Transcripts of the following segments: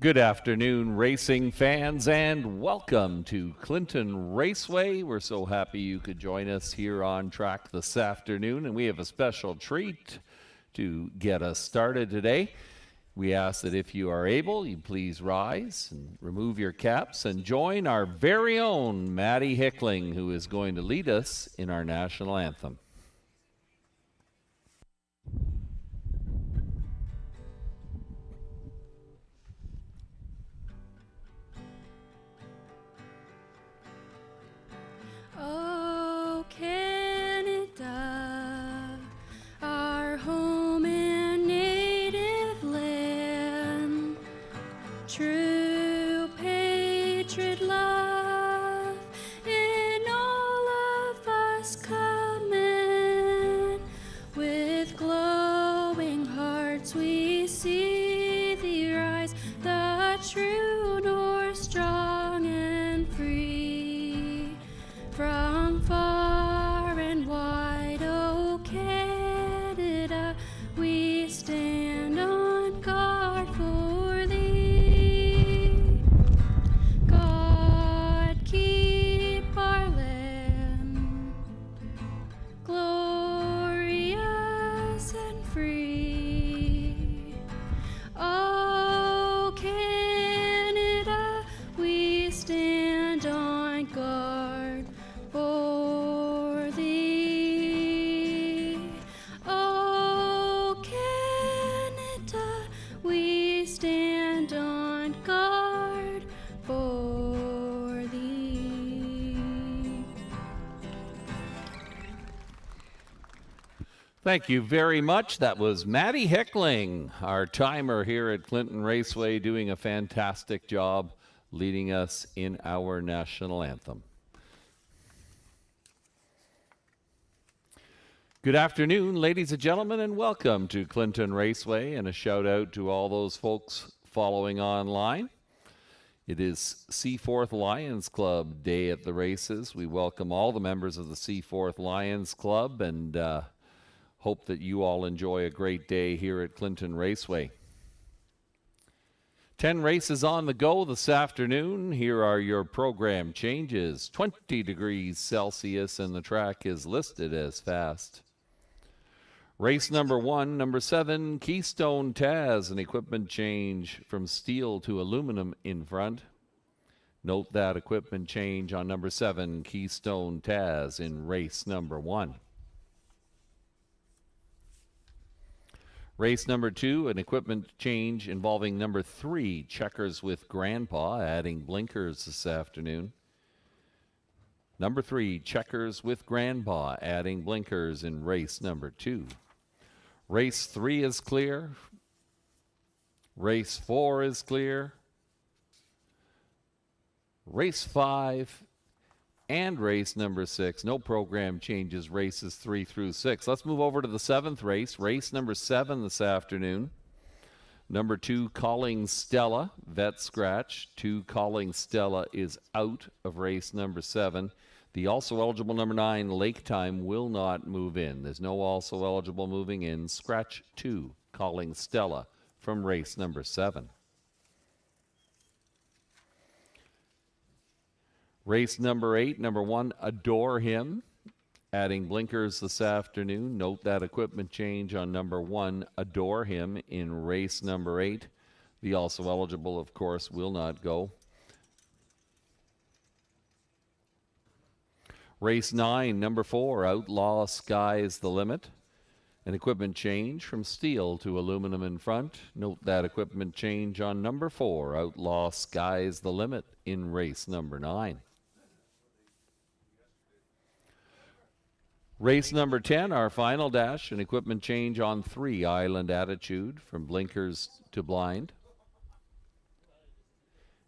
Good afternoon, racing fans, and welcome to Clinton Raceway. We're so happy you could join us here on track this afternoon, and we have a special treat to get us started today. We ask that if you are able, you please rise and remove your caps and join our very own Maddie Hickling, who is going to lead us in our national anthem. Oh, Canada, our home and native land, true patriot love in all of us commend. With glowing hearts we see thee rise, the true north, strong and free. From far and wide, oh Canada, we stand on guard for thee. God keep our land glorious and free. Oh Canada, we stand on guard for thee. Oh Canada, we stand on guard for thee. Thank you very much. That was Maddie Hickling, our timer here at Clinton Raceway, doing a fantastic job leading us in our national anthem. Good afternoon, ladies and gentlemen, and welcome to Clinton Raceway, and a shout out to all those folks following online. It is Seaforth Lions Club Day at the races. We welcome all the members of the Seaforth Lions Club and hope that you all enjoy a great day here at Clinton Raceway. 10 races on the go this afternoon. Here are your program changes. 20 degrees Celsius and the track is listed as fast. Race number 1, number 7, Keystone Taz, an equipment change from steel to aluminum in front. Note that equipment change on number 7, Keystone Taz, in race number 1. Race number 2, an equipment change involving number 3, Checkers with Grandpa, adding blinkers this afternoon. Number 3, Checkers with Grandpa, adding blinkers in race number 2. Race 3 is clear. Race 4 is clear. Race 5 and race number 6. No program changes, races 3 through 6. Let's move over to the 7th race. Race number 7 this afternoon. Number 2, Calling Stella, vet scratch. 2, Calling Stella is out of race number 7. The also eligible number 9, Lake Time, will not move in. There's no also eligible moving in. Scratch 2, Calling Stella, from race number 7. Race number 8, number 1, Adore Him, adding blinkers this afternoon. Note that equipment change on number 1, Adore Him, in race number 8. The also eligible, of course, will not go. Race 9, number 4, Outlaw Sky's the Limit. An equipment change from steel to aluminum in front. Note that equipment change on number 4, Outlaw Sky's the Limit, in race number 9. Race number 10, our final dash, an equipment change on 3, Island Attitude, from blinkers to blind.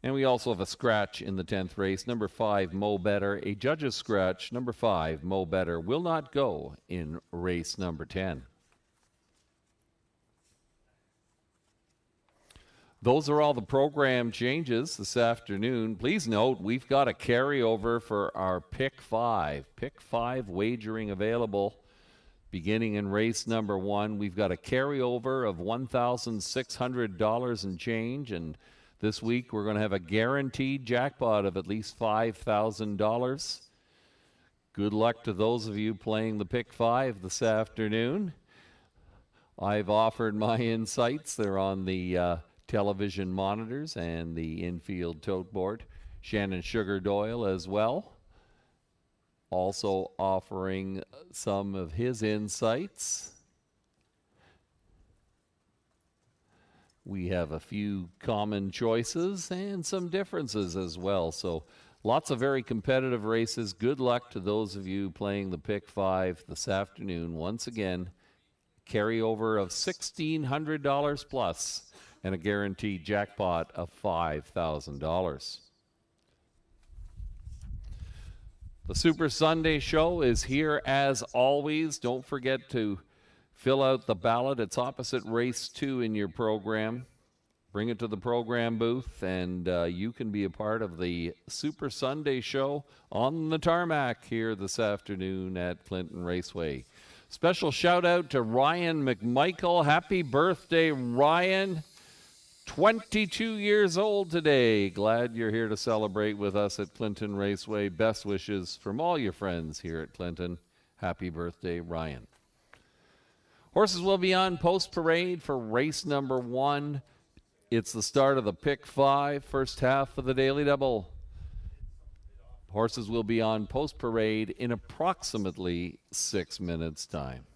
And we also have a scratch in the 10th race. Number 5, Mo Better. A judge's scratch. Number 5, Mo Better, will not go in race number 10. Those are all the program changes this afternoon. Please note, we've got a carryover for our Pick 5. Pick 5 wagering available beginning in race number 1. We've got a carryover of $1,600 and change, and This week, we're going to have a guaranteed jackpot of at least $5,000. Good luck to those of you playing the Pick 5 this afternoon. I've offered my insights. They're on the television monitors and the infield tote board. Shannon Sugar Doyle as well, also offering some of his insights. We have a few common choices and some differences as well. So lots of very competitive races. Good luck to those of you playing the Pick 5 this afternoon. Once again, carryover of $1,600 plus and a guaranteed jackpot of $5,000. The Super Sunday Show is here as always. Don't forget to fill out the ballot. It's opposite race 2 in your program. Bring it to the program booth, and you can be a part of the Super Sunday Show on the tarmac here this afternoon at Clinton Raceway. Special shout out to Ryan McMichael. Happy birthday, Ryan. 22 years old today. Glad you're here to celebrate with us at Clinton Raceway. Best wishes from all your friends here at Clinton. Happy birthday, Ryan. Horses will be on post parade for race number 1. It's the start of the Pick 5, first half of the Daily Double. Horses will be on post parade in approximately 6 minutes' time.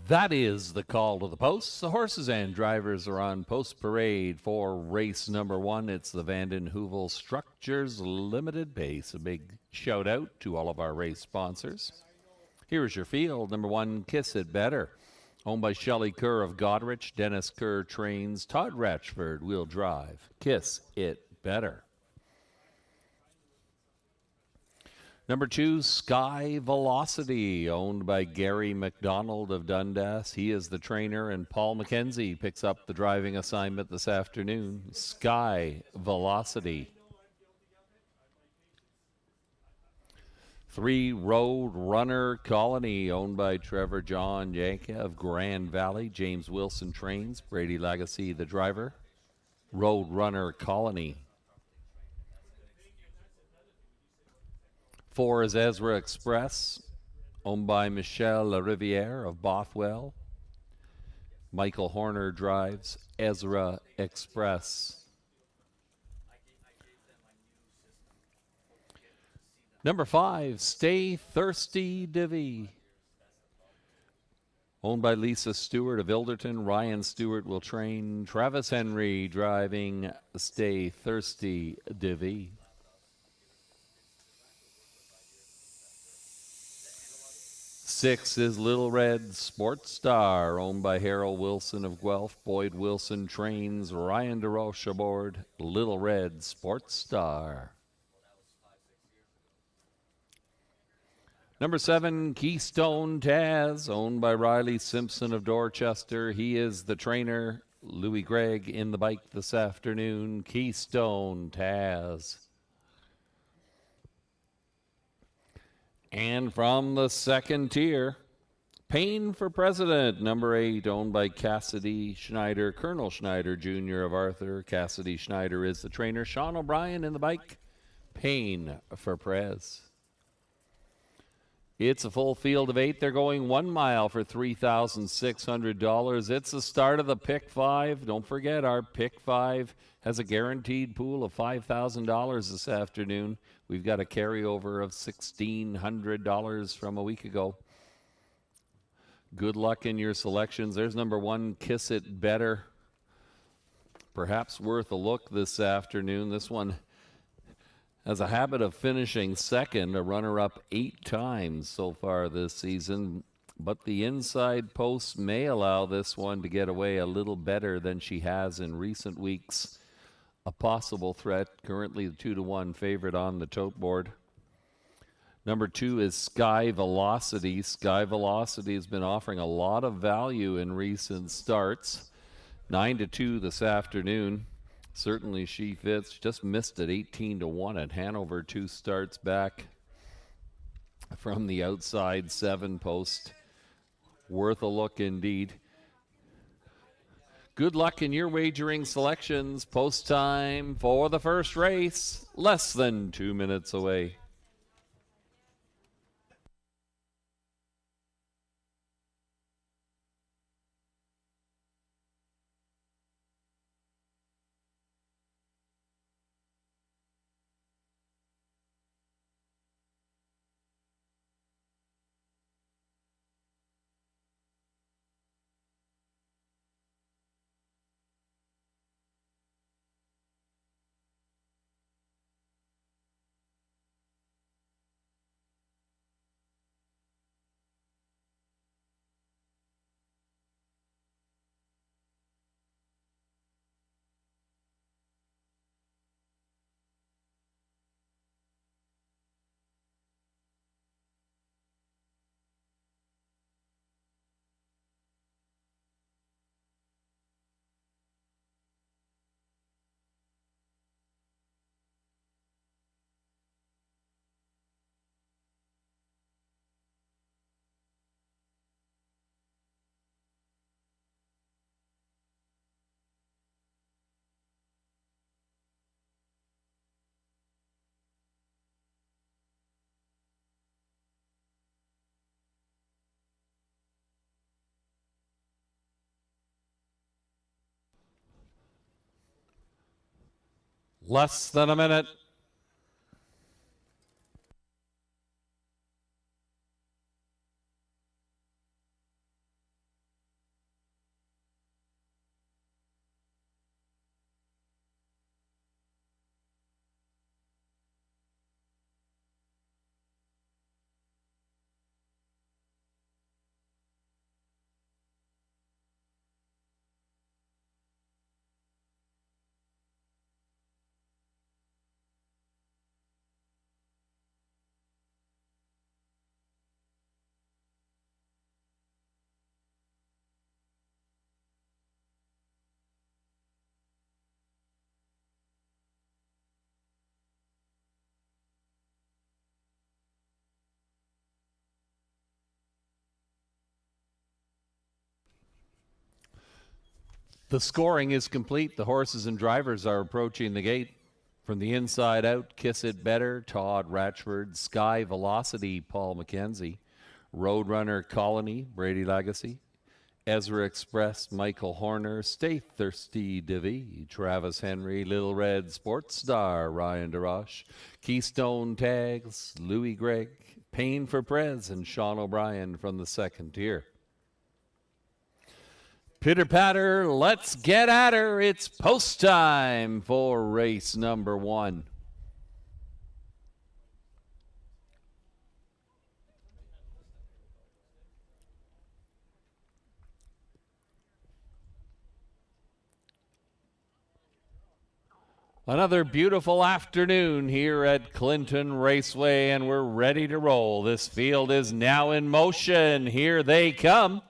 That is the call to the posts. The horses and drivers are on post parade for race number 1. It's the Vanden Heuvel Structures Limited Pace. A big shout out to all of our race sponsors. Here's your field. Number 1, Kiss It Better. Owned by Shelley Kerr of Godrich. Dennis Kerr trains. Todd Ratchford will drive. Kiss It Better. Number 2, Sky Velocity, owned by Gary McDonald of Dundas. He is the trainer, and Paul McKenzie picks up the driving assignment this afternoon. Sky Velocity. 3, Road Runner Colony, owned by Trevor John Yanka of Grand Valley. James Wilson trains. Brady Legacy, the driver. Road Runner Colony. 4 is Ezra Express, owned by Michelle Riviere of Bothwell. Michael Horner drives Ezra Express. Number 5, Stay Thirsty Divvy, owned by Lisa Stewart of Ilderton. Ryan Stewart will train. Travis Henry driving Stay Thirsty Divvy. 6 is Little Red Sports Star, owned by Harold Wilson of Guelph. Boyd Wilson trains. Ryan DeRoche aboard Little Red Sports Star. Number 7, Keystone Taz, owned by Riley Simpson of Dorchester. He is the trainer. Louis Gregg in the bike this afternoon. Keystone Taz. And from the second tier, Pain for President, number 8, owned by Cassidy Schneider, Colonel Schneider Jr. of Arthur. Cassidy Schneider is the trainer. Sean O'Brien in the bike. Pain for Prez. It's a full field of 8. They're going 1 mile for $3,600. It's the start of the Pick 5. Don't forget, our Pick 5 has a guaranteed pool of $5,000 this afternoon. We've got a carryover of $1,600 from a week ago. Good luck in your selections. There's number 1, Kiss It Better. Perhaps worth a look this afternoon. This one has a habit of finishing second, a runner-up 8 times so far this season. But the inside post may allow this one to get away a little better than she has in recent weeks. A possible threat, currently the 2-1 favorite on the tote board. Number 2 is Sky Velocity. Sky Velocity has been offering a lot of value in recent starts. 9-2 this afternoon. Certainly she fits. Just missed it 18-1 at Hanover. 2 starts back from the outside 7 post. Worth a look indeed. Good luck in your wagering selections. Post time for the first race, less than 2 minutes away. Less than a minute. The scoring is complete. The horses and drivers are approaching the gate. From the inside out, Kiss It Better, Todd Ratchford, Sky Velocity, Paul McKenzie, Roadrunner Colony, Brady Legacy, Ezra Express, Michael Horner, Stay Thirsty Divi, Travis Henry, Little Red Sports Star, Ryan DeRoche, Keystone Tags, Louis Gregg, Pain for Prez, and Sean O'Brien from the second tier. Pitter patter, let's get at her. It's post time for race number 1. Another beautiful afternoon here at Clinton Raceway, and we're ready to roll. This field is now in motion. Here they come.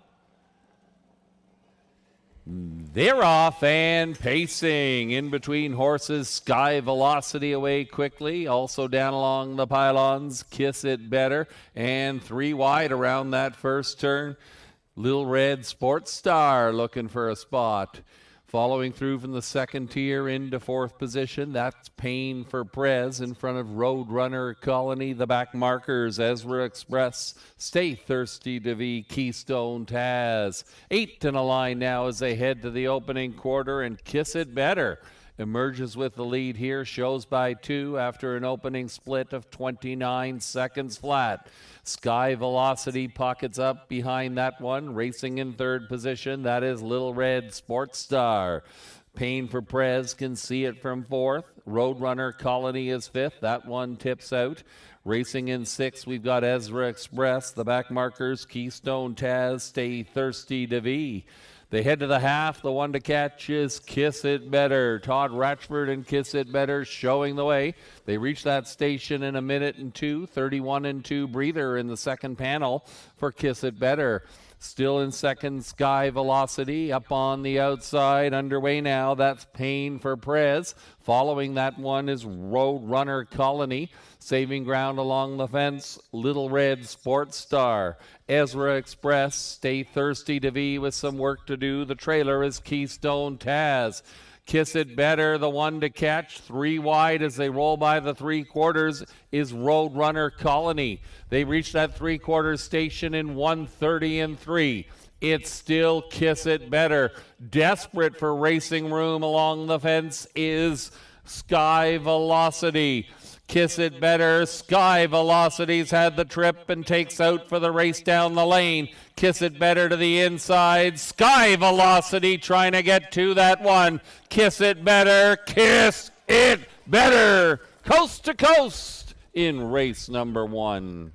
They're off and pacing. In between horses, Sky Velocity away quickly. Also down along the pylons, Kiss It Better. And 3 wide around that first turn. Little Red Sports Star looking for a spot. Following through from the second tier into 4th position, that's Pain for Prez in front of Roadrunner Colony. The back markers, Ezra Express, Stay Thirsty Divi, Keystone Taz. 8 in a line now as they head to the opening quarter, and Kiss It Better emerges with the lead here, shows by 2 after an opening split of 29 seconds flat. Sky Velocity pockets up behind that one, racing in 3rd position. That is Little Red Sports Star. Pain for Prez can see it from 4th. Roadrunner Colony is 5th. That one tips out. Racing in 6th, we've got Ezra Express. The back markers, Keystone Taz, Stay Thirsty Divi. They head to the half. The one to catch is Kiss It Better. Todd Ratchford and Kiss It Better showing the way. They reach that station in 1 minute and 2. 31 and 2 breather in the second panel for Kiss It Better. Still in second, Sky Velocity up on the outside. Underway now. That's Pain for Prez. Following that one is Roadrunner Colony. Saving ground along the fence, Little Red Sports Star. Ezra Express, Stay Thirsty Divi with some work to do. The trailer is Keystone Taz. Kiss It Better, the one to catch. 3 wide as they roll by the 3/4 is Roadrunner Colony. They reach that 3/4 station in 1:30 and 3. It's still Kiss It Better. Desperate for racing room along the fence is Sky Velocity. Kiss It Better. Sky Velocity's had the trip and takes out for the race down the lane. Kiss It Better to the inside. Sky Velocity trying to get to that one. Kiss It Better. Kiss It Better. Coast to coast in race number 1.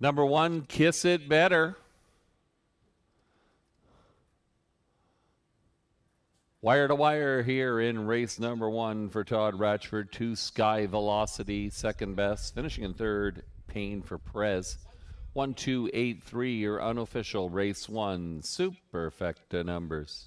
Number 1, Kiss It Better. Wire to wire here in race number 1 for Todd Ratchford. 2, Sky Velocity, second best. Finishing in 3rd, Pain for Prez. 1, 2, 8, 3, your unofficial race 1 superfecta numbers.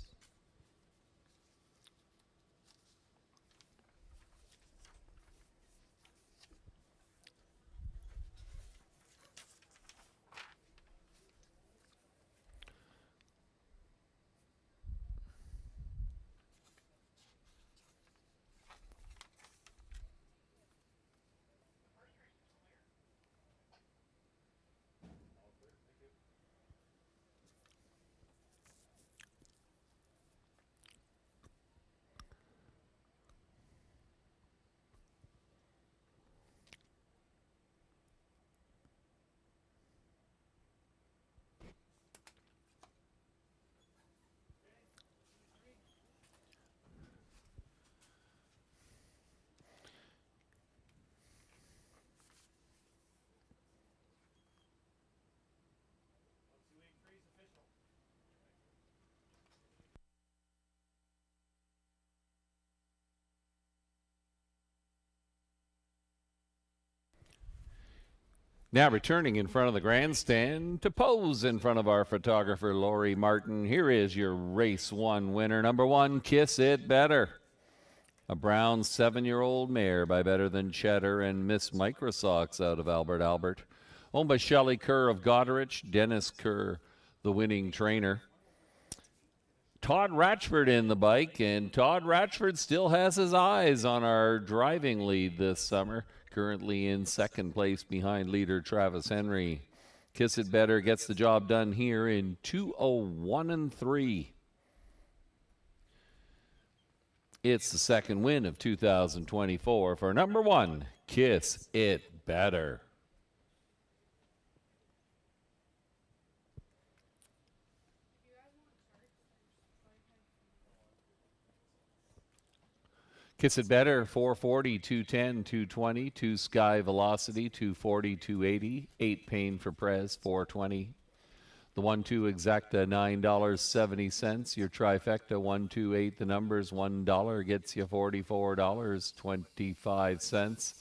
Now returning in front of the grandstand to pose in front of our photographer, Lori Martin. Here is your race 1 winner. Number 1, Kiss It Better. A brown 7-year-old mare by Better Than Cheddar and Miss Microsox out of Albert. Owned by Shelley Kerr of Goderich, Dennis Kerr, the winning trainer. Todd Ratchford in the bike, and Todd Ratchford still has his eyes on our driving lead this summer. Currently in second place behind leader Travis Henry. Kiss It Better gets the job done here in 2:01 3. It's the second win of 2024 for number 1, Kiss It Better. Kiss It Better, 440, 210, 220, 2 Sky Velocity, 240, 280, 8 Pain for Prez, 420. The 1-2 Exacta, $9.70. Your trifecta, 128, the numbers, $1 gets you $44.25.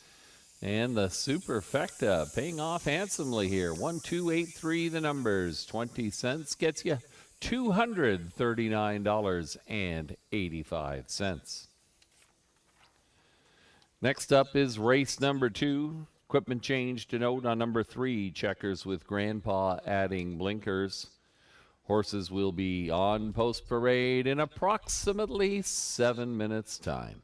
And the superfecta paying off handsomely here. 1283, the numbers, 20 cents gets you $239.85. Next up is race number 2. Equipment change to note on number 3, Checkers with Grandpa adding blinkers. Horses will be on post parade in approximately 7 minutes' time.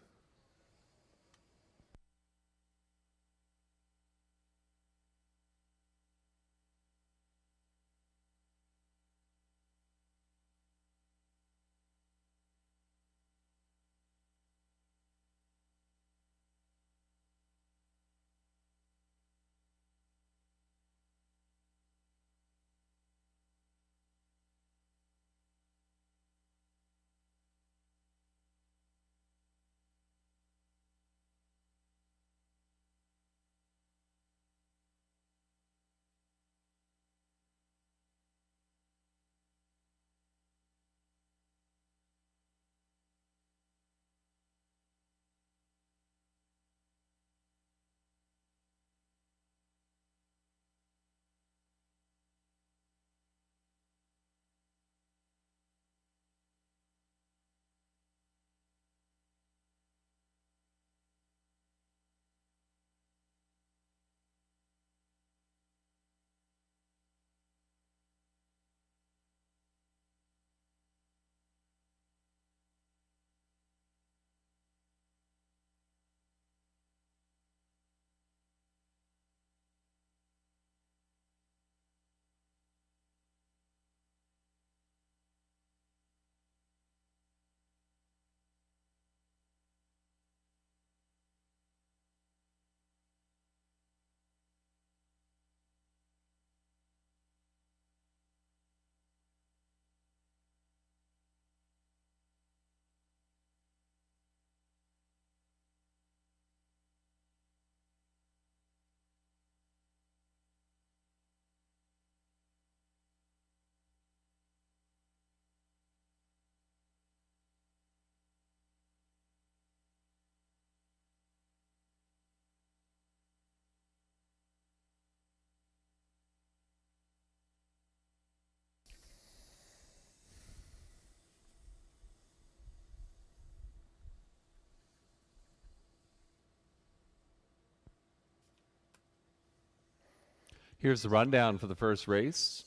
Here's the rundown for the first race.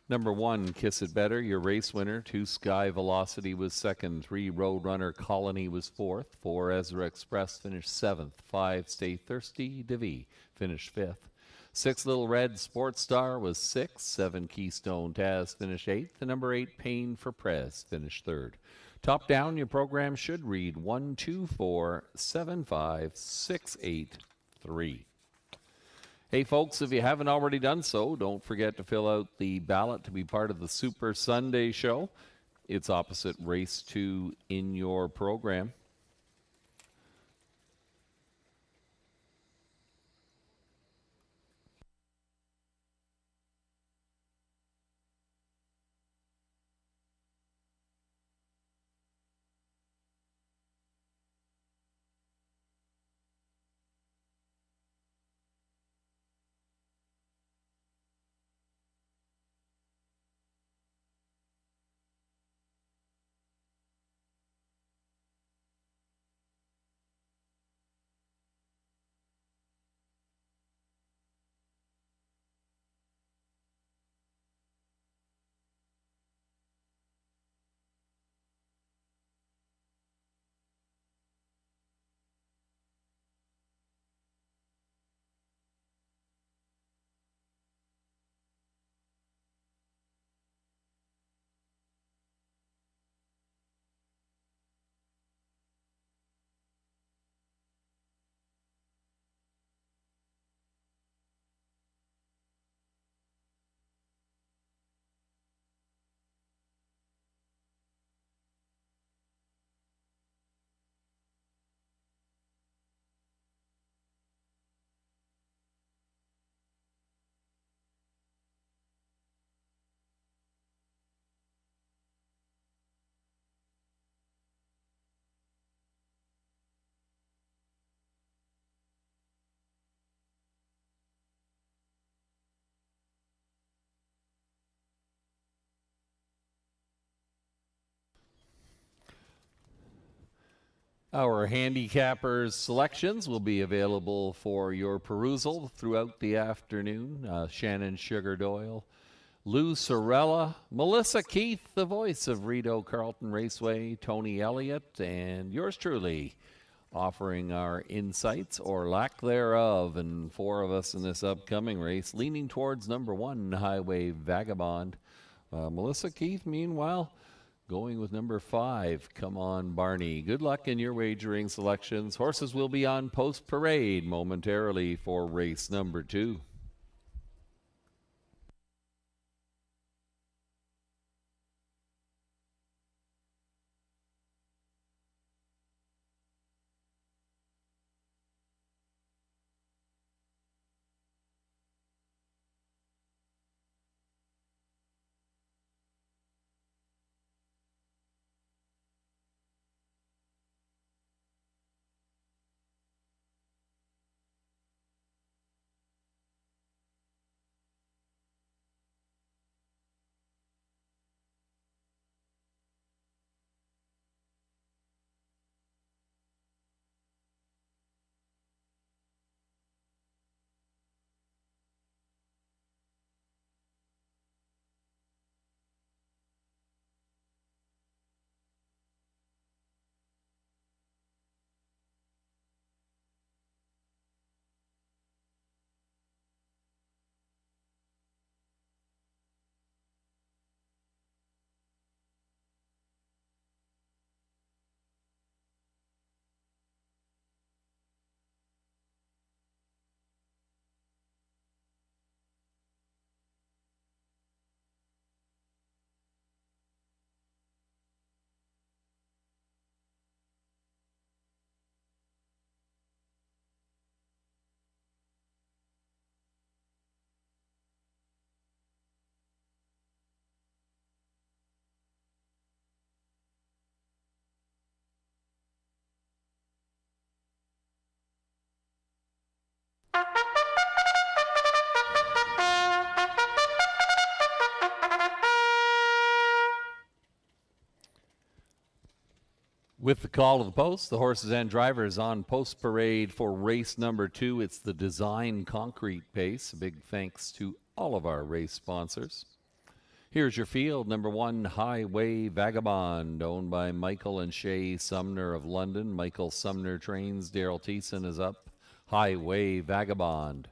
Number 1, Kiss It Better, your race winner. 2, Sky Velocity was second. 3, Roadrunner Colony was fourth. 4, Ezra Express finished 7th. 5, Stay Thirsty DeVee finished 5th. 6, Little Red Sports Star was 6th. 7, Keystone Taz finished 8th. The number 8, Pain for Prez finished 3rd. Top down, your program should read 1, 2, 4, 7, 5, 6, 8, 3. Hey, folks, if you haven't already done so, don't forget to fill out the ballot to be part of the Super Sunday Show. It's opposite race 2 in your program. Our handicappers' selections will be available for your perusal throughout the afternoon. Shannon Sugar Doyle, Lou Sorella, Melissa Keith, the voice of Rideau Carlton Raceway, Tony Elliott, and yours truly, offering our insights or lack thereof. And 4 of us in this upcoming race, leaning towards number 1, Highway Vagabond. Melissa Keith, meanwhile, going with number 5, Come On Barney. Good luck in your wagering selections. Horses will be on post parade momentarily for race number 2. With the call of the post, the horses and drivers on post parade for race number 2. It's the Design Concrete Pace. A big thanks to all of our race sponsors. Here's your field. Number 1, Highway Vagabond, owned by Michael and Shay Sumner of London. Michael Sumner trains. Daryl Thiessen is up. Highway Vagabond.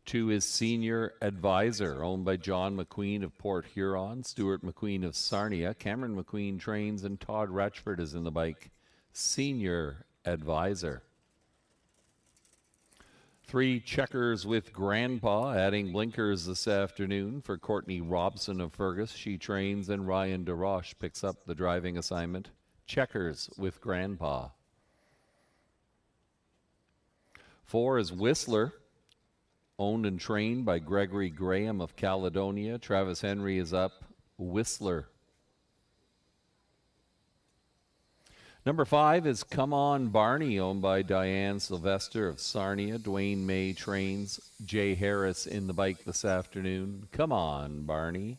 2 is Senior Advisor, owned by John McQueen of Port Huron, Stuart McQueen of Sarnia, Cameron McQueen trains, and Todd Retchford is in the bike. Senior Advisor. 3, Checkers with Grandpa, adding blinkers this afternoon for Courtney Robson of Fergus. She trains, and Ryan DeRoche picks up the driving assignment. Checkers with Grandpa. 4 is Whistler, owned and trained by Gregory Graham of Caledonia. Travis Henry is up. Whistler. Number 5 is Come On Barney, owned by Diane Sylvester of Sarnia. Dwayne May trains. Jay Harris in the bike this afternoon. Come On Barney.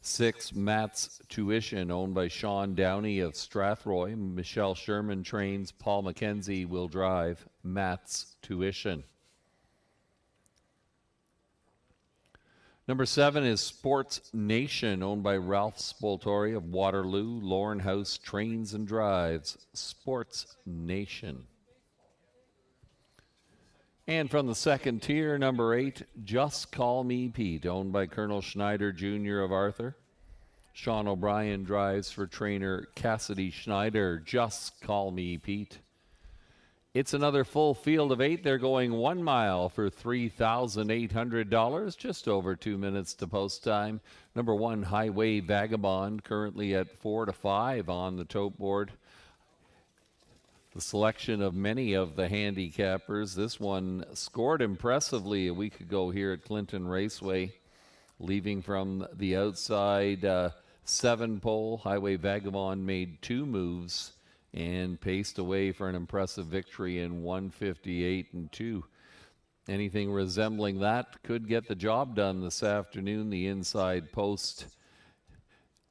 6, Matt's Tuition, owned by Sean Downey of Strathroy. Michelle Sherman trains. Paul McKenzie will drive. Matt's Tuition. Number 7 is Sports Nation, owned by Ralph Spoltori of Waterloo. Lauren House trains and drives. Sports Nation. And from the second tier, number 8, Just Call Me Pete, owned by Colonel Schneider Jr. of Arthur. Sean O'Brien drives for trainer Cassidy Schneider. Just Call Me Pete. It's another full field of 8. They're going 1 mile for $3,800, just over 2 minutes to post time. Number 1, Highway Vagabond, currently at 4 to 5 on the tote board. The selection of many of the handicappers. This one scored impressively a week ago here at Clinton Raceway, leaving from the outside 7 pole. Highway Vagabond made 2 moves and paced away for an impressive victory in 1:58 and 2. Anything resembling that could get the job done this afternoon. The inside post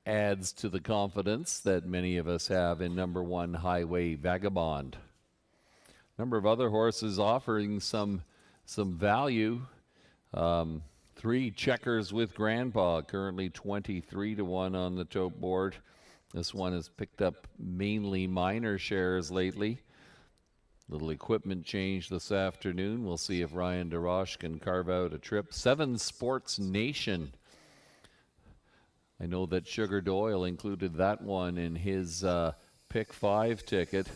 adds to the confidence that many of us have in number 1 Highway Vagabond. Number of other horses offering some value. 3 Checkers with Grandpa, currently 23-1 on the tote board. This one has picked up mainly minor shares lately. Little equipment change this afternoon. We'll see if Ryan DeRoche can carve out a trip. 7 Sports Nation. I know that Sugar Doyle included that one in his pick 5 ticket.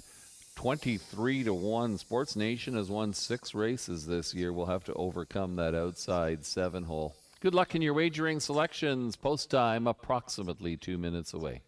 23-1. Sports Nation has won 6 races this year. We'll have to overcome that outside 7 hole. Good luck in your wagering selections. Post time approximately 2 minutes away.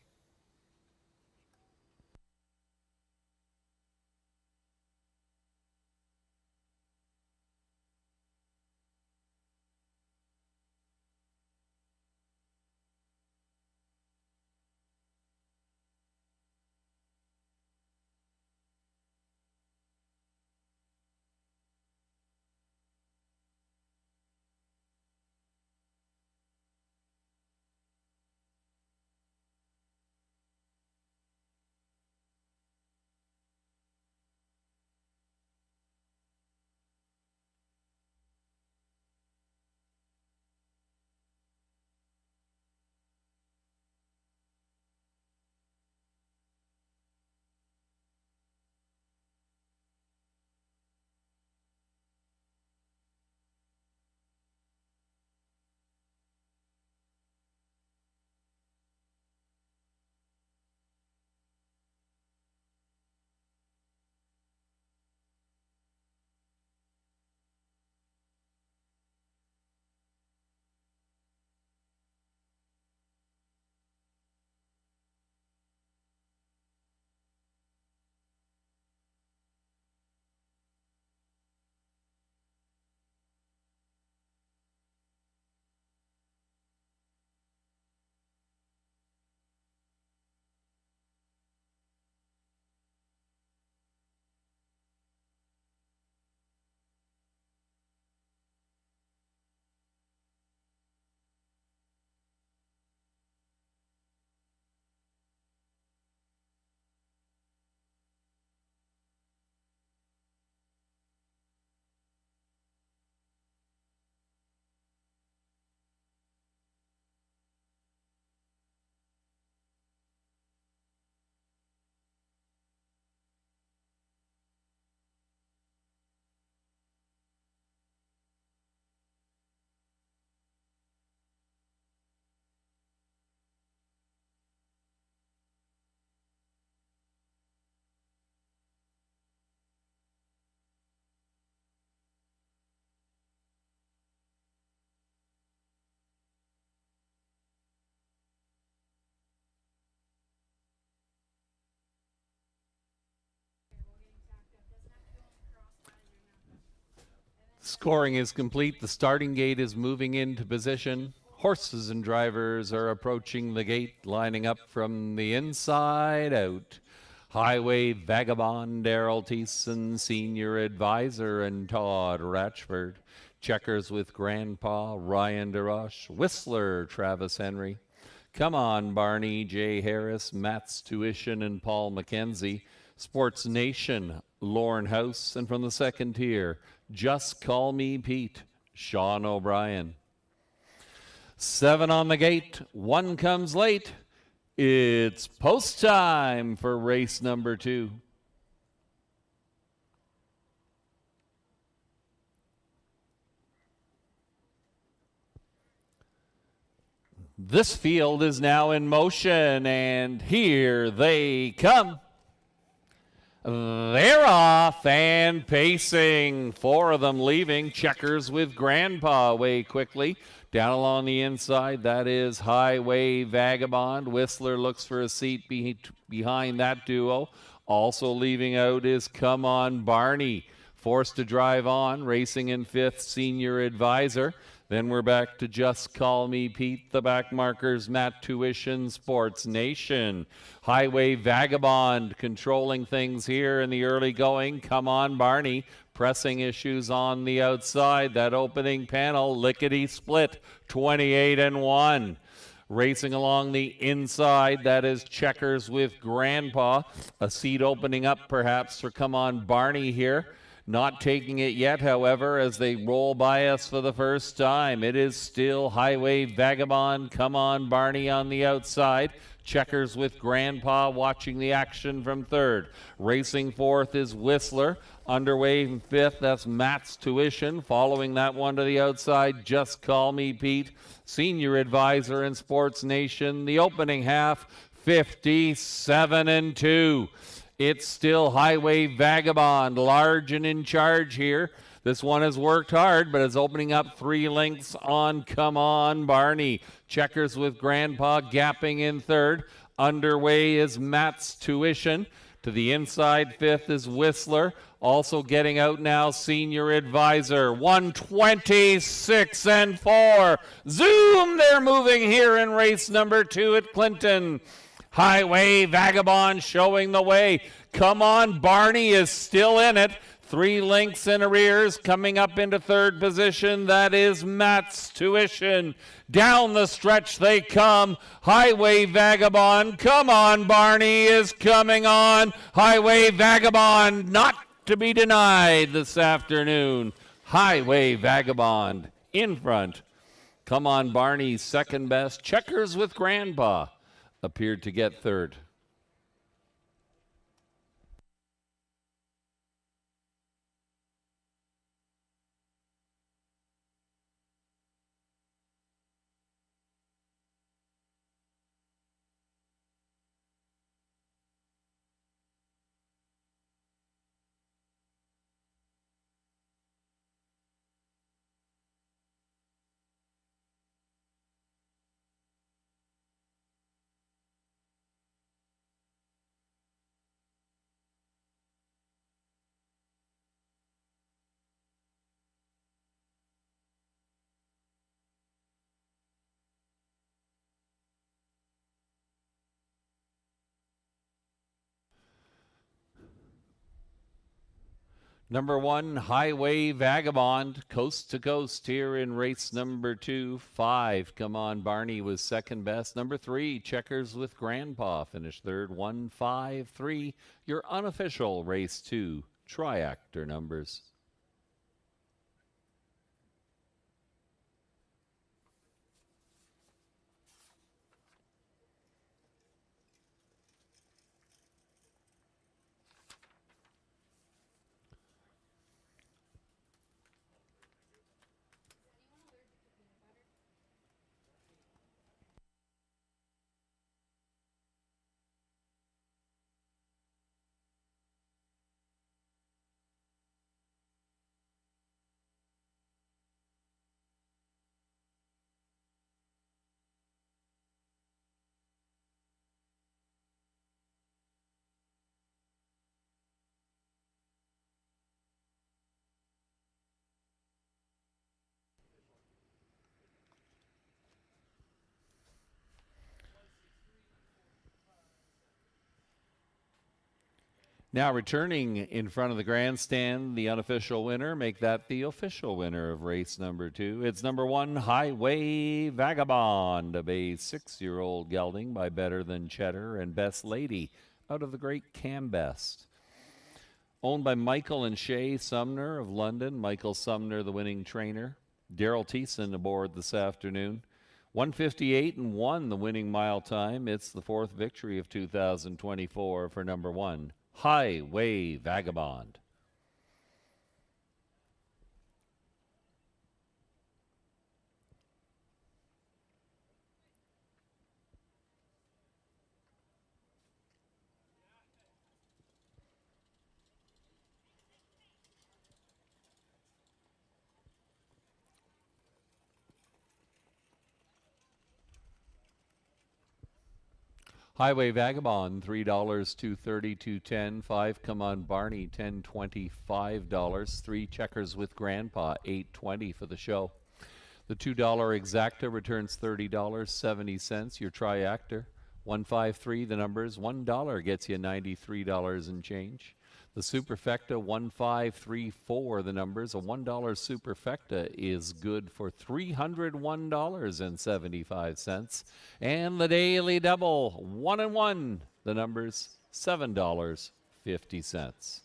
Scoring is complete. The starting gate is moving into position. Horses and drivers are approaching the gate, lining up from the inside out. Highway Vagabond, Daryl Thiessen, Senior Advisor, and Todd Ratchford. Checkers with Grandpa, Ryan DeRoche. Whistler, Travis Henry. Come On, Barney, Jay Harris, Matt's Tuition, and Paul McKenzie. Sports Nation, Lorne House, and from the second tier, Just Call Me Pete, Sean O'Brien. 7 on the gate, 1 comes late. It's post time for race number 2. This field is now in motion, and here they come. They're off and pacing. 4 of them leaving. Checkers with Grandpa away quickly. Down along the inside, that is Highway Vagabond. Whistler looks for a seat behind that duo. Also leaving out is Come On Barney. Forced to drive on. Racing in 5th, Senior Advisor. Then we're back to Just Call Me Pete. The back markers, Matt Tuition, Sports Nation. Highway Vagabond controlling things here in the early going. Come On Barney. Pressing issues on the outside. That opening panel, lickety split, 28-1. Racing along the inside, that is Checkers with Grandpa. A seat opening up perhaps for Come On Barney here. Not taking it yet, however, as they roll by us for the first time. It is still Highway Vagabond, Come On Barney on the outside. Checkers with Grandpa watching the action from third. Racing fourth is Whistler. Underway in fifth, that's Matt's Tuition. Following that one to the outside, Just Call Me Pete. Senior advisor in Sports Nation. The opening half, 57-2. It's still Highway Vagabond, large and in charge here. This one has worked hard, but is opening up 3 lengths on Come On Barney. Checkers with Grandpa gapping in third. Underway is Matt's Tuition. To the inside, fifth is Whistler. Also getting out now, Senior Advisor. 126-4. Zoom! They're moving here in race number 2 at Clinton. Highway Vagabond showing the way. Come On Barney is still in it. 3 lengths in arrears, coming up into third position. That is Matt's Tuition. Down the stretch they come. Highway Vagabond. Come On Barney is coming on. Highway Vagabond not to be denied this afternoon. Highway Vagabond in front. Come On Barney second best. Checkers with Grandpa appeared to get third. Number 1, Highway Vagabond, coast to coast here in race number 2. 5, Come On Barney was second best. Number 3, Checkers with Grandpa finished third. 1, 5, 3, your unofficial race 2 triactor numbers. Now returning in front of the grandstand, the unofficial winner, make that the official winner of race number 2. It's number 1, Highway Vagabond, a 6-year-old gelding by Better Than Cheddar and Best Lady out of the great Cam Best. Owned by Michael and Shay Sumner of London. Michael Sumner, the winning trainer. Daryl Thiessen aboard this afternoon. 1:58.1, the winning mile time. It's the 4th victory of 2024 for number 1. Highway Vagabond. Highway Vagabond, $3, $2.30, $2.10. 5, Come On Barney, $10.25. 3, Checkers with Grandpa, $8.20 for the show. The $2 exacta returns $30.70. Your triactor, 153. The numbers, $1 gets you $93 and change. The Superfecta 1534, the numbers. A $1 Superfecta is good for $301.75. And the Daily Double 1 and 1, the numbers $7.50.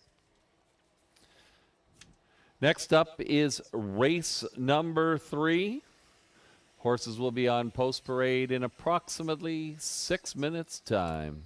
Next up is race number 3. Horses will be on post parade in approximately 6 minutes' time.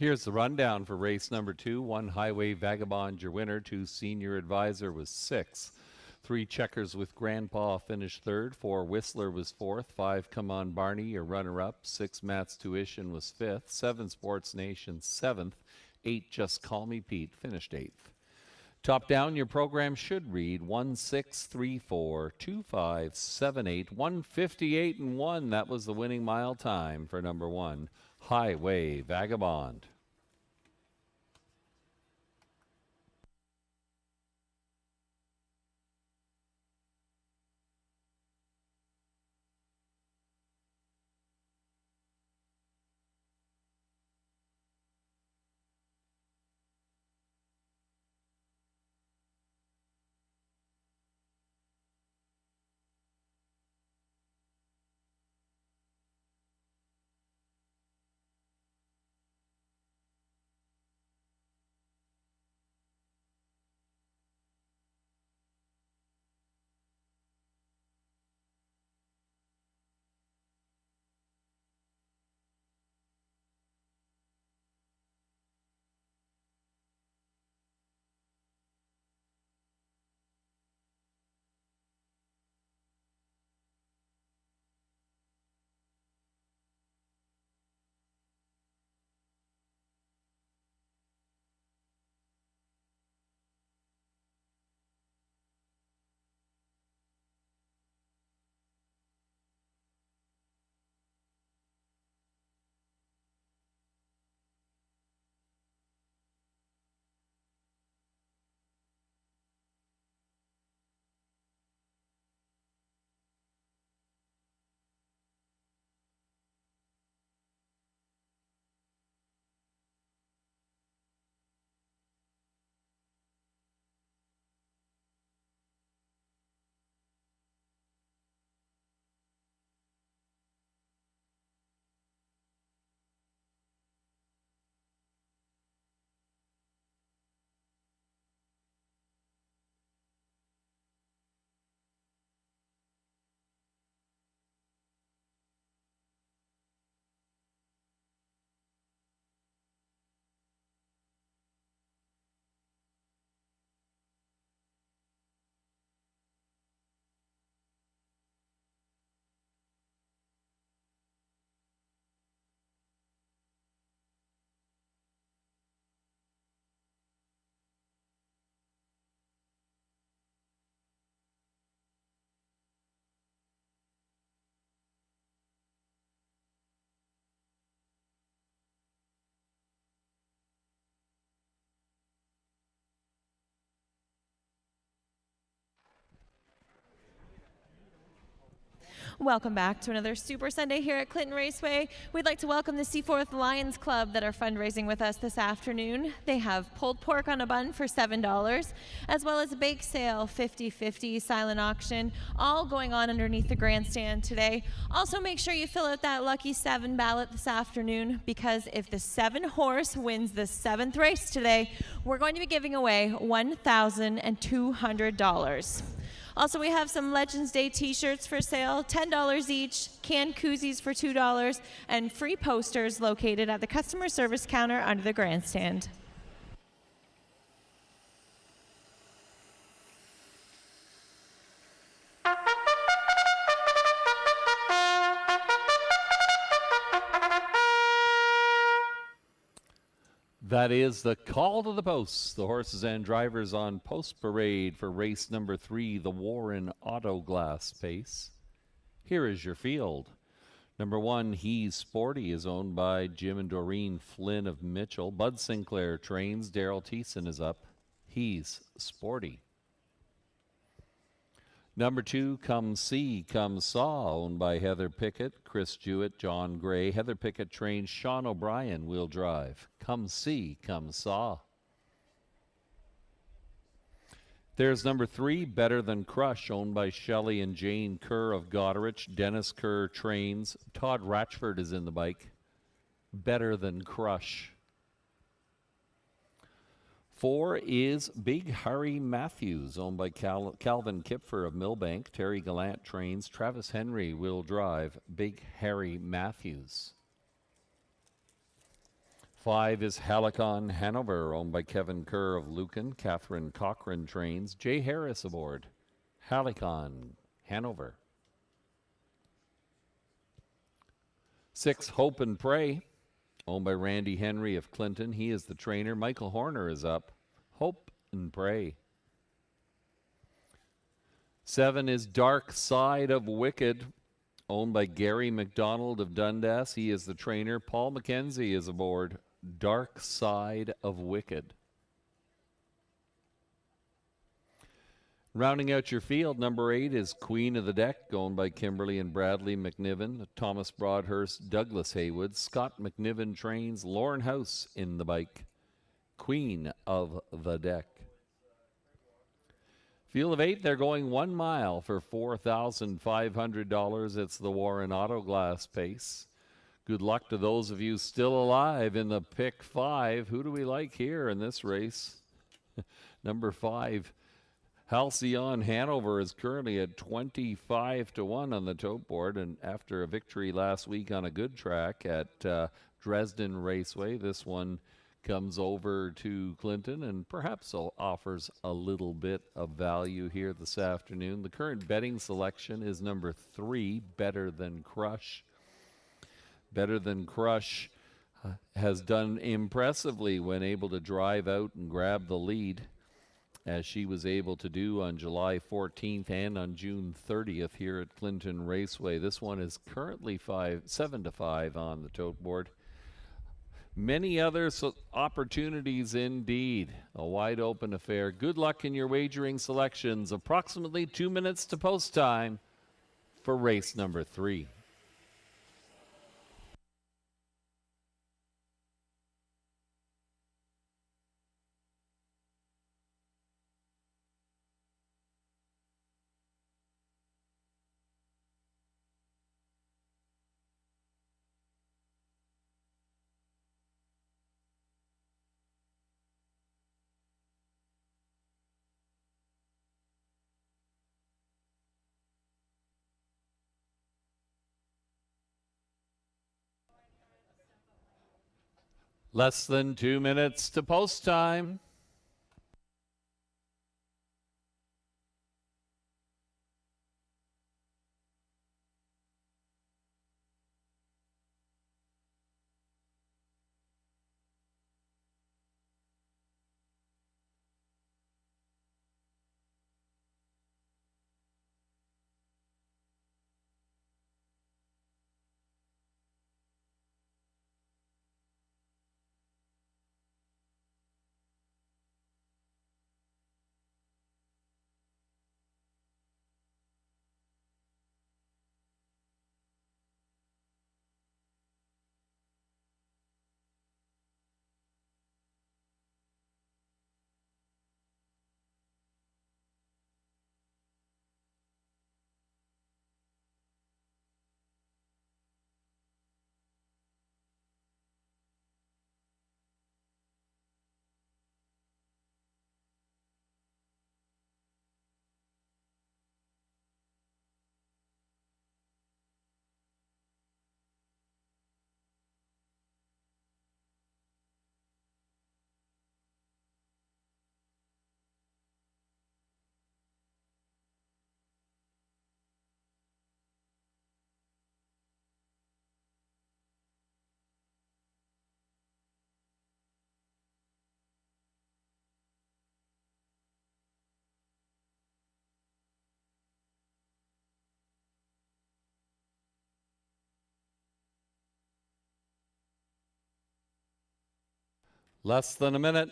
Here's the rundown for race number 2. 1 Highway Vagabond, your winner. 2 Senior Advisor was 6. 3 Checkers with Grandpa finished 3rd. 4 Whistler was 4th. 5 Come On Barney, your runner-up. 6 Matt's Tuition was 5th. 7 Sports Nation 7th. 8 Just Call Me Pete finished 8th. Top down, your program should read 16342578, 158 and 1. That was the winning mile time for number 1, Highway Vagabond. Welcome back to another Super Sunday here at Clinton Raceway. We'd like to welcome the Seaforth Lions Club that are fundraising with us this afternoon. They have pulled pork on a bun for $7, as well as a bake sale, 50/50 silent auction, all going on underneath the grandstand today. Also, make sure you fill out that Lucky 7 ballot this afternoon, because if the 7 horse wins the 7th race today, we're going to be giving away $1,200. Also, we have some Legends Day t-shirts for sale, $10 each, canned koozies for $2, and free posters located at the customer service counter under the grandstand. That is the call to the posts. The horses and drivers on post parade for race number 3, the Warren Auto Glass Pace. Here is your field. Number 1, He's Sporty, is owned by Jim and Doreen Flynn of Mitchell. Bud Sinclair trains. Daryl Thiessen is up. He's Sporty. Number 2, Come See, Come Saw, owned by Heather Pickett, Chris Jewett, John Gray. Heather Pickett trains. Sean O'Brien will drive. Come See, Come Saw. There's number 3, Better Than Crush, owned by Shelley and Jane Kerr of Goderich. Dennis Kerr trains. Todd Ratchford is in the bike. Better Than Crush. 4 is Big Harry Matthews, owned by Calvin Kipfer of Millbank. Terry Gallant trains. Travis Henry will drive. Big Harry Matthews. 5 is Helicon Hanover, owned by Kevin Kerr of Lucan. Catherine Cochran trains. Jay Harris aboard. Helicon Hanover. 6, Hope and Pray, owned by Randy Henry of Clinton. He is the trainer. Michael Horner is up. Hope and Pray. 7 is Dark Side of Wicked, owned by Gary McDonald of Dundas. He is the trainer. Paul McKenzie is aboard. Dark Side of Wicked. Rounding out your field, number 8 is Queen of the Deck, owned by Kimberly and Bradley McNiven, Thomas Broadhurst, Douglas Haywood. Scott McNiven trains. Lauren House in the bike. Queen of the Deck. Field of 8, they're going 1 mile for $4,500. It's the Warren Auto Glass Pace. Good luck to those of you still alive in the pick 5. Who do we like here in this race? Number 5, Halcyon Hanover, is currently at 25-1 on the tote board, and after a victory last week on a good track at Dresden Raceway, this one comes over to Clinton and perhaps offers a little bit of value here this afternoon. The current betting selection is number 3, Better Than Crush. Better Than Crush has done impressively when able to drive out and grab the lead, as she was able to do on July 14th and on June 30th here at Clinton Raceway. This one is currently 7-5 on the tote board. Many other opportunities indeed. A wide open affair. Good luck in your wagering selections. Approximately 2 minutes to post time for race number 3. Less than 2 minutes to post time. Less than a minute.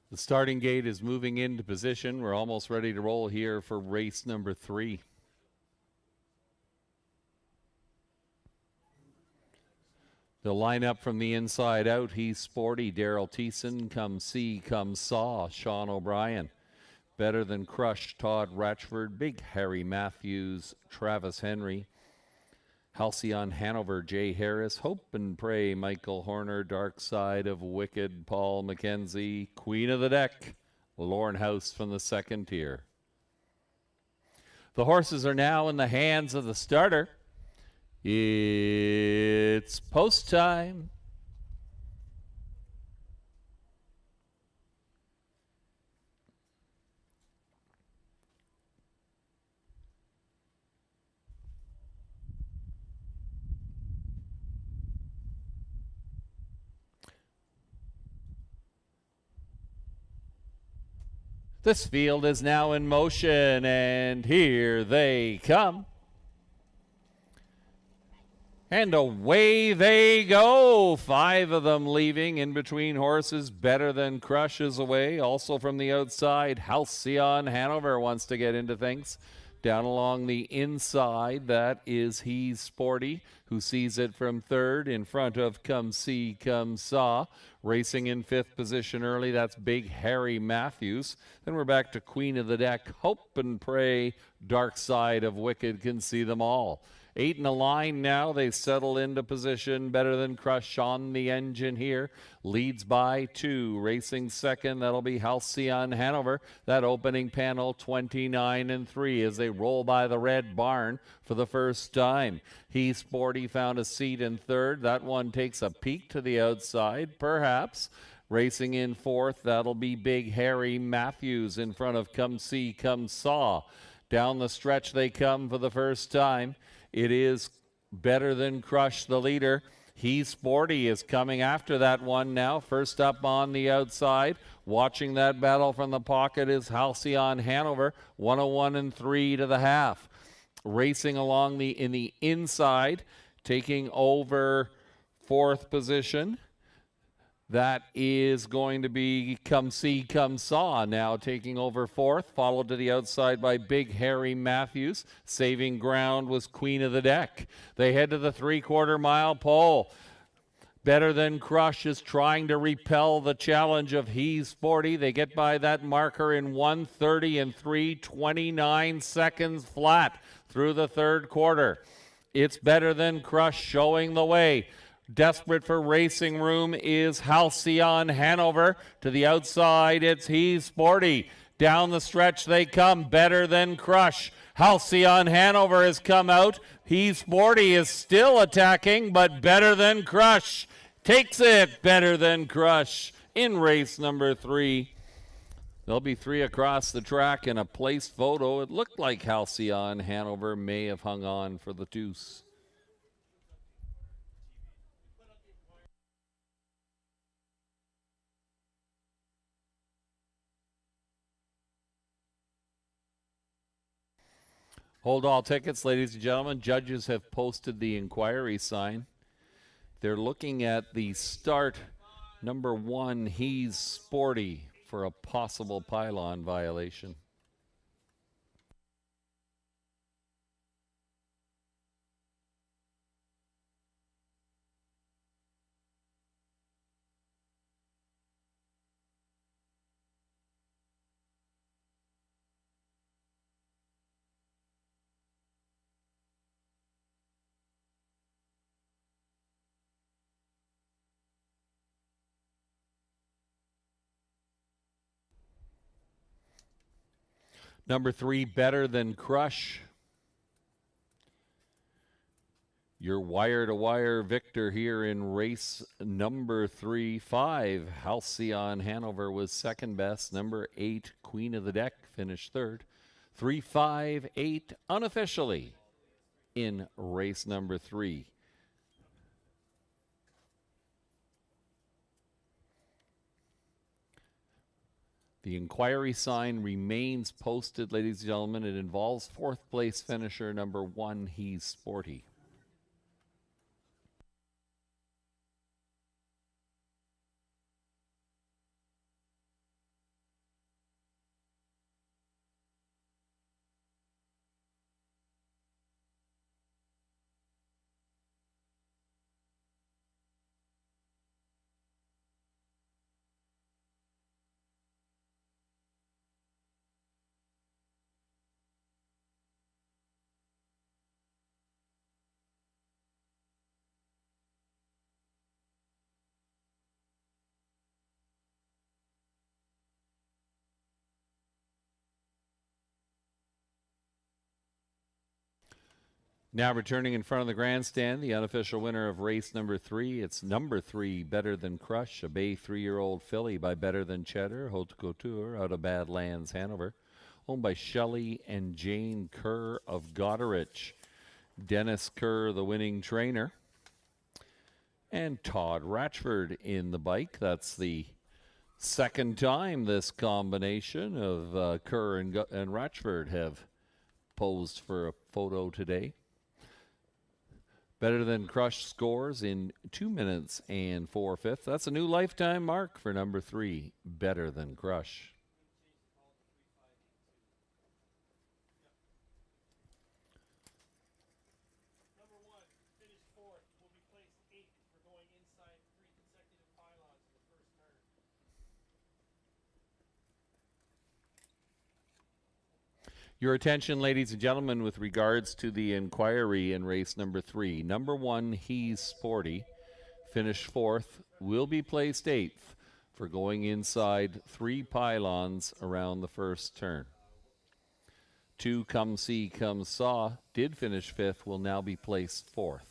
The starting gate is moving into position. We're almost ready to roll here for race number 3. They'll line up from the inside out. He's Sporty, Daryl Thiessen, Come See, Come Saw, Sean O'Brien. Better Than Crush, Todd Ratchford, Big Harry Matthews, Travis Henry. Halcyon Hanover, Jay Harris, Hope and Pray, Michael Horner, Dark Side of Wicked, Paul McKenzie, Queen of the Deck, Lauren House from the second tier. The horses are now in the hands of the starter. It's post time. This field is now in motion, and here they come. And away they go. 5 of them leaving in between horses. Better Than Crush is away. Also from the outside, Halcyon Hanover wants to get into things. Down along the inside, that is He's Sporty, who sees it from third in front of Come See, Come Saw. Racing in 5th position early, that's Big Harry Matthews. Then we're back to Queen of the Deck, Hope and Pray, Dark Side of Wicked can see them all. 8 in a line now. They settle into position. Better Than Crush on the engine here. Leads by 2. Racing second, that'll be Halcyon Hanover. That opening panel, 29-3 as they roll by the red barn for the first time. He's Sporty found a seat in third. That one takes a peek to the outside, perhaps. Racing in 4th, that'll be Big Harry Matthews in front of Come See, Come Saw. Down the stretch they come for the first time. It is Better Than Crush, the leader. He's Sporty is coming after that one now. First up on the outside. Watching that battle from the pocket is Halcyon Hanover. 101-3 to the half. Racing along in the inside, taking over 4th position. That is going to be Come See, Come Saw now taking over 4th, followed to the outside by Big Harry Matthews. Saving ground was Queen of the Deck. They head to the 3/4 mile pole. Better Than Crush is trying to repel the challenge of He's Sporty. They get by that marker in 1:30-3, 29 seconds flat through the 3rd quarter. It's Better Than Crush showing the way. Desperate for racing room is Halcyon Hanover. To the outside, it's He's Sporty. Down the stretch they come. Better Than Crush. Halcyon Hanover has come out. He's Sporty is still attacking, but Better Than Crush takes it. Better Than Crush in race number 3. There'll be 3 across the track in a placed photo. It looked like Halcyon Hanover may have hung on for the deuce. Hold all tickets, ladies and gentlemen. Judges have posted the inquiry sign. They're looking at the start, number 1, He's Sporty, for a possible pylon violation. Number 3, Better Than Crush. Your wire-to-wire victor here in race number 3. 5, Halcyon Hanover was second best. Number 8, Queen of the Deck, finished third. 3, 5, 8, unofficially in race number 3. The inquiry sign remains posted, ladies and gentlemen. It involves fourth place finisher number 1, He's Sporty. Now returning in front of the grandstand, the unofficial winner of race number 3. It's number 3, Better Than Crush, a Bay 3-year-old filly by Better Than Cheddar, Haute Couture, out of Badlands, Hanover. Owned by Shelley and Jane Kerr of Goderich. Dennis Kerr, the winning trainer. And Todd Ratchford in the bike. That's the second time this combination of Kerr and Ratchford have posed for a photo today. Better Than Crush scores in 2 minutes and 4/5. That's a new lifetime mark for number 3, Better Than Crush. Number 1, finished 4th, will be placed 8th for going inside 3 consecutive pylons in the first turn. Your attention, ladies and gentlemen, with regards to the inquiry in race number 3. Number 1, He's Sporty, finished 4th, will be placed 8th for going inside 3 pylons around the first turn. 2, Come See, Come Saw, did finish 5th, will now be placed 4th.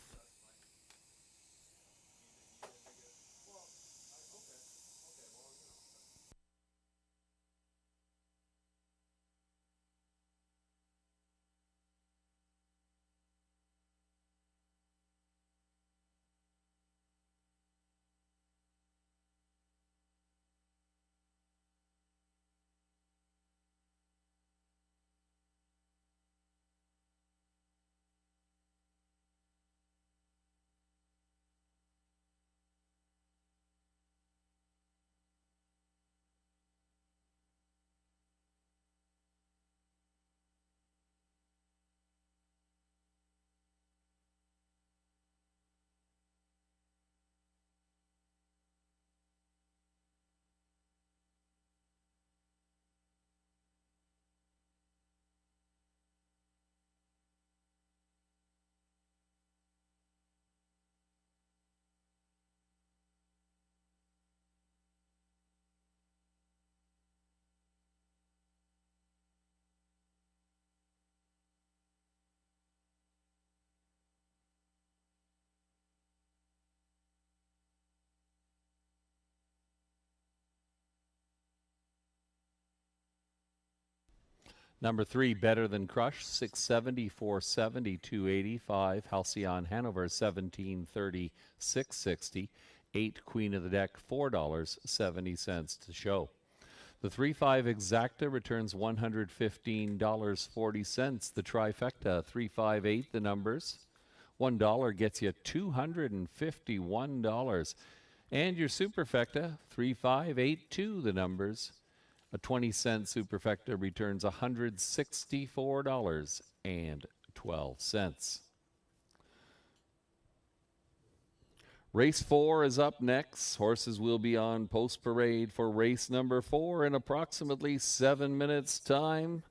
Number 3, Better Than Crush, 670, 470, 285. Halcyon Hanover, 1730, 660. 8, Queen of the Deck, $4.70 to show. The 3-5 Exacta returns $115.40. The trifecta, 358, the numbers. $1 gets you $251. And your superfecta, 3582, the numbers. A 20-cent superfecta returns $164.12. Race 4 is up next. Horses will be on post parade for race number 4 in approximately 7 minutes' time.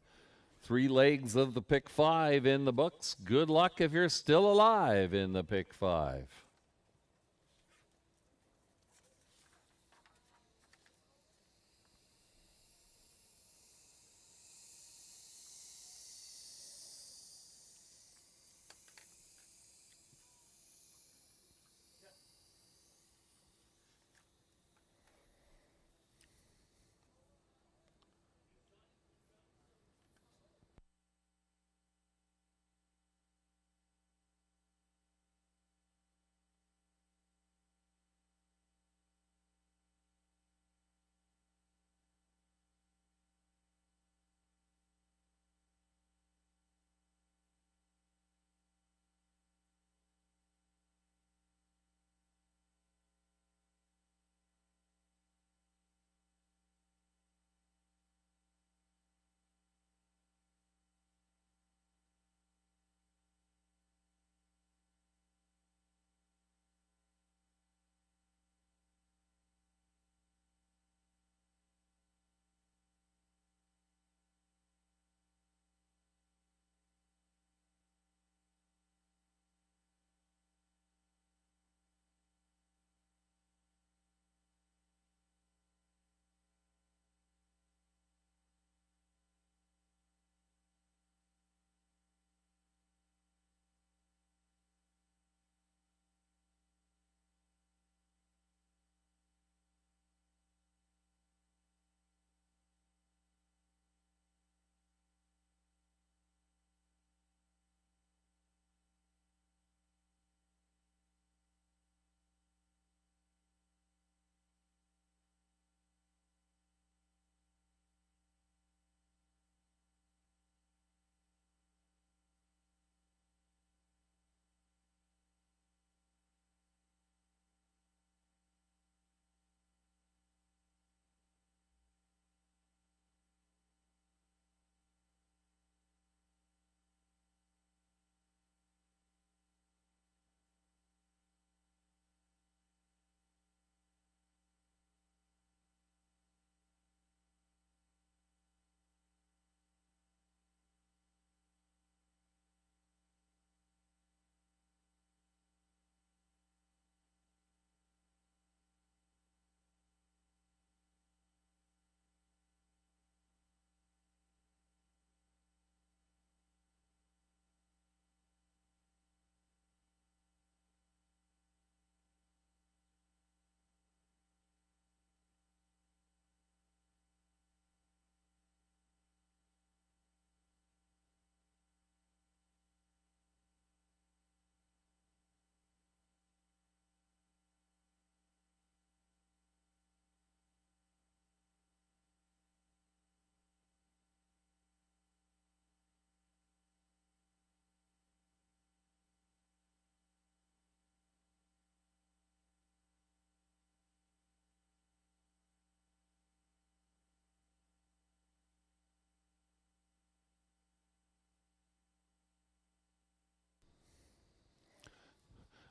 3 legs of the pick 5 in the books. Good luck if you're still alive in the pick 5.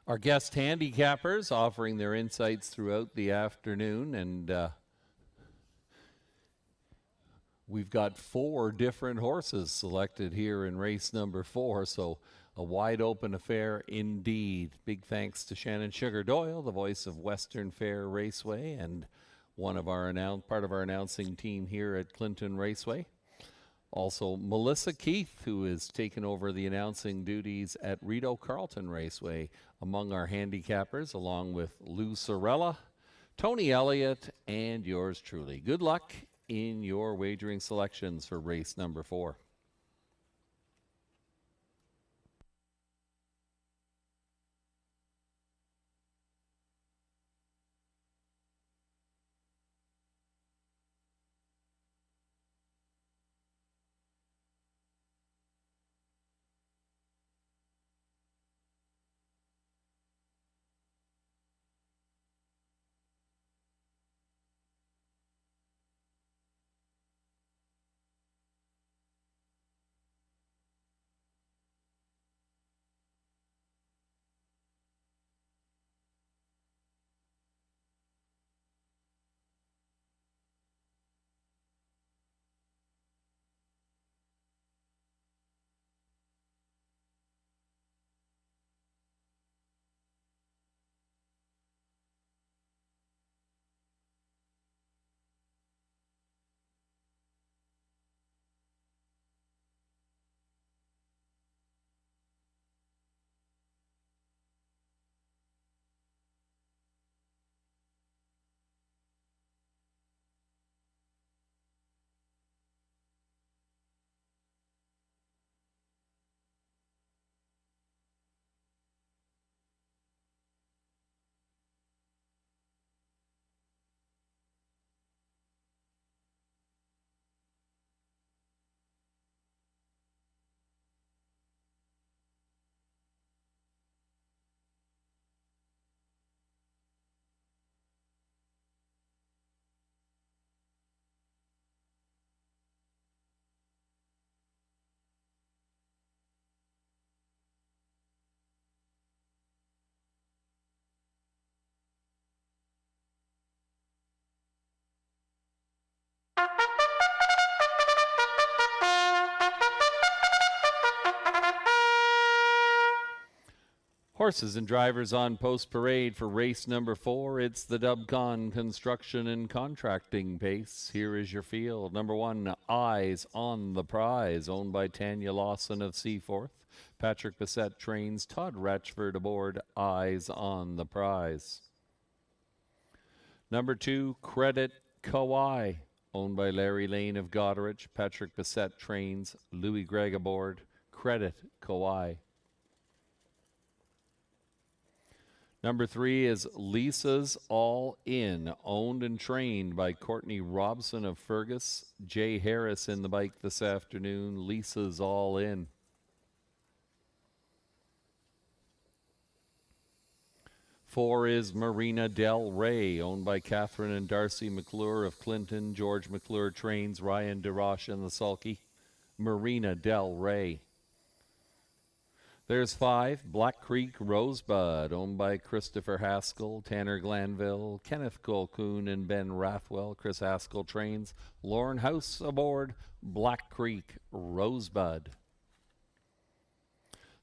Our guest handicappers offering their insights throughout the afternoon, and we've got 4 different horses selected here in race number 4, so a wide open affair indeed. Big thanks to Shannon Sugar Doyle, the voice of Western Fair Raceway, and one of our part of our announcing team here at Clinton Raceway. Also, Melissa Keith, who has taken over the announcing duties at Rideau Carlton Raceway, among our handicappers, along with Lou Sorella, Tony Elliott, and yours truly. Good luck in your wagering selections for race number 4. Horses and drivers on post parade for race number 4. It's the Dubcon Construction and Contracting pace. Here is your field. Number 1, Eyes on the Prize, owned by Tanya Lawson of Seaforth. Patrick Bissett trains. Todd Ratchford aboard Eyes on the Prize. Number 2, Credit Kawai, owned by Larry Lane of Goderich. Patrick Bissett trains. Louis Gregg aboard Credit Kawai. Number 3 is Lisa's All In, owned and trained by Courtney Robson of Fergus. Jay Harris in the bike this afternoon. Lisa's All In. Four is Marina Del Rey, owned by Catherine and Darcy McClure of Clinton. George McClure trains. Ryan DeRoche in the sulky. Marina Del Rey. There's 5, Black Creek Rosebud, owned by Christopher Haskell, Tanner Glanville, Kenneth Colquhoun, and Ben Rathwell. Chris Haskell trains. Lauren House aboard Black Creek Rosebud.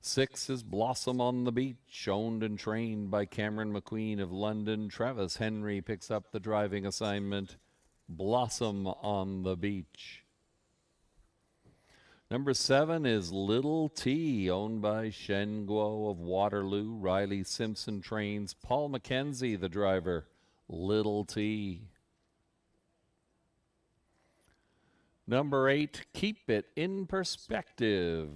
6 is Blossom on the Beach, owned and trained by Cameron McQueen of London. Travis Henry picks up the driving assignment. Blossom on the Beach. Number 7 is Little T, owned by Shen Guo of Waterloo. Riley Simpson trains. Paul McKenzie, the driver. Little T. Number 8, Keep It in Perspective.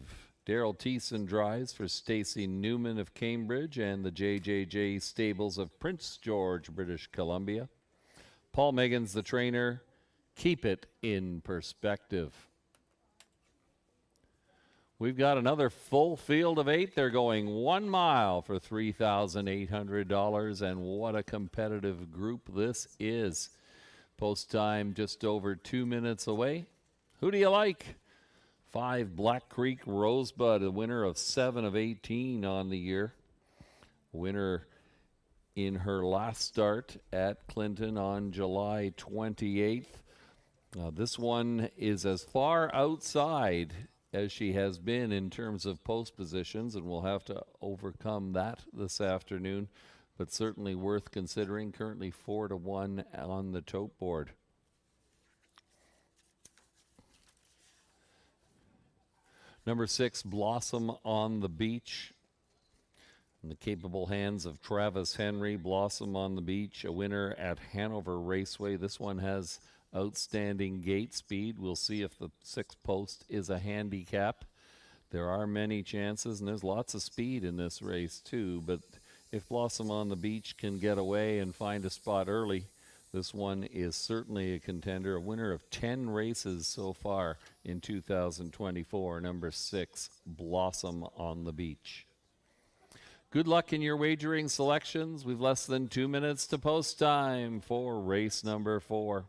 Daryl Thiessen drives for Stacey Newman of Cambridge and the JJJ Stables of Prince George, British Columbia. Paul Megan's the trainer. Keep It in Perspective. We've got another full field of 8. They're going 1 mile for $3,800, and what a competitive group this is. Post time just over 2 minutes away. Who do you like? 5, Black Creek Rosebud, a winner of 7 of 18 on the year. winner in her last start at Clinton on July 28th. This one is as far outside as she has been in terms of post positions, and we'll have to overcome that this afternoon, but certainly worth considering. Currently 4-1 on the tote board. Number 6, Blossom on the Beach. In the capable hands of Travis Henry. Blossom on the Beach, a winner at Hanover Raceway. This one has outstanding gate speed. We'll see if the 6th post is a handicap. There are many chances, and there's lots of speed in this race too, but if Blossom on the Beach can get away and find a spot early, this one is certainly a contender. A winner of 10 races so far in 2024. Number 6, Blossom on the Beach. Good luck in your wagering selections. We've less than 2 minutes to post time for race number 4.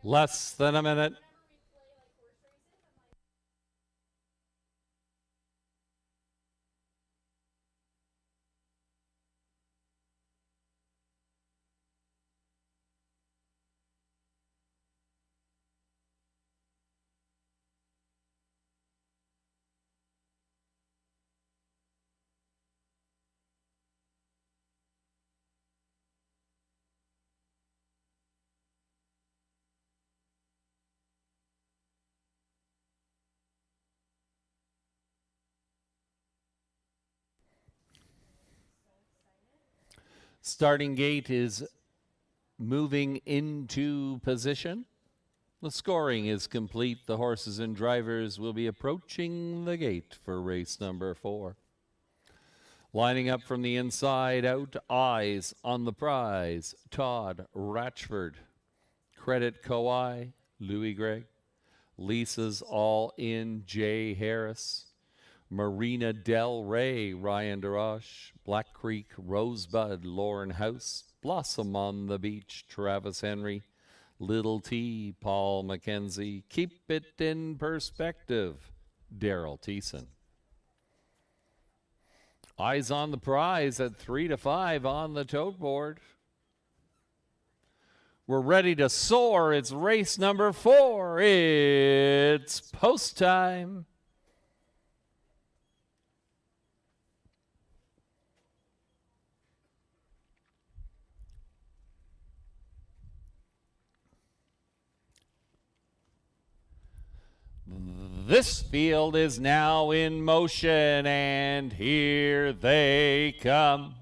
Less than a minute. Starting gate is moving into position. The scoring is complete. The horses and drivers will be approaching the gate for race number 4. Lining up from the inside out, Eyes on the Prize, Todd Ratchford. Credit Kawhi, Louis Gregg. Lisa's All In, Jay Harris. Marina Del Rey, Ryan DeRoche. Black Creek, Rosebud, Lauren House. Blossom on the Beach, Travis Henry. Little T, Paul McKenzie. Keep It in Perspective, Daryl Thiessen. Eyes on the Prize at 3-5 on the tote board. We're ready to soar. It's race number 4. It's post time. This field is now in motion, and here they come.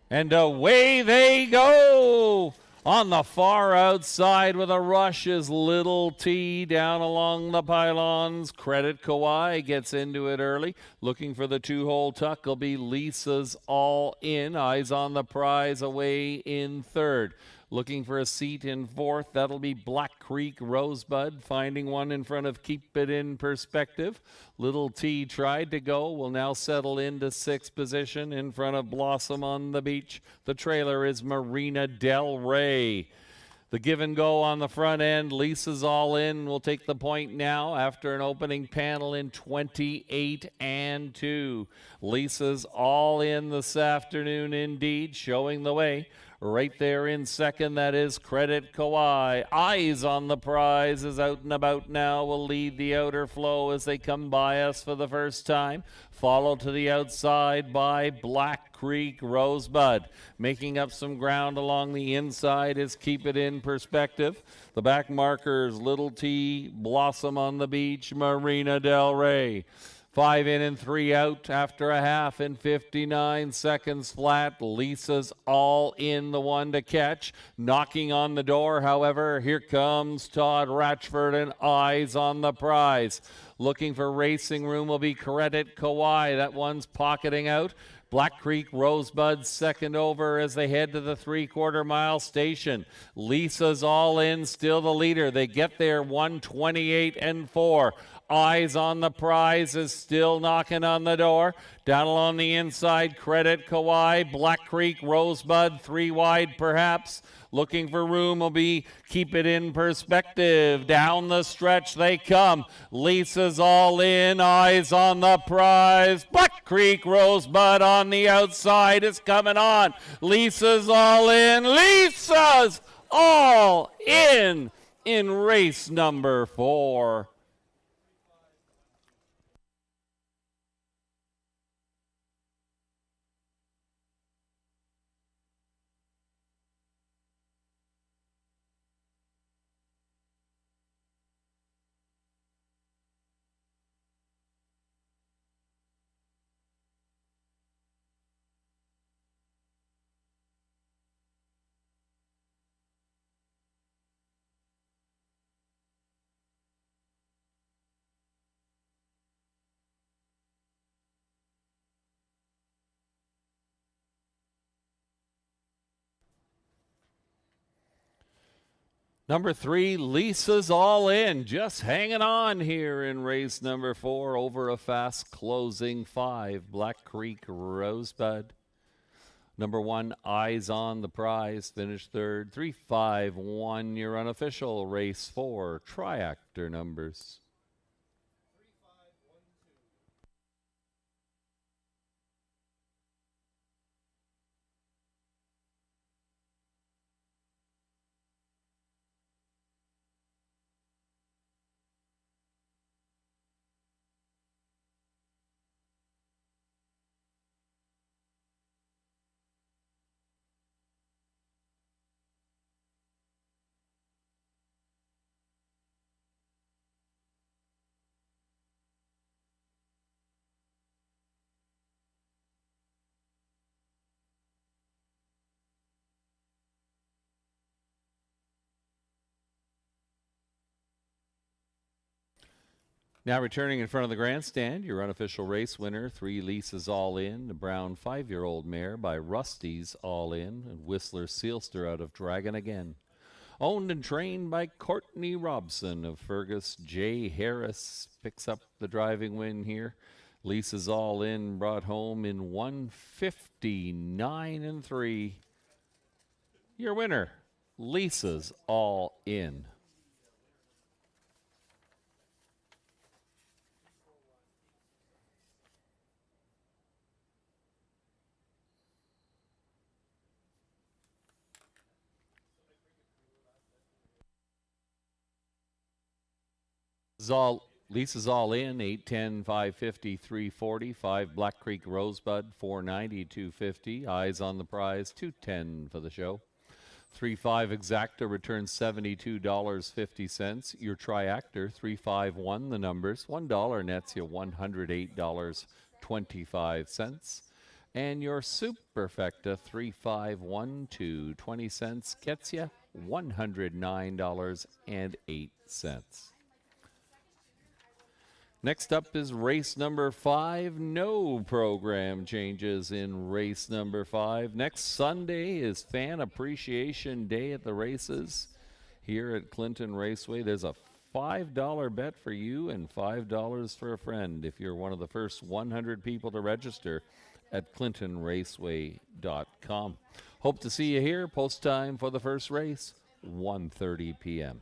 And away they go. On the far outside with a rush is Little T down along the pylons. Credit Kawhi gets into it early. Looking for the 2-hole tuck will be Lisa's All In. Eyes on the Prize away in third. Looking for a seat in fourth, that'll be Black Creek Rosebud, finding one in front of Keep It in Perspective. Little T tried to go, will now settle into sixth position in front of Blossom on the Beach. The trailer is Marina Del Rey. The give and go on the front end. Lisa's All In will take the point now after an opening panel in 28 and 2. Lisa's All In this afternoon indeed, showing the way. Right there in second, that is Credit Kawhi. Eyes on the Prize is out and about now, will lead the outer flow as they come by us for the first time. Followed to the outside by Black Creek Rosebud. Making up some ground along the inside is Keep It in Perspective. The back markers, Little T, Blossom on the Beach, Marina Del Rey. 5 in and 3 out after a half in 59 seconds flat. Lisa's All In, the one to catch. Knocking on the door, however, here comes Todd Ratchford and Eyes on the Prize. Looking for racing room will be Credit Kawhi. That one's pocketing out. Black Creek Rosebud second over as they head to the 3/4 mile station. Lisa's All In, still the leader. They get there 1:28 and 4. Eyes on the Prize is still knocking on the door. Down along the inside, Credit Kawhi, Black Creek Rosebud, 3 wide perhaps. Looking for room will be Keep It in Perspective. Down the stretch they come. Lisa's All In, Eyes on the Prize. Black Creek Rosebud on the outside is coming on. Lisa's All In. Lisa's All in race number 4. Number 3, Lisa's All In, just hanging on here in race number 4 over a fast closing 5. Black Creek Rosebud. Number 1, Eyes on the Prize, finished third. 3, 5, 1, your unofficial race 4. Triactor numbers. Now returning in front of the grandstand, your unofficial race winner, 3 Lisa's All In, a brown 5-year-old mare by Rusty's All In, and Whistler Sealster out of Dragon Again. Owned and trained by Courtney Robson of Fergus. J. Harris picks up the driving win here. Lisa's All In brought home in 1:59 and 3. Your winner, Lisa's All In. Lisa's All In, 810, 550, 340. 5 Black Creek Rosebud, 490, 250. Eyes on the Prize, 210 for the show. 3-5 Exacta returns $72.50. Your Triactor, 351 the numbers. $1 nets you $108.25. And your Superfecta, 3512, 20 cents, gets you $109.08. Next up is race number 5. No program changes in race number 5. Next Sunday is Fan Appreciation Day at the races here at Clinton Raceway. There's a $5 bet for you and $5 for a friend if you're one of the first 100 people to register at clintonraceway.com. Hope to see you here. Post time for the first race, 1:30 p.m.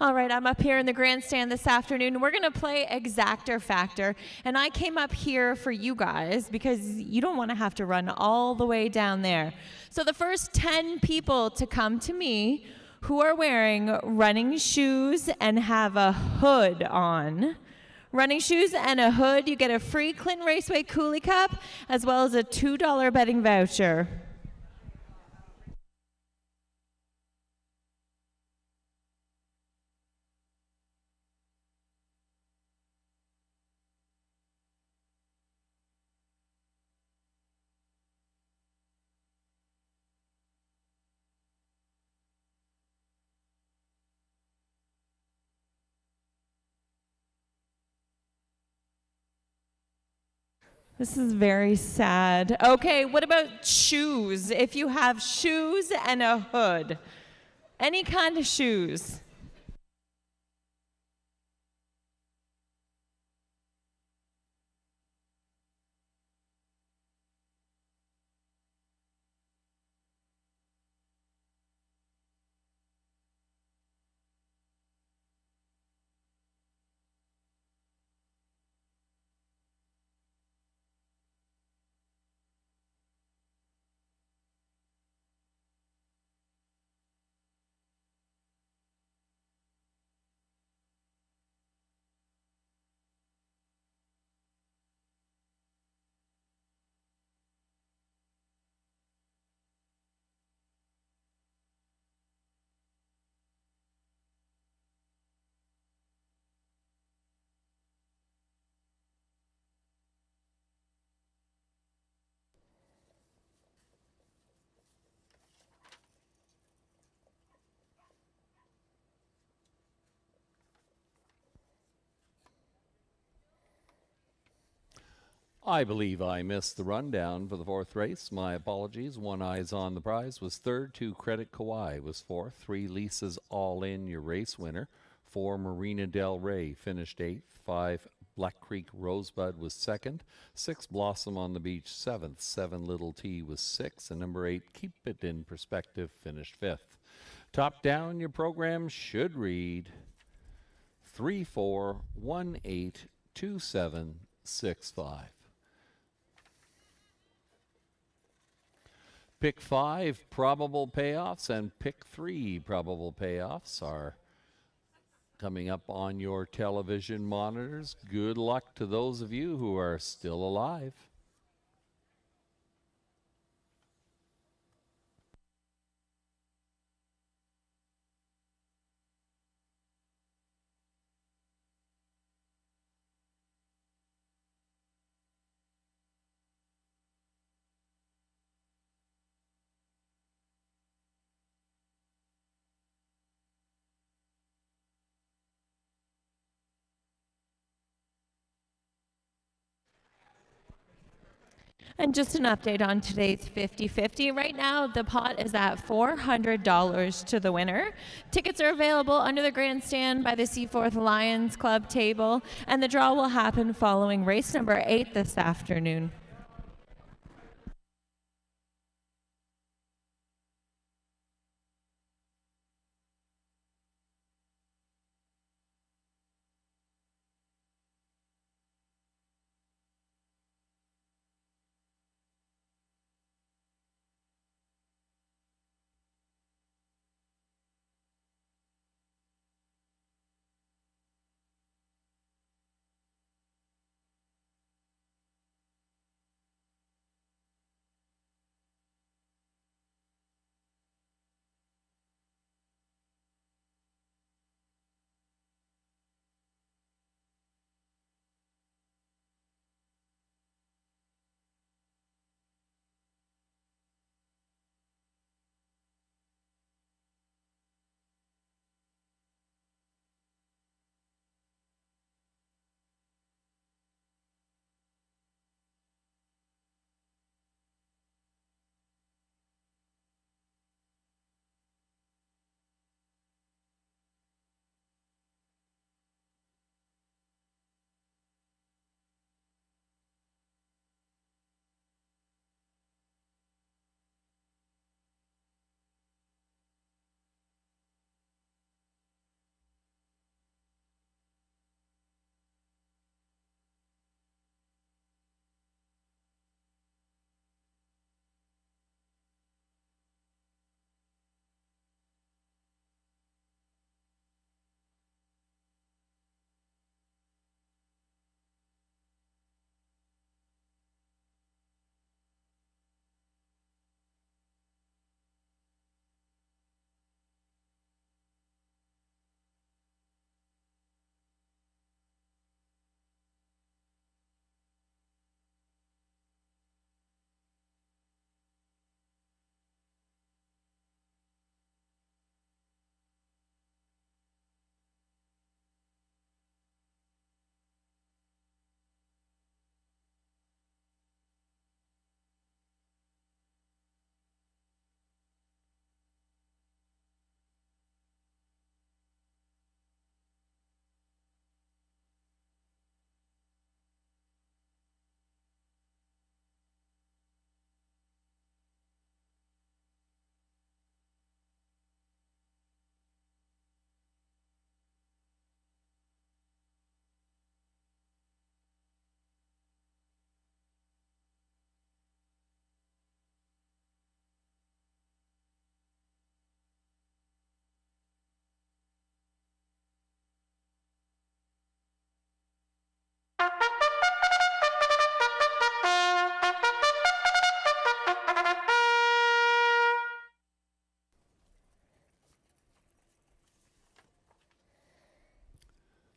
All right, I'm up here in the grandstand this afternoon. We're going to play Exactor Factor. And I came up here for you guys because you don't want to have to run all the way down there. So the first 10 people to come to me who are wearing running shoes and have a hood on, running shoes and a hood, you get a free Clinton Raceway Coolie Cup as well as a $2 betting voucher. This is very sad. Okay, what about shoes? If you have shoes and a hood, any kind of shoes. I believe I missed the rundown for the 4th race. My apologies. One Eyes on the Prize was 3rd. 2 Credit Kauai was 4th. 3 Lisa's All In, your race winner. 4 Marina Del Rey finished 8th. 5 Black Creek Rosebud was second. 6 Blossom on the Beach 7th. 7 Little T was 6th. And number 8 Keep It in Perspective finished 5th. Top down, your program should read 34182765. Pick 5 probable payoffs and pick 3 probable payoffs are coming up on your television monitors. Good luck to those of you who are still alive. And just an update on today's 50-50. Right now, the pot is at $400 to the winner. Tickets are available under the grandstand by the Seaforth Lions Club table, and the draw will happen following race number 8 this afternoon.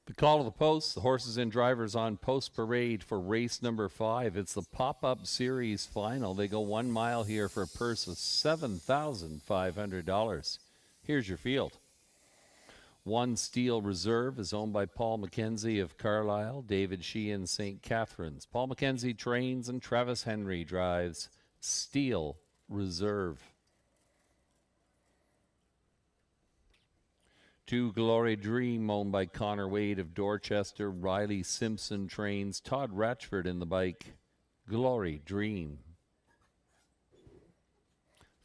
The call to the post, the horses and drivers on post parade for race number 5. It's the pop-up series final. They go 1 mile here for a purse of $7,500. Here's your field. 1 Steel Reserve is owned by Paul McKenzie of Carlisle, David Sheehan, St. Catharines. Paul McKenzie trains and Travis Henry drives Steel Reserve. 2 Glory Dream, owned by Connor Wade of Dorchester. Riley Simpson trains. Todd Ratchford in the bike. Glory Dream.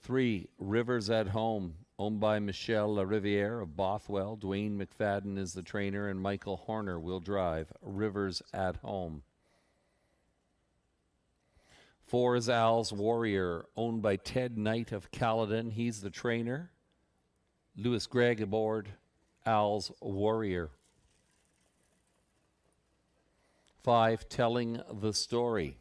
3 Rivers at Home, owned by Michelle LaRiviere of Bothwell. Dwayne McFadden is the trainer, and Michael Horner will drive. Rivers at Home. 4 is Al's Warrior, owned by Ted Knight of Caledon. He's the trainer. Lewis Gregg aboard. Al's Warrior. 5 Telling the Story,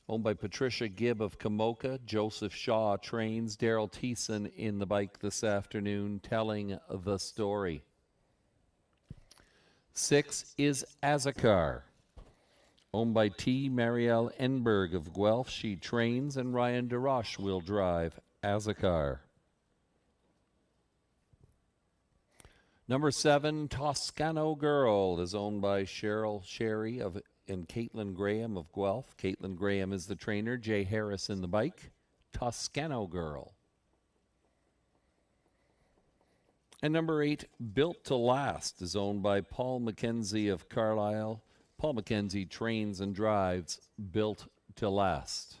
owned by Patricia Gibb of Kamoka. Joseph Shaw trains. Daryl Thiessen in the bike this afternoon. Telling the Story. 6 is Azakar, owned by T. Marielle Enberg of Guelph. She trains, and Ryan DeRoche will drive. Azakar. Number 7, Toscano Girl, is owned by Cheryl Sherry and Caitlin Graham of Guelph. Caitlin Graham is the trainer. Jay Harris in the bike. Toscano Girl. And number 8, Built to Last, is owned by Paul McKenzie of Carlisle. Paul McKenzie trains and drives Built to Last.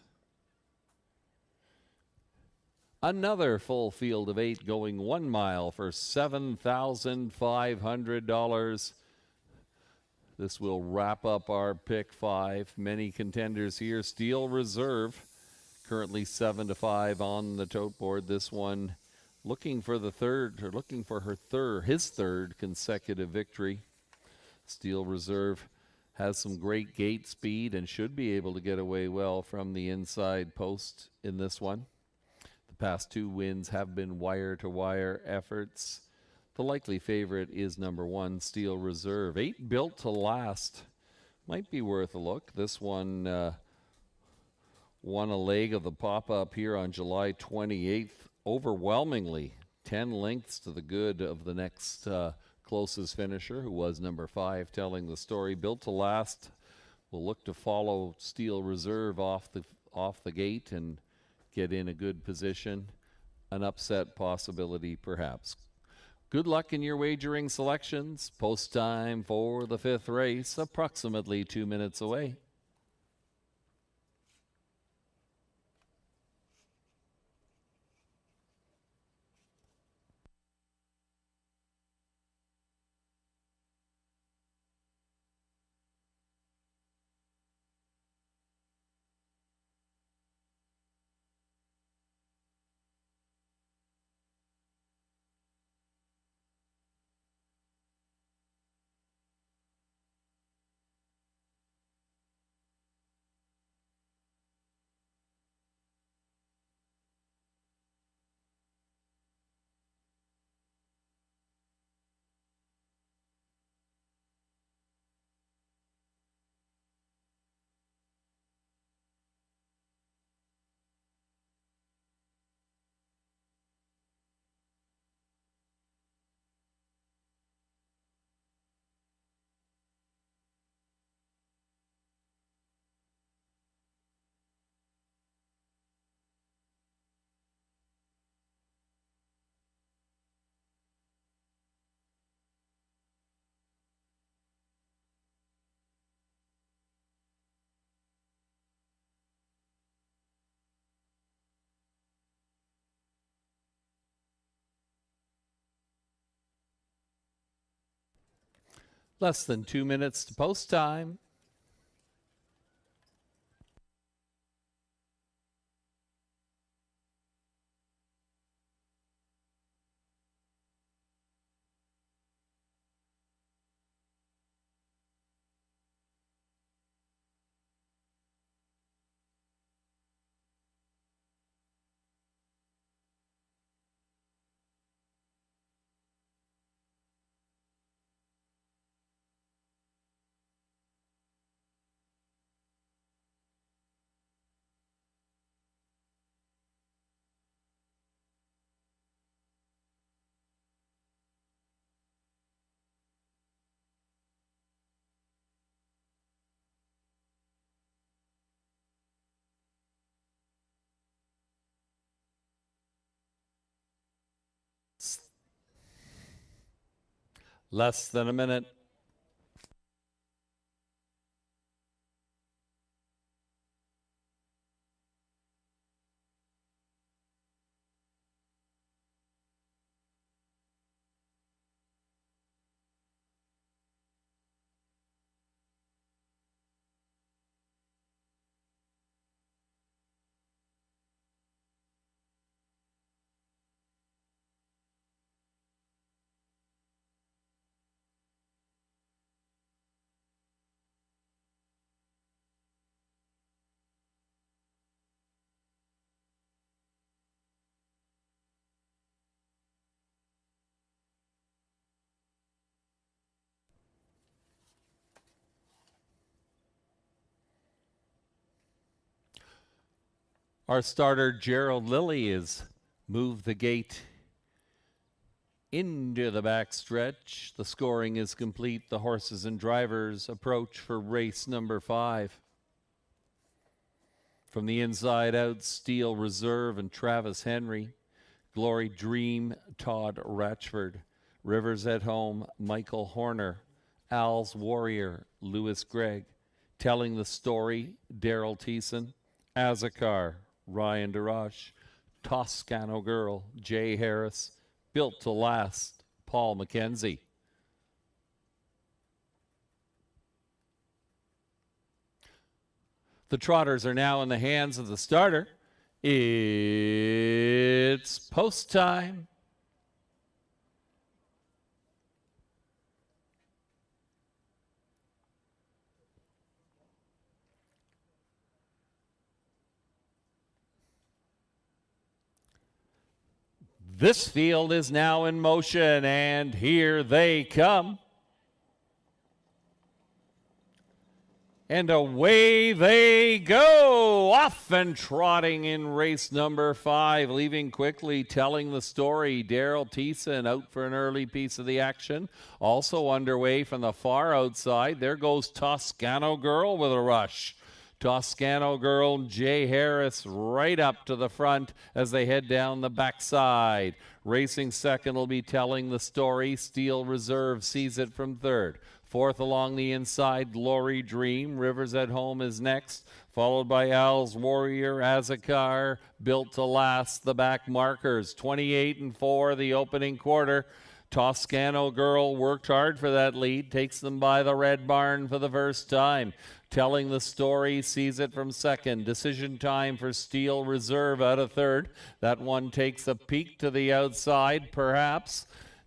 Another full field of 8 going 1 mile for $7,500. This will wrap up our pick 5. Many contenders here. Steel Reserve, currently 7-5 on the tote board. This one looking for his third consecutive victory. Steel Reserve has some great gate speed and should be able to get away well from the inside post in this one. The past 2 wins have been wire-to-wire efforts. The likely favorite is number 1, Steel Reserve. 8 Built to Last might be worth a look. This one won a leg of the pop-up here on July 28th. Overwhelmingly 10 lengths to the good of the next closest finisher, who was number 5, Telling the Story. Built to Last will look to follow Steel Reserve off the gate and get in a good position. An upset possibility, perhaps. Good luck in your wagering selections. Post time for the 5th race, approximately 2 minutes away. Less than 2 minutes to post time. Less than a minute. Our starter, Gerald Lilly, has moved the gate into the backstretch. The scoring is complete. The horses and drivers approach for race number 5. From the inside out, Steel Reserve and Travis Henry. Glory Dream, Todd Ratchford. Rivers at Home, Michael Horner. Al's Warrior, Lewis Gregg. Telling the Story, Daryl Thiessen. Azakar, Ryan DeRoche. Toscano Girl, Jay Harris. Built to Last, Paul McKenzie. The trotters are now in the hands of the starter. It's post time. This field is now in motion, and here they come. And away they go, off and trotting in race number 5, leaving quickly, Telling the Story. Daryl Thiessen out for an early piece of the action. Also underway from the far outside, there goes Toscano Girl with a rush. Toscano Girl, Jay Harris right up to the front as they head down the backside. Racing second will be Telling the Story. Steel Reserve sees it from third. Fourth along the inside, Glory Dream. Rivers at Home is next, followed by Al's Warrior, Azakar, Built to Last. The back markers, 28 and 4, the opening quarter. Toscano Girl worked hard for that lead, takes them by the Red Barn for the first time. Telling the Story sees it from second. Decision time for Steel Reserve out of third. That one takes a peek to the outside, perhaps.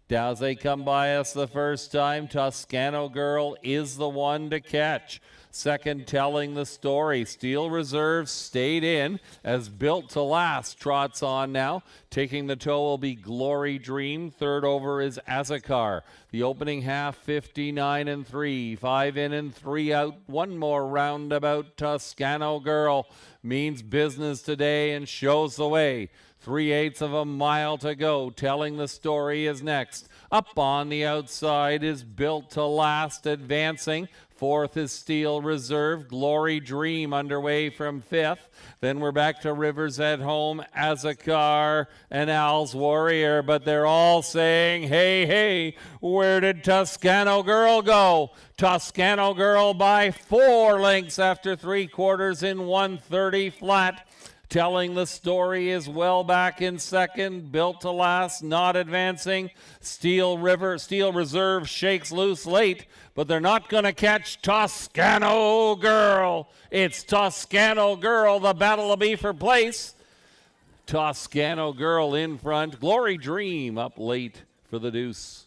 As they come by us the first time, Toscano Girl is the one to catch. Second, Telling the Story. Steel Reserve stayed in as Built to Last trots on now. Taking the toe will be Glory Dream. Third over is Azakar. The opening half, 59 and 3. 5 in and 3 out. One more roundabout. Toscano Girl means business today and shows the way. 3/8 of a mile to go. Telling the Story is next. Up on the outside is Built to Last, advancing. Fourth is Steel Reserve. Glory Dream underway from fifth. Then we're back to Rivers at Home, Azakar, and Al's Warrior. But they're all saying, hey, hey, where did Toscano Girl go? Toscano Girl by 4 lengths after 3/4 in 1:30 flat. Telling the Story is well back in second. Built to Last, not advancing. Steel Reserve shakes loose late, but they're not going to catch Toscano Girl. It's Toscano Girl. The battle will be for place. Toscano Girl in front. Glory Dream up late for the deuce.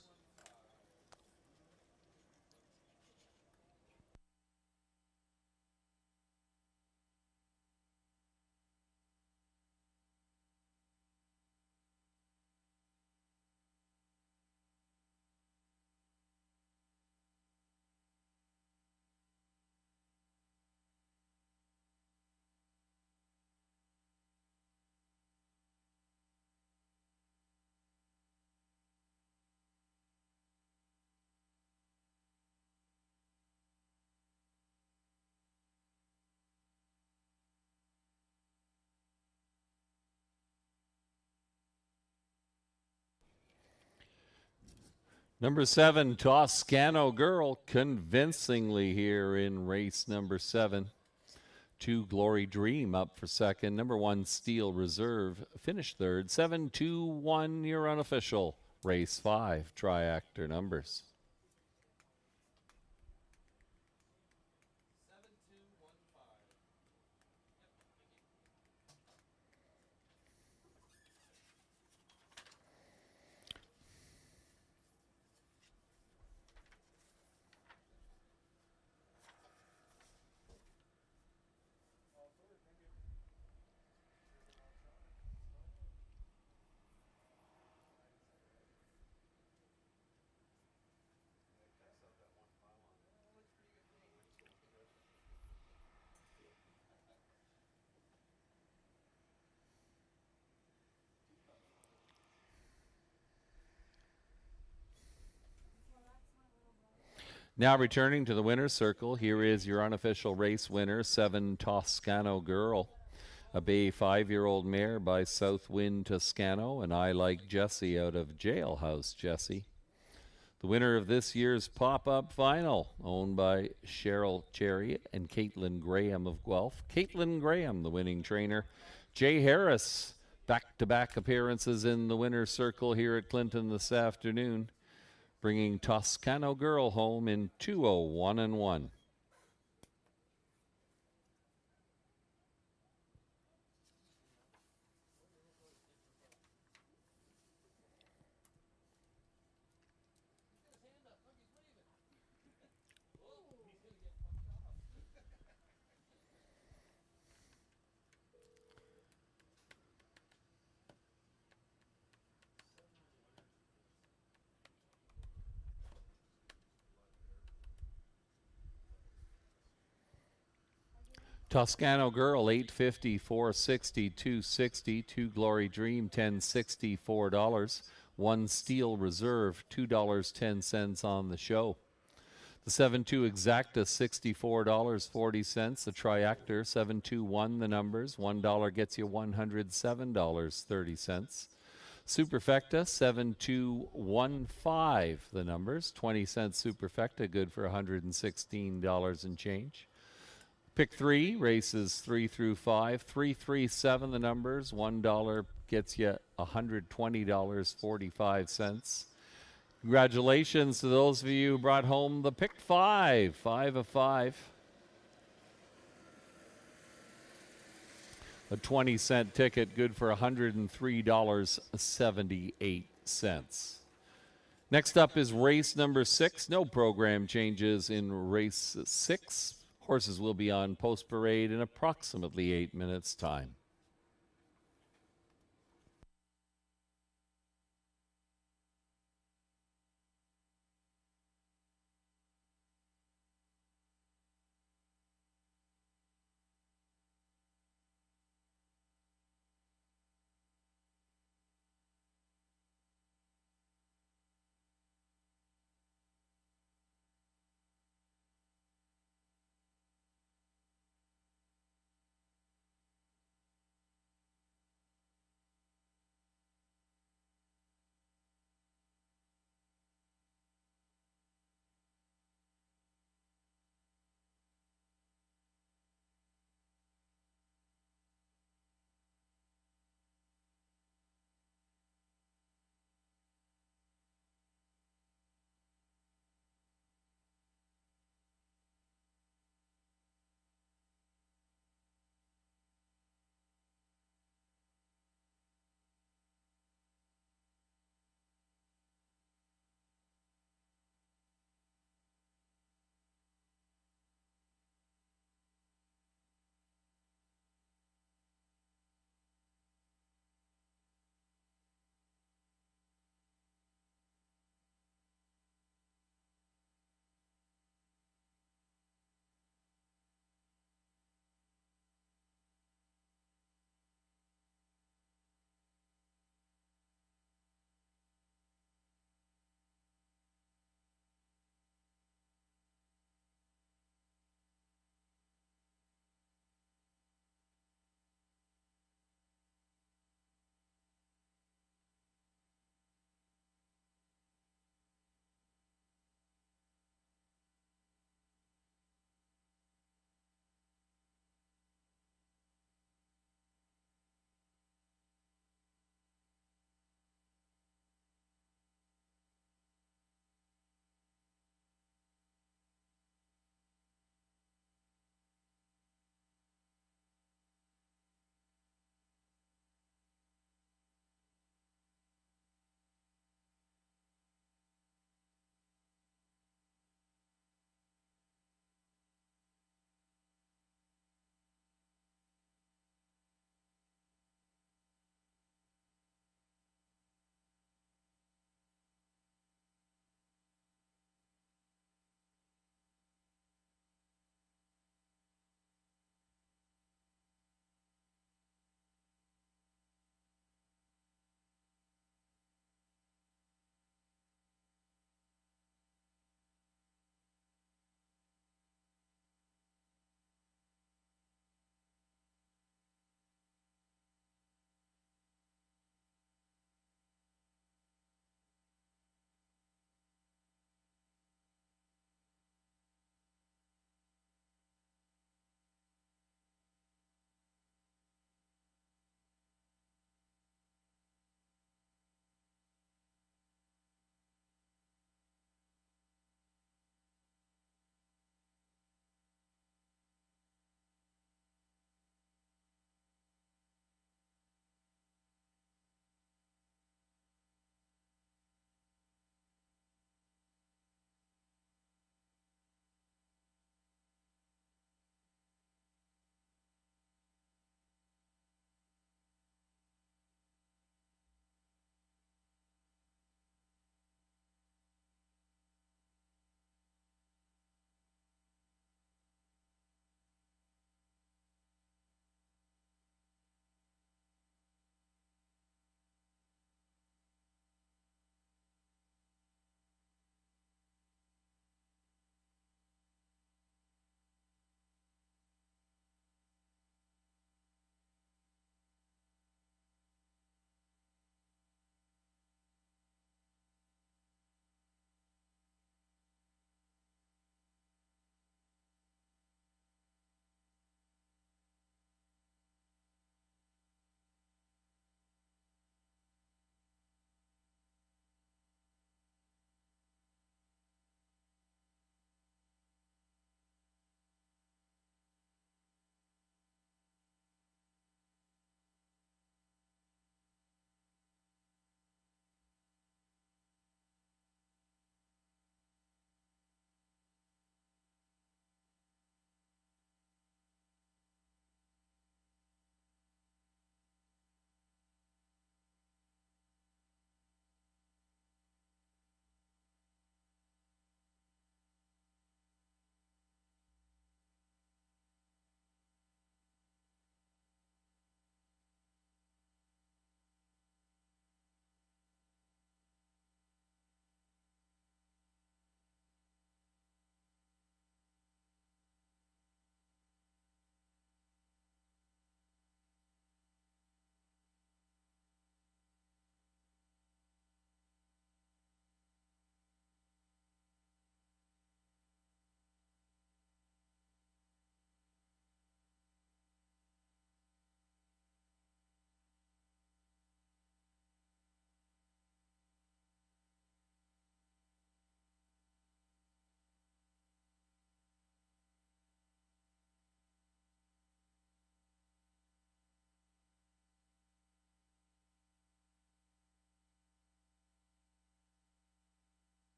Number 7, Toscano Girl, convincingly here in race number 7. 2, Glory Dream up for second. Number 1, Steel Reserve finished third. 7-2-1, your unofficial. Race 5, triactor numbers. Now returning to the winner's circle, here is your unofficial race winner, 7, Toscano Girl. A bay 5-year-old mare by Southwind Toscano, and I Like Jesse out of Jailhouse Jesse. The winner of this year's pop-up final, owned by Cheryl Chariot and Caitlin Graham of Guelph. Caitlin Graham, the winning trainer. Jay Harris, back-to-back appearances in the winner's circle here at Clinton this afternoon, bringing Toscano Girl home in 201-1. Toscano Girl, $8.50, $4.60, $2.60. 2 Glory Dream, $10.60, $4. 1 Steel Reserve, $2.10 on the show. The 7-2 Exacta, $64.40. The Triactor, 7-2-1 the numbers. $1 gets you $107.30. Superfecta, 7-2-1-5 the numbers. 20 cents Superfecta, good for $116 and change. Pick 3, races 3 through 5. 3-3-7 the numbers. $1 gets you $120.45. Congratulations to those of you who brought home the pick 5. 5 of 5. A 20-cent ticket, good for $103.78. Next up is race number 6. No program changes in race 6. Horses will be on post parade in approximately 8 minutes' time.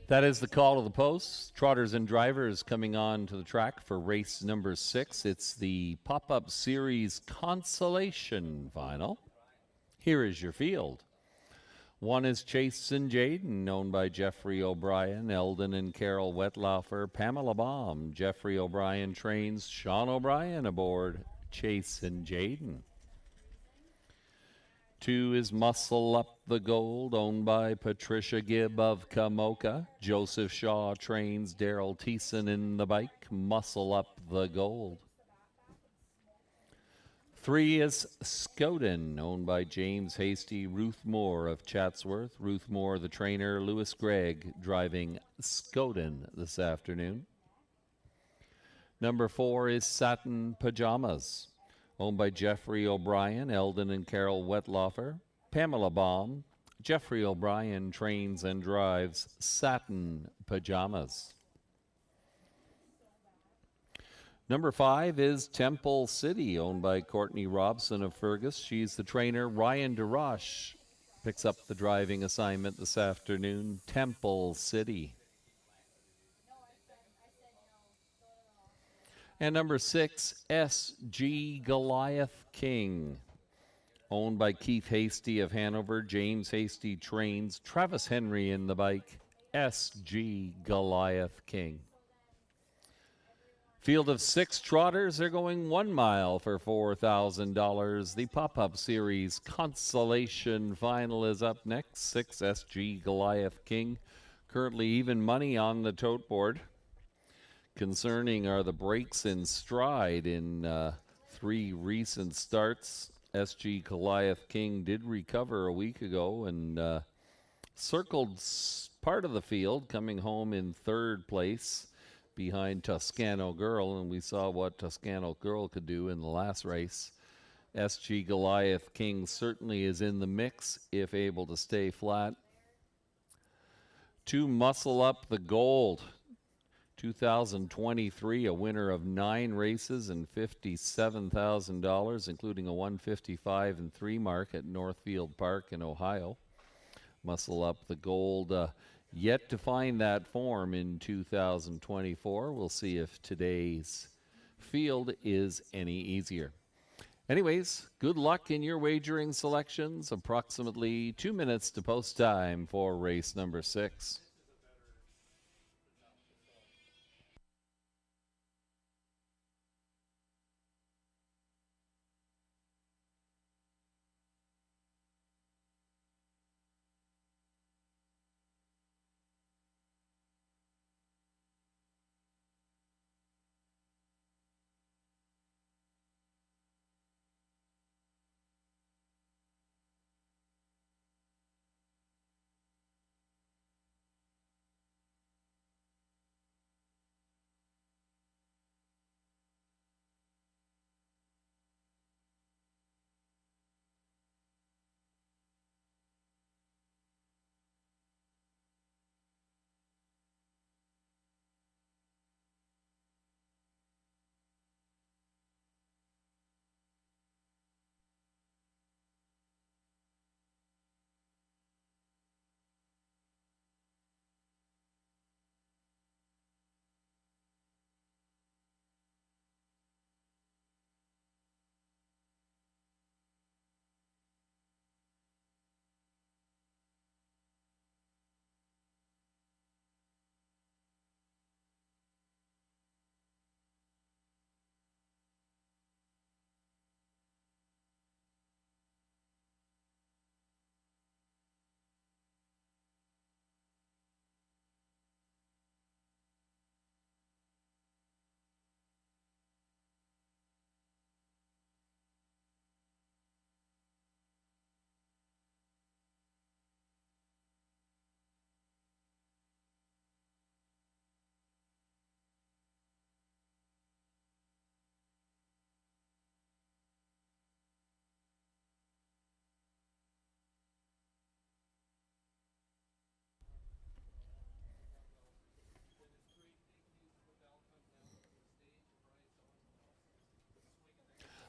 That is the call of the posts. Trotters and drivers coming on to the track for race number 6. It's the Pop-Up Series Consolation Final. Here is your field. 1 is Chase and Jaden, owned by Jeffrey O'Brien, Eldon and Carol Wetlaufer, Pamela Baum. Jeffrey O'Brien trains Sean O'Brien aboard Chase and Jaden. 2 is Muscle Up the Gold, owned by Patricia Gibb of Kamoka. Joseph Shaw trains Daryl Thiessen in the bike, Muscle Up the Gold. 3 is Scoden, owned by James Hasty, Ruth Moore of Chatsworth. Ruth Moore, the trainer, Lewis Gregg driving Scoden this afternoon. Number 4 is Satin Pajamas, owned by Jeffrey O'Brien, Eldon and Carol Wetlaufer. Pamela Baum. Jeffrey O'Brien trains and drives Satin Pajamas. Number 5 is Temple City, owned by Courtney Robson of Fergus. She's the trainer. Ryan DeRoche picks up the driving assignment this afternoon. Temple City. And number 6, S.G. Goliath King, owned by Keith Hasty of Hanover. James Hasty trains Travis Henry in the bike. S.G. Goliath King. Field of 6 trotters are going 1 mile for $4,000. The Pop-Up Series Consolation Final is up next. 6 SG Goliath King. Currently even money on the tote board. Concerning are the breaks in stride in 3 recent starts. SG Goliath King did recover a week ago and circled part of the field, coming home in 3rd place behind Toscano Girl, and we saw what Toscano Girl could do in the last race. SG Goliath King certainly is in the mix if able to stay flat. 2 Muscle Up the Gold, 2023, a winner of 9 races and $57,000, including a 155 and 3 mark at Northfield Park in Ohio. Muscle Up the Gold, yet to find that form in 2024. We'll see if today's field is any easier. Anyways, good luck in your wagering selections. Approximately 2 minutes to post time for race number 6.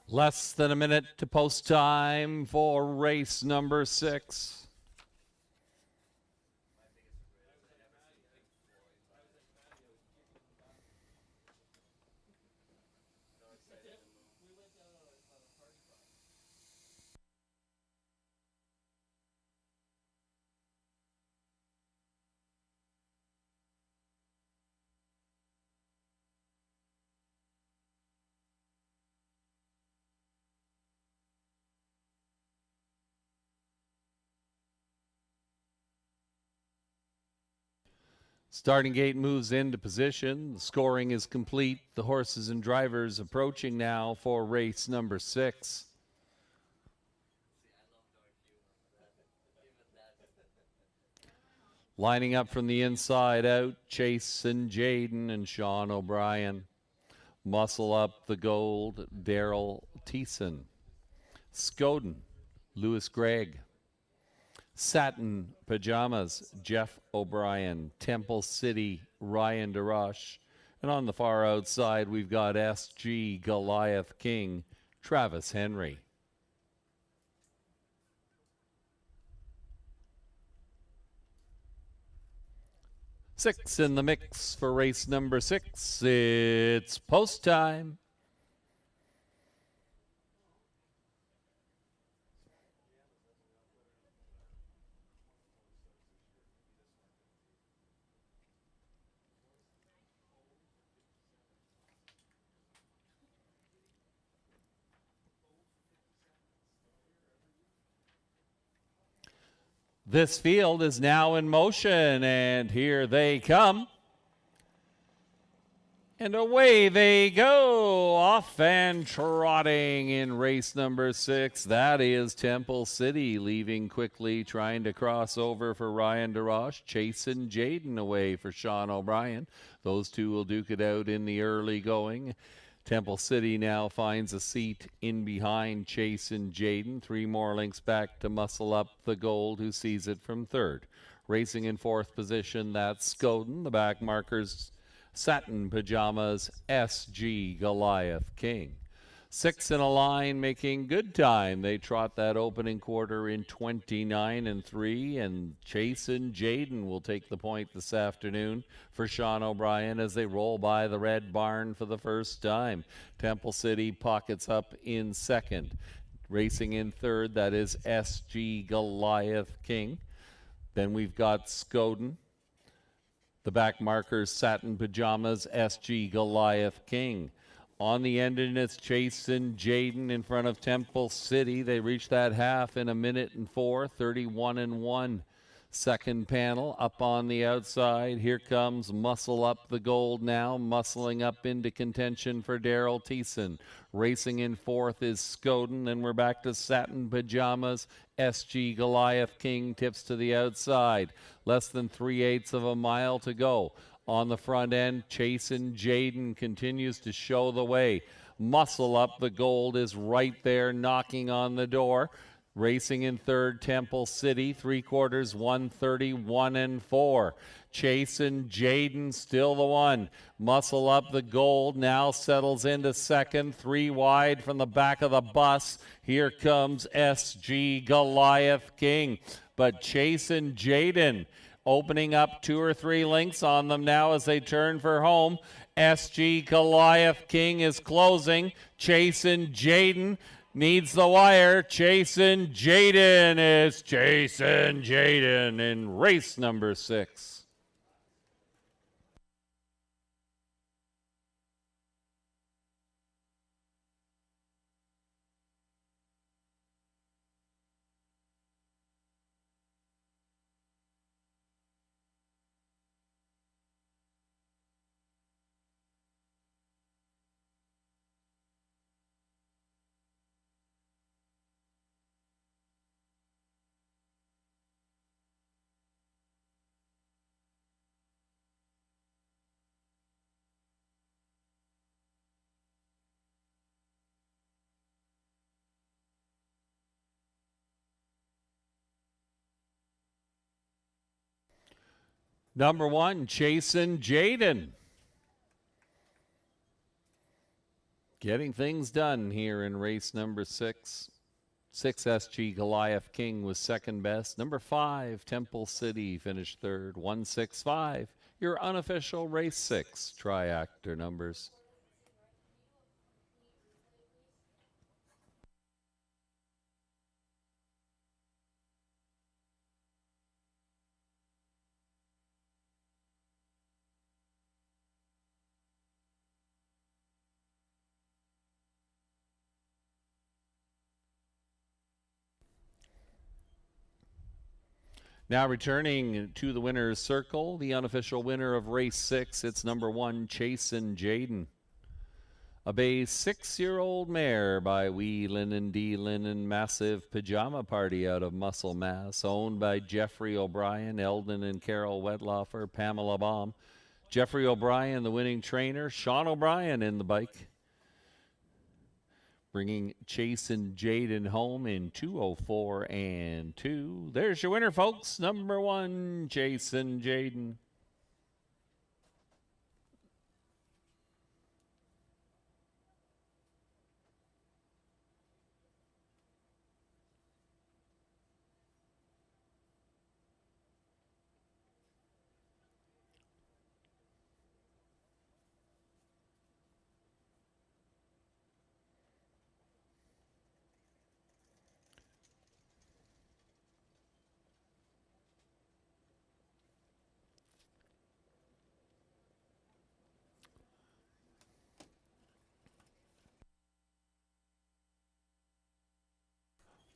Less than a minute to post time for race number 6. Starting gate moves into position. The scoring is complete. The horses and drivers approaching now for race number 6. Lining up from the inside out, Chase and Jaden and Sean O'Brien. Muscle Up the Gold, Daryl Thiessen. Scoden, Lewis Gregg. Satin Pajamas, Jeff O'Brien. Temple City, Ryan DeRoche. And on the far outside, we've got SG Goliath King, Travis Henry. Six in the mix for race number 6. It's post time. This field is now in motion, and here they come. And away they go, off and trotting in race number 6. That is Temple City, leaving quickly, trying to cross over for Ryan DeRoche. Chasing Jaden away for Sean O'Brien. Those two will duke it out in the early going. Temple City now finds a seat in behind Chase and Jaden. 3 more links back to Muscle Up the Gold, who sees it from 3rd. Racing in 4th position, that's Scoden. The back markers, Satin Pajamas, SG Goliath King. 6 in a line, making good time. They trot that opening quarter in 29 and 3, and Chase and Jaden will take the point this afternoon for Sean O'Brien as they roll by the Red Barn for the first time. Temple City pockets up in 2nd. Racing in 3rd, that is SG Goliath King. Then we've got Scoden. The back markers, Satin Pajamas, SG Goliath King. On the end, and it's Chase and Jaden in front of Temple City. They reach that half in 1:04, 31 and 1. Second panel up on the outside. Here comes Muscle Up the Gold now, muscling up into contention for Daryl Thiessen. Racing in 4th is Scoden, and we're back to Satin Pajamas. SG Goliath King tips to the outside. Less than 3/8 of a mile to go. On the front end, Chase and Jaden continues to show the way. Muscle Up the Gold is right there knocking on the door. Racing in 3rd, Temple City, 3/4, 1:31 and 4. Chase and Jaden still the one. Muscle Up the Gold now settles into 2nd, 3 wide from the back of the bus. Here comes SG Goliath King. But Chase and Jaden opening up 2 or 3 links on them now as they turn for home. SG Goliath King is closing. Chase and Jaden needs the wire. Chase and Jaden is Chase and Jaden in race number 6. Number 1, Chasin' Jaden. Getting things done here in race number 6. 6 SG Goliath King was second best. Number 5, Temple City finished third. 165. Your unofficial race 6 triactor numbers. Now returning to the winner's circle, the unofficial winner of race 6, it's number 1, Chasin' Jaden. A bay 6-year-old mare by Wee Linen D Linen Massive Pajama Party out of Muscle Mass, owned by Jeffrey O'Brien, Eldon and Carol Wedloffer, Pamela Baum. Jeffrey O'Brien, the winning trainer, Sean O'Brien in the bike. Bringing Chasin' Jaden home in 2:04 and 2. There's your winner, folks. Number 1, Chasin' Jaden.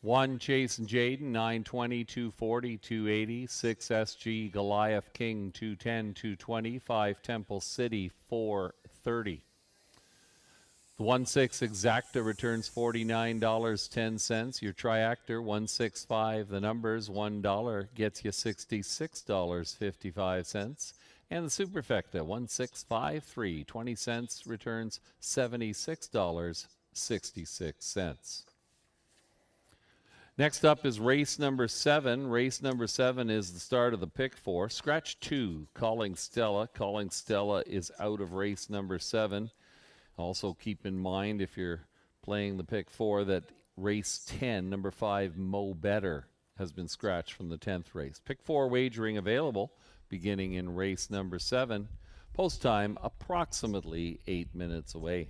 One, Chasin' Jaden, 920, 240, 280. 6, SG Goliath King, 210, 220. 5, Temple City, 430. The 1-6 Exacta returns $49.10. Your Triactor, 165. The numbers, $1 gets you $66.55. And the Superfecta, 1653, 20 cents returns $76.66. Next up is race number 7. Race number 7 is the start of the pick 4. Scratch 2, Calling Stella. Calling Stella is out of race number 7. Also keep in mind, if you're playing the pick 4, that race 10, number 5, Mo Better, has been scratched from the 10th race. Pick 4 wagering available beginning in race number 7. Post time approximately 8 minutes away.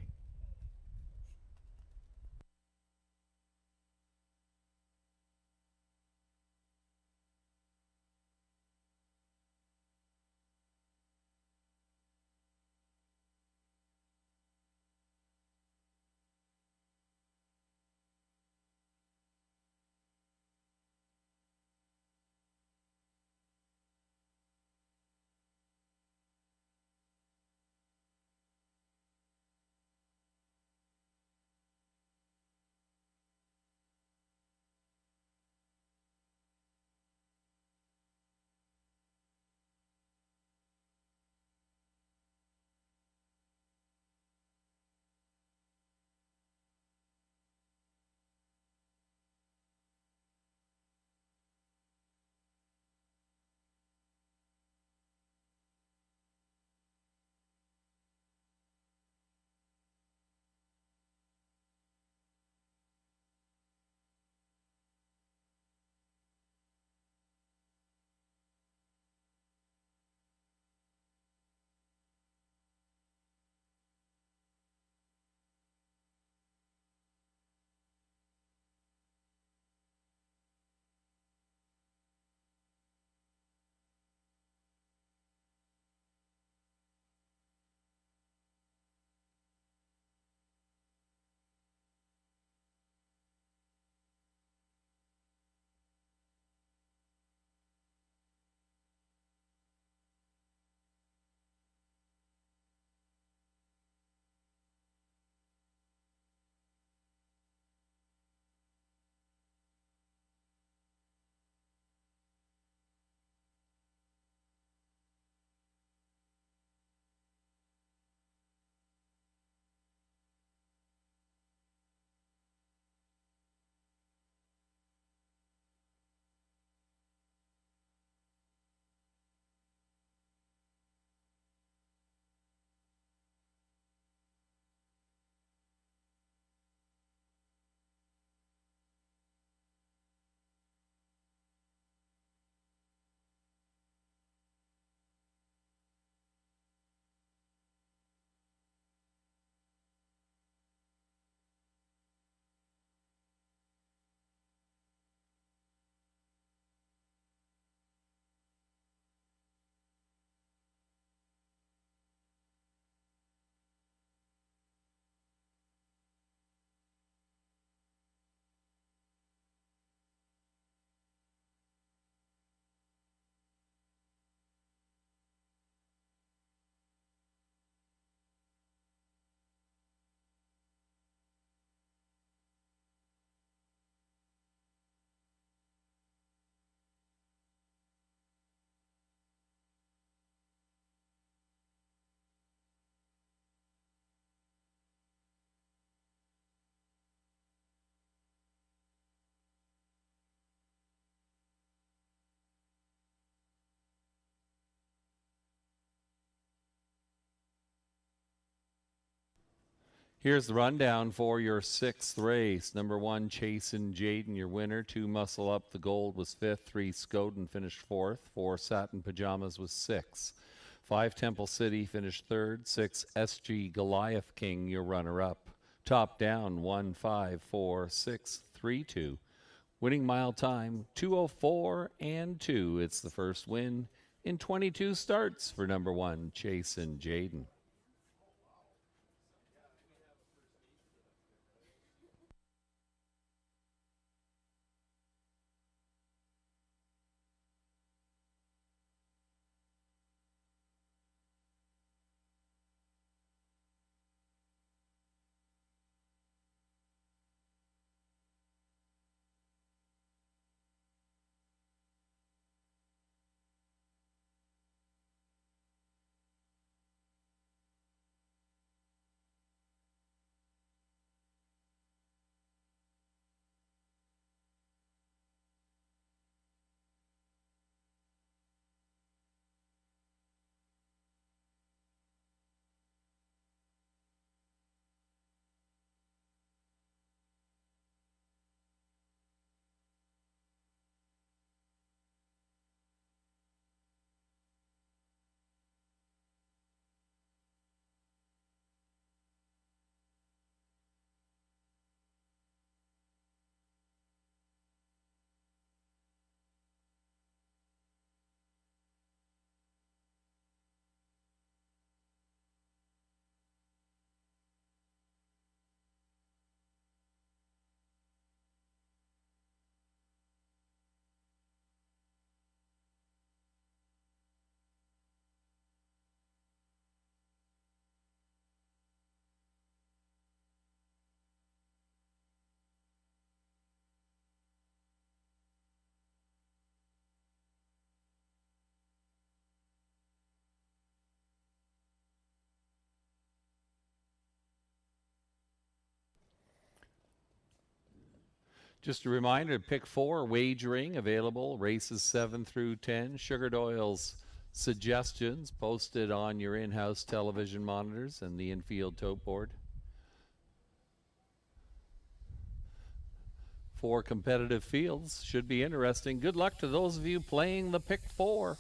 Here's the rundown for your sixth race. Number 1, Chasin' Jaden, your winner. 2, Muscle Up the Gold was 5th. 3, Scoden finished 4th. 4, Satin Pajamas was 6th. 5, Temple City finished 3rd. 6, SG Goliath King, your runner-up. Top down, 1, 5, 4, 6, 3, 2. Winning mile time, 2:04 and 2. It's the first win in 22 starts for number 1, Chasin' Jaden. Just a reminder, pick 4 wagering available, races 7 through 10. Sugar Doyle's suggestions posted on your in-house television monitors and the infield tote board. 4 competitive fields should be interesting. Good luck to those of you playing the pick 4.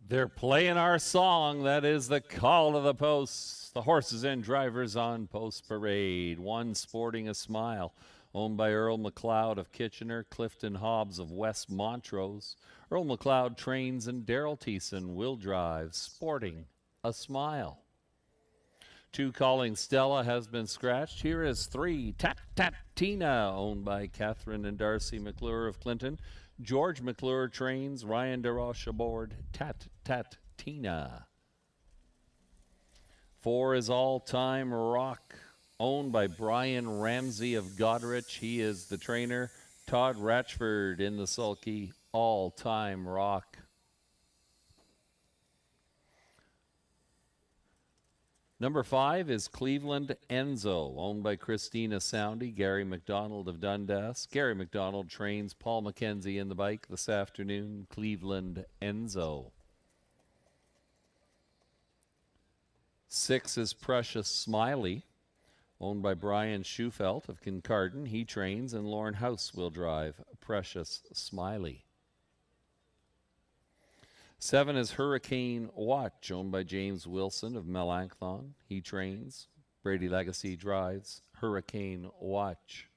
They're playing our song. That is the call to the posts. The horses and drivers on post parade. 1, Sporting a Smile, owned by Earl McLeod of Kitchener, Clifton Hobbs of West Montrose. Earl McLeod trains and Daryl Thiessen will drive. Sporting a Smile. 2, Calling Stella has been scratched. Here is 3, Tat Tat Tina, owned by Catherine and Darcy McClure of Clinton. George McClure trains, Ryan DeRoche aboard. Tat Tat Tina. 4 is All Time Rock, owned by Brian Ramsey of Goderich. He is the trainer. Todd Ratchford in the sulky. All Time Rock. Number 5 is Cleveland Enzo, owned by Christina Soundy, Gary McDonald of Dundas. Gary McDonald trains Paul McKenzie in the bike this afternoon. Cleveland Enzo. 6 is Precious Smiley, owned by Brian Schufelt of Kincardine. He trains, and Lauren House will drive Precious Smiley. 7 is Hurricane Watch, owned by James Wilson of Melanchthon. He trains. Brady Legacy drives Hurricane Watch.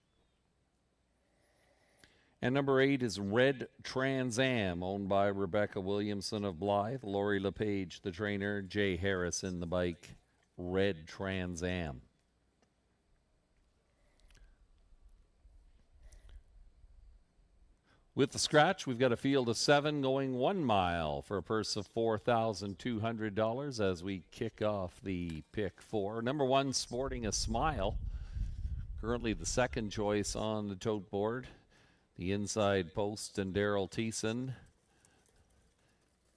And number 8 is Red Trans Am, owned by Rebecca Williamson of Blythe. Lori LePage, the trainer. Jay Harris in the bike. Red Trans Am. With the scratch, we've got a field of 7 going 1 mile for a purse of $4,200 as we kick off the pick 4. Number 1, Sporting a Smile. Currently the second choice on the tote board. The inside post and Daryl Thiessen.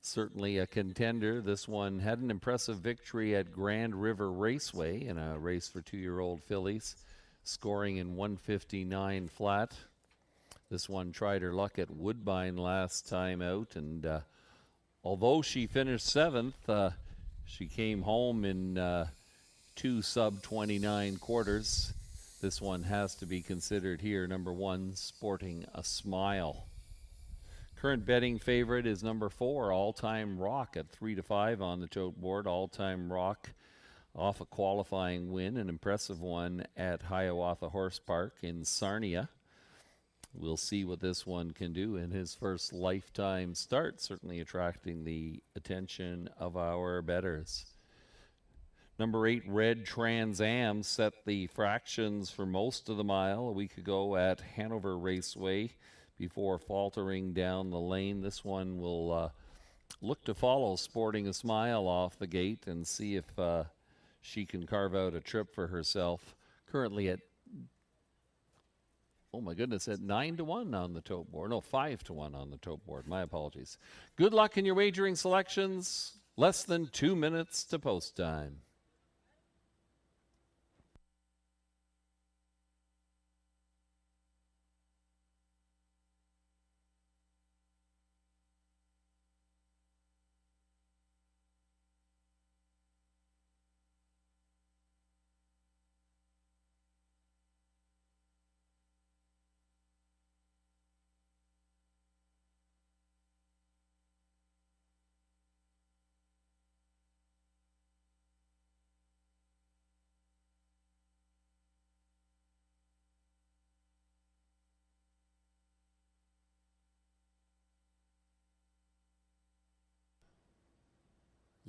Certainly a contender. This one had an impressive victory at Grand River Raceway in a race for 2-year-old fillies, scoring in 159 flat. This one tried her luck at Woodbine last time out, and although she finished 7th, she came home in 2 sub-29 quarters. This one has to be considered here. Number 1, Sporting a Smile. Current betting favorite is number 4, All Time Rock, at 3-5 on the tote board. All Time Rock off a qualifying win, an impressive one at Hiawatha Horse Park in Sarnia. We'll see what this one can do in his first lifetime start, certainly attracting the attention of our bettors. Number 8, Red Trans Am, set the fractions for most of the mile a week ago at Hanover Raceway before faltering down the lane. This one will look to follow Sporting a Smile off the gate and see if she can carve out a trip for herself. Currently at, oh my goodness, at 9-1 on the tote board. No, 5-1 on the tote board. My apologies. Good luck in your wagering selections. Less than 2 minutes to post time.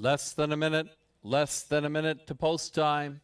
Less than a minute to post time.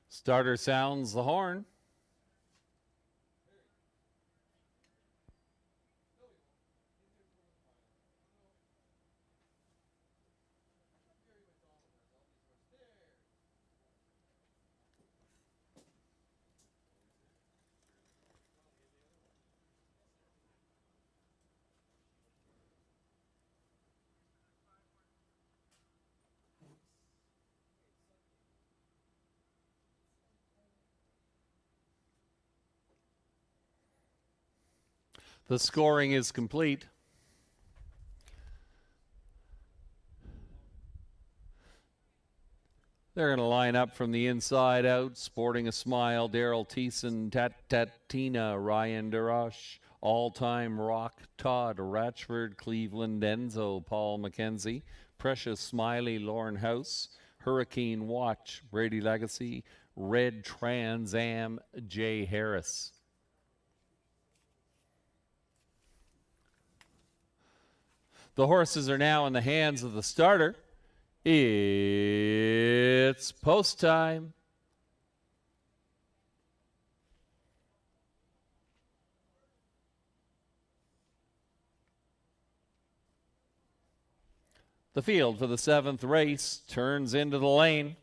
Starter sounds the horn. The scoring is complete. They're going to line up from the inside out. Sporting a Smile, Daryl Thiessen, Tina, Ryan Darash, All Time Rock, Todd Ratchford, Cleveland Enzo, Paul McKenzie, Precious Smiley, Lauren House, Hurricane Watch, Brady Legacy, Red Trans Am, Jay Harris. The horses are now in the hands of the starter. It's post time. The field for the 7th race turns into the lane.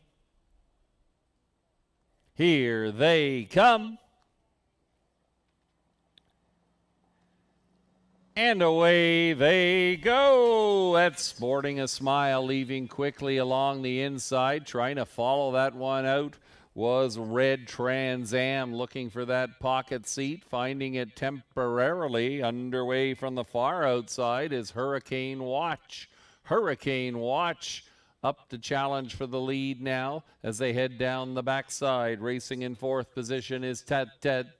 Here they come. And away they go. That's Sporting a Smile, leaving quickly along the inside. Trying to follow that one out was Red Trans Am, looking for that pocket seat, finding it temporarily. Underway from the far outside is Hurricane Watch. Hurricane Watch up to challenge for the lead now as they head down the backside. Racing in 4th position is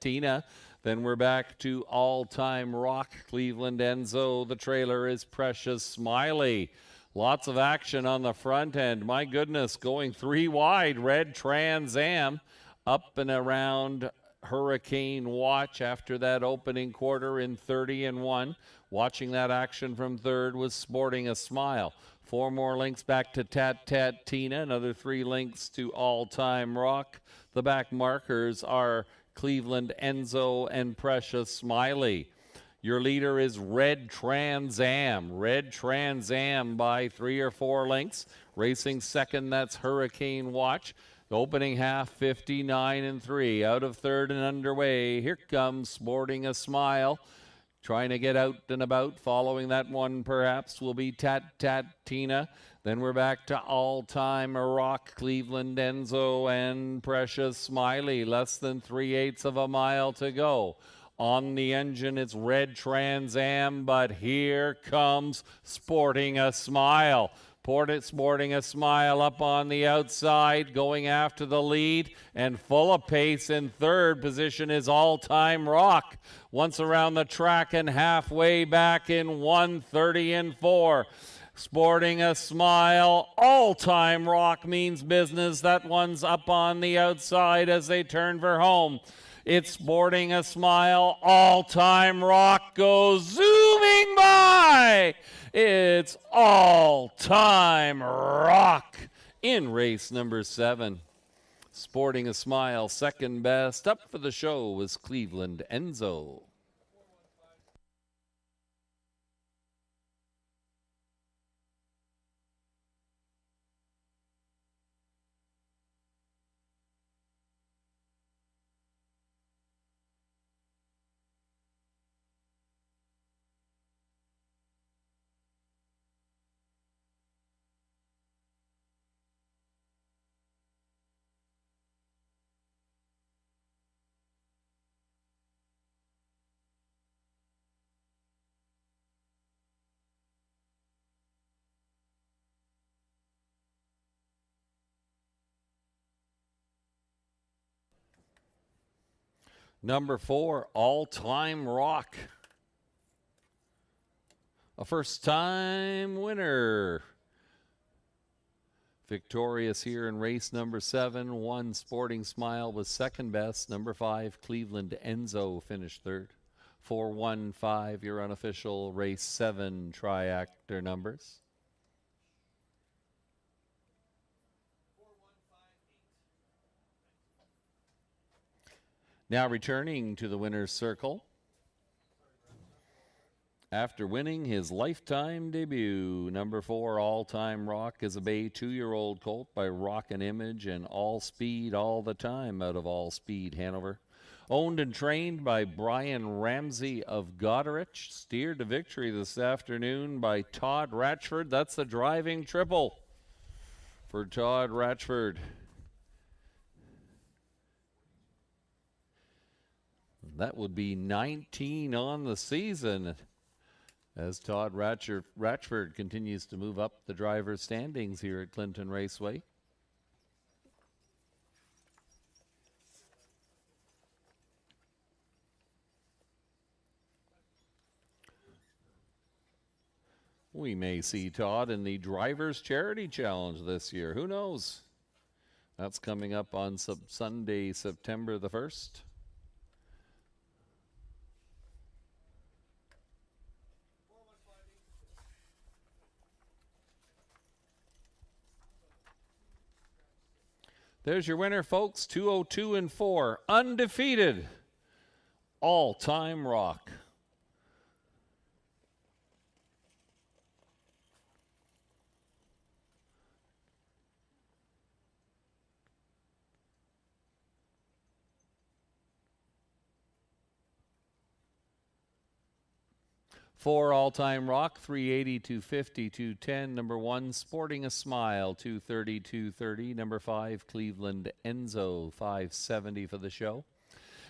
Tina. Then we're back to All Time Rock, Cleveland Enzo. The trailer is Precious Smiley. Lots of action on the front end. My goodness, going 3 wide. Red Trans Am up and around Hurricane Watch after that opening quarter in 30-1. Watching that action from 3rd was Sporting a Smile. 4 more links back to Tina. Another 3 links to All Time Rock. The back markers are Cleveland Enzo and Precious Smiley. Your leader is Red Trans Am. Red Trans Am by 3 or 4 lengths. Racing second, that's Hurricane Watch. The opening half, 59-3. Out of 3rd and underway. Here comes Sporting a Smile. Trying to get out and about. Following that one, perhaps, will be Tina. Then we're back to All Time Rock, Cleveland Enzo and Precious Smiley. Less than 3/8 of a mile to go. On the engine, it's Red Trans Am, but here comes Sporting a Smile. Sporting a Smile up on the outside, going after the lead, and full of pace in 3rd position is All Time Rock. Once around the track and halfway back in 1:30-4. Sporting a Smile, All Time Rock means business. That one's up on the outside as they turn for home. It's Sporting a Smile, All Time Rock goes zooming by. It's All Time Rock in race number 7. Sporting a Smile, second best. Up for the show was Cleveland Enzo. Number 4, All Time Rock. A first-time winner. Victorious here in race number 7. 1, Sporting Smile was second best. Number 5, Cleveland Enzo finished 3rd. 4-1-5, your unofficial race 7 triactor numbers. Now returning to the winner's circle. After winning his lifetime debut, number 4, All Time Rock is a bay 2-year-old colt by Rockin' Image and All Speed All the Time out of All Speed, Hanover. Owned and trained by Brian Ramsey of Goderich. Steered to victory this afternoon by Todd Ratchford. That's the driving triple for Todd Ratchford. That would be 19 on the season as Todd Ratchford continues to move up the driver's standings here at Clinton Raceway. We may see Todd in the Drivers Charity Challenge this year. Who knows? That's coming up on Sunday, September the 1st. There's your winner, folks. 202 and 4. Undefeated. All-time rock. Four all-time rock, 380, 250, 210. Number 1, Sporting a Smile, 230, 230. Number 5, Cleveland Enzo, 570 for the show.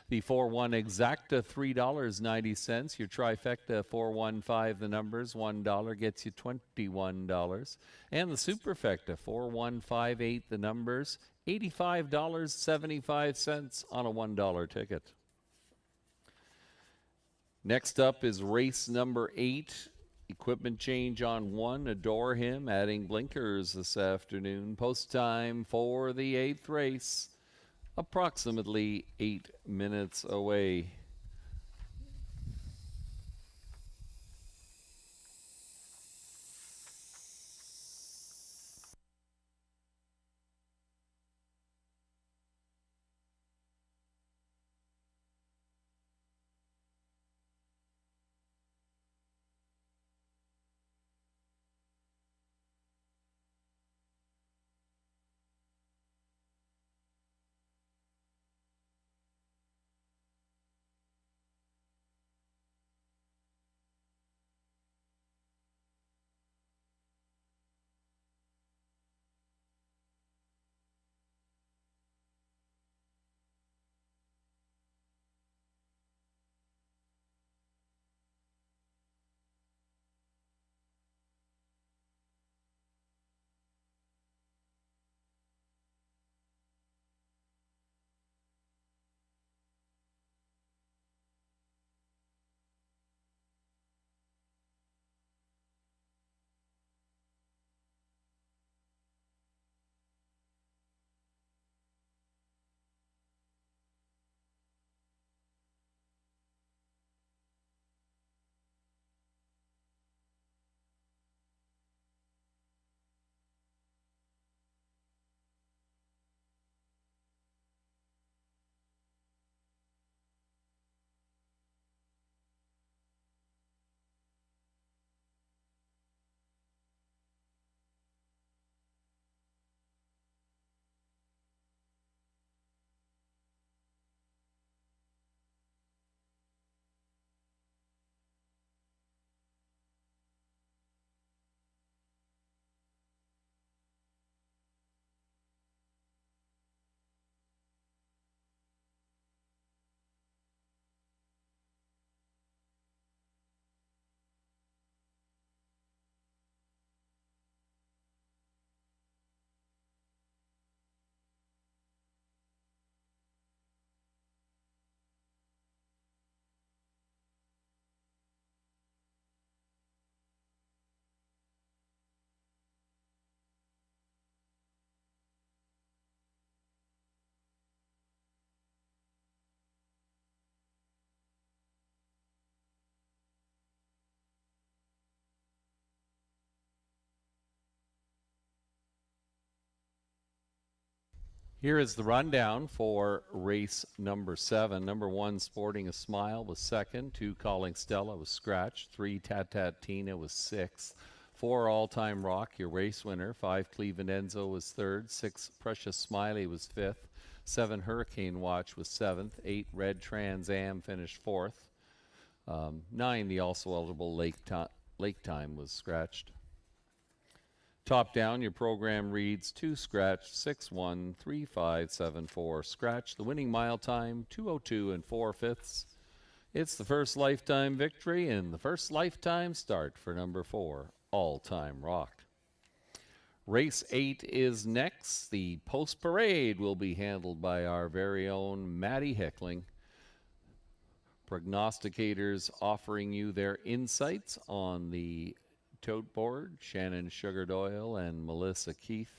The 4-1 Exacta, $3.90. Your trifecta, 415 the numbers, $1 gets you $21. And the superfecta, 4158 the numbers, $85.75 on a $1 ticket. Next up is race number 8. Equipment change on 1. Adore Him, adding blinkers this afternoon. Post time for the 8th race. Approximately 8 minutes away. Here is the rundown for race number 7. Number 1, Sporting a Smile, was 2nd. 2, Calling Stella, was scratched. 3, Tat Tina, was 6th. 4, All-Time Rock, your race winner. 5, Cleveland Enzo, was 3rd. 6, Precious Smiley, was 5th. 7, Hurricane Watch, was 7th. 8, Red Trans Am, finished 4th. 9, the also eligible Lake Time, was scratched. Top down, your program reads 2 scratch, 6-1, 3-5-7-4 scratch. The winning mile time, 2:02 and 4/5. It's the first lifetime victory and the first lifetime start for number 4, All-Time Rock. Race 8 is next. The post parade will be handled by our very own Maddie Heckling. Prognosticators offering you their insights on the tote board, Shannon Sugar Doyle and Melissa Keith.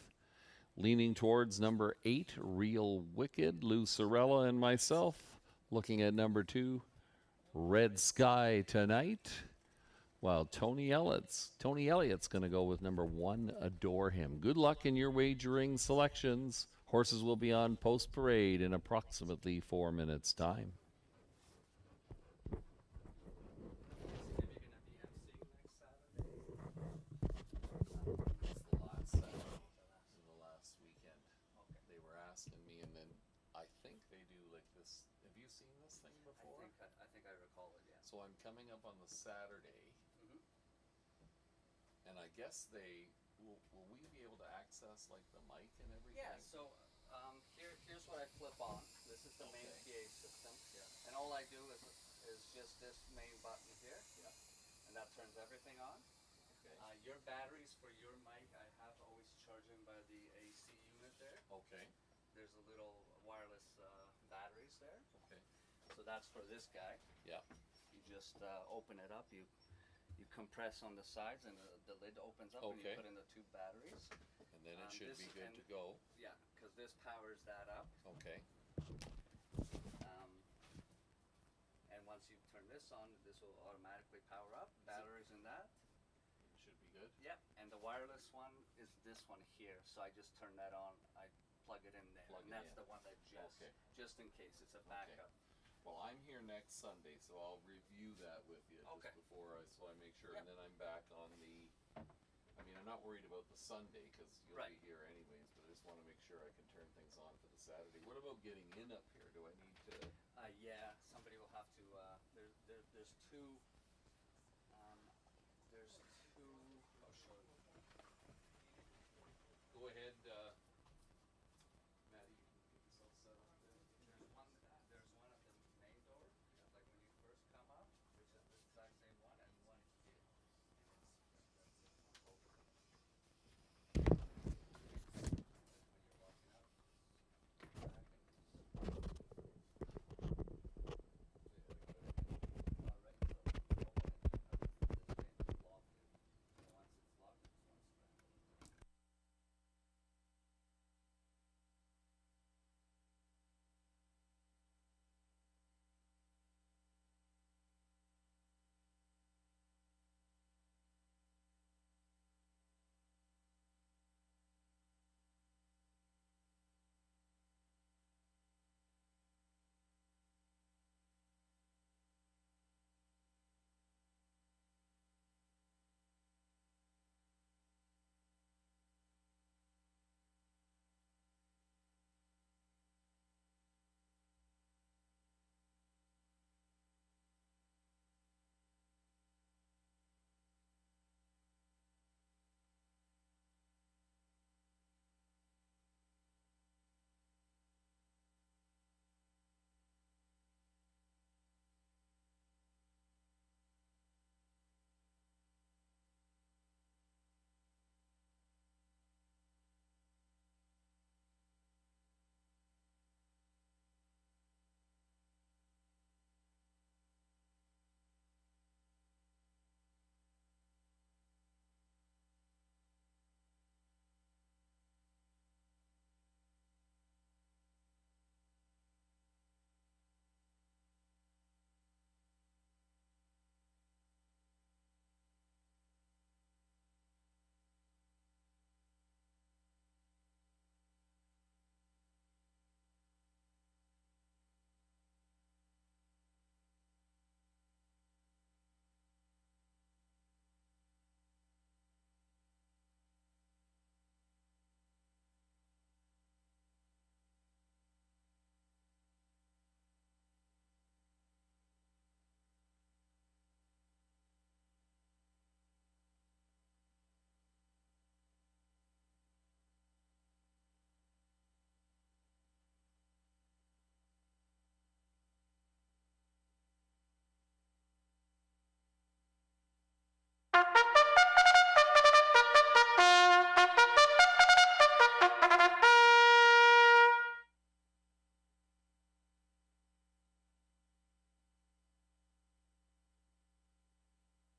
Leaning towards number 8, Real Wicked, Lou Sorella and myself. Looking at number 2, Red Sky Tonight. While Tony Elliott's going to go with number 1, Adore Him. Good luck in your wagering selections. Horses will be on post parade in approximately 4 minutes' time. They were asking me, and then I think they do like this. Have you seen this thing before? I think I recall it, yeah. So I'm coming up on the Saturday, and I guess will we be able to access like the mic and everything? Yeah, so here's what I flip on. This is the main PA system. Yeah. And all I do is just this main button here. Yeah. And that turns everything on. Okay. Your batteries for your mic, I have always charging by the AC unit there. Okay. There's a little wireless batteries there. Okay. So that's for this guy. Yeah. You just open it up. You compress on the sides, and the lid opens up, and you Okay. put in the 2 batteries. And then it should this be good and- to go. Yeah, because this powers that up. Okay. And once you turn this on, this will automatically power up. Batteries in that. It should be good. Yep. And the wireless one is this one here. So I just turn that on. I plug it in there. Plug and it that's in. the one that just in case it's a backup. Well, I'm here next Sunday, so I'll review that with you Okay. just before so I make sure, Yep. and then I'm back on the. I mean, I'm not worried about the Sunday because you'll Right. be here anyways, but I just want to make sure I can turn things on for the Saturday. What about getting in up here? Do I need to? Yeah. Somebody will have to. There's 2. There's 2. I'll show you. Go ahead, Maddie. You can get yourself set up there. There's one at the main door, like when you first come up, which is the exact same one, and one here. And when you're walking up, back and alright, so you open it, you have this way and lock it. And once it's locked, it just wants to scramble.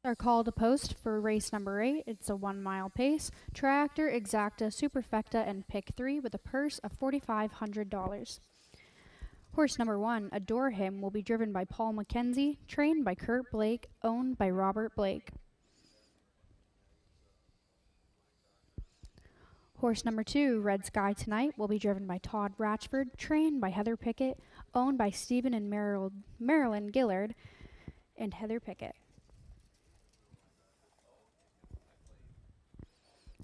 Our call to post for race number 8. It's a 1 mile pace. Tractor, Exacta, Superfecta, and Pick 3 with a purse of $4,500. Horse number 1, Adore Him, will be driven by Paul McKenzie, trained by Kurt Blake, owned by Robert Blake. Horse number 2, Red Sky Tonight, will be driven by Todd Ratchford, trained by Heather Pickett, owned by Stephen and Marilyn Gillard and Heather Pickett.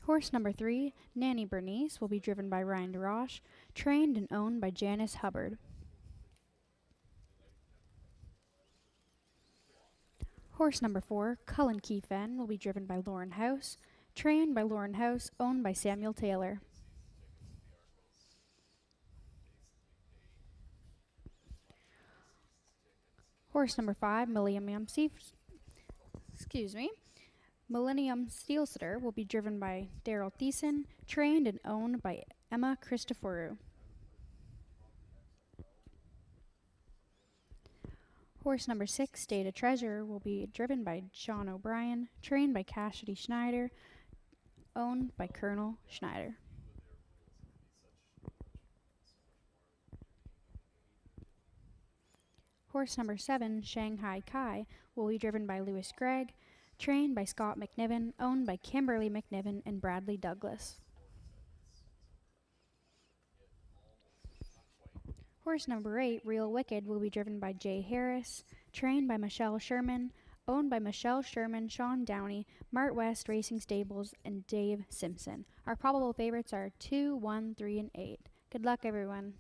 Horse number 3, Nanny Bernice, will be driven by Ryan DeRoche, trained and owned by Janice Hubbard. Horse number 4, Cullen Keyfen, will be driven by Lauren House, trained by Lauren House, owned by Samuel Taylor. Horse number 5, Millennium Steel Sitter, will be driven by Daryl Thiessen, trained and owned by Emma Christoforou. Horse number 6, Data Treasure, will be driven by Sean O'Brien, trained by Cassidy Schneider, owned by Colonel Schneider. Horse number 7, Shanghai Kai, will be driven by Lewis Gregg, trained by Scott McNiven, owned by Kimberly McNiven and Bradley Douglas. Horse number 8, Real Wicked, will be driven by Jay Harris, trained by Michelle Sherman, owned by Michelle Sherman, Sean Downey, Mart West Racing Stables, and Dave Simpson. Our probable favorites are 2, 1, 3, and 8. Good luck, everyone.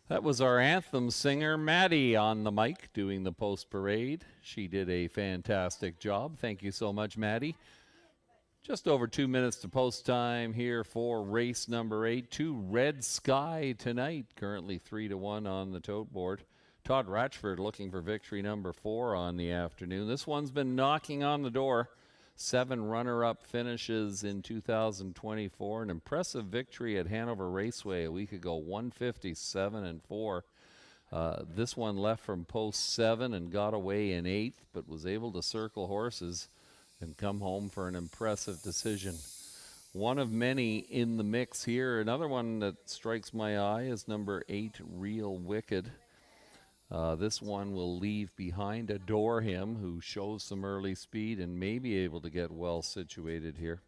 That was our anthem singer, Maddie, on the mic doing the post parade. She did a fantastic job. Thank you so much, Maddie. Just over 2 minutes to post time here for race number 8. 2 Red Sky Tonight, currently 3-1 on the tote board. Todd Ratchford looking for victory number 4 on the afternoon. This one's been knocking on the door. 7 runner-up finishes in 2024. An impressive victory at Hanover Raceway a week ago, 157-4. This one left from post 7 and got away in 8th, but was able to circle horses and come home for an impressive decision. One of many in the mix here. Another one that strikes my eye is number 8, Real Wicked. This one will leave behind Adore Him, who shows some early speed and may be able to get well situated here.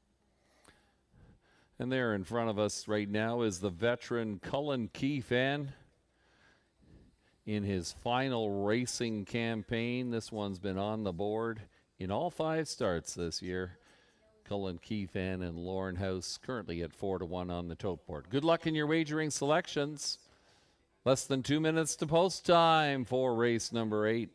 And there in front of us right now is the veteran Cullen Keyfen in his final racing campaign. This one's been on the board in all 5 starts this year. Cullen Keyfen and Lauren House currently at 4-1 on the tote board. Good luck in your wagering selections. Less than 2 minutes to post time for race number 8.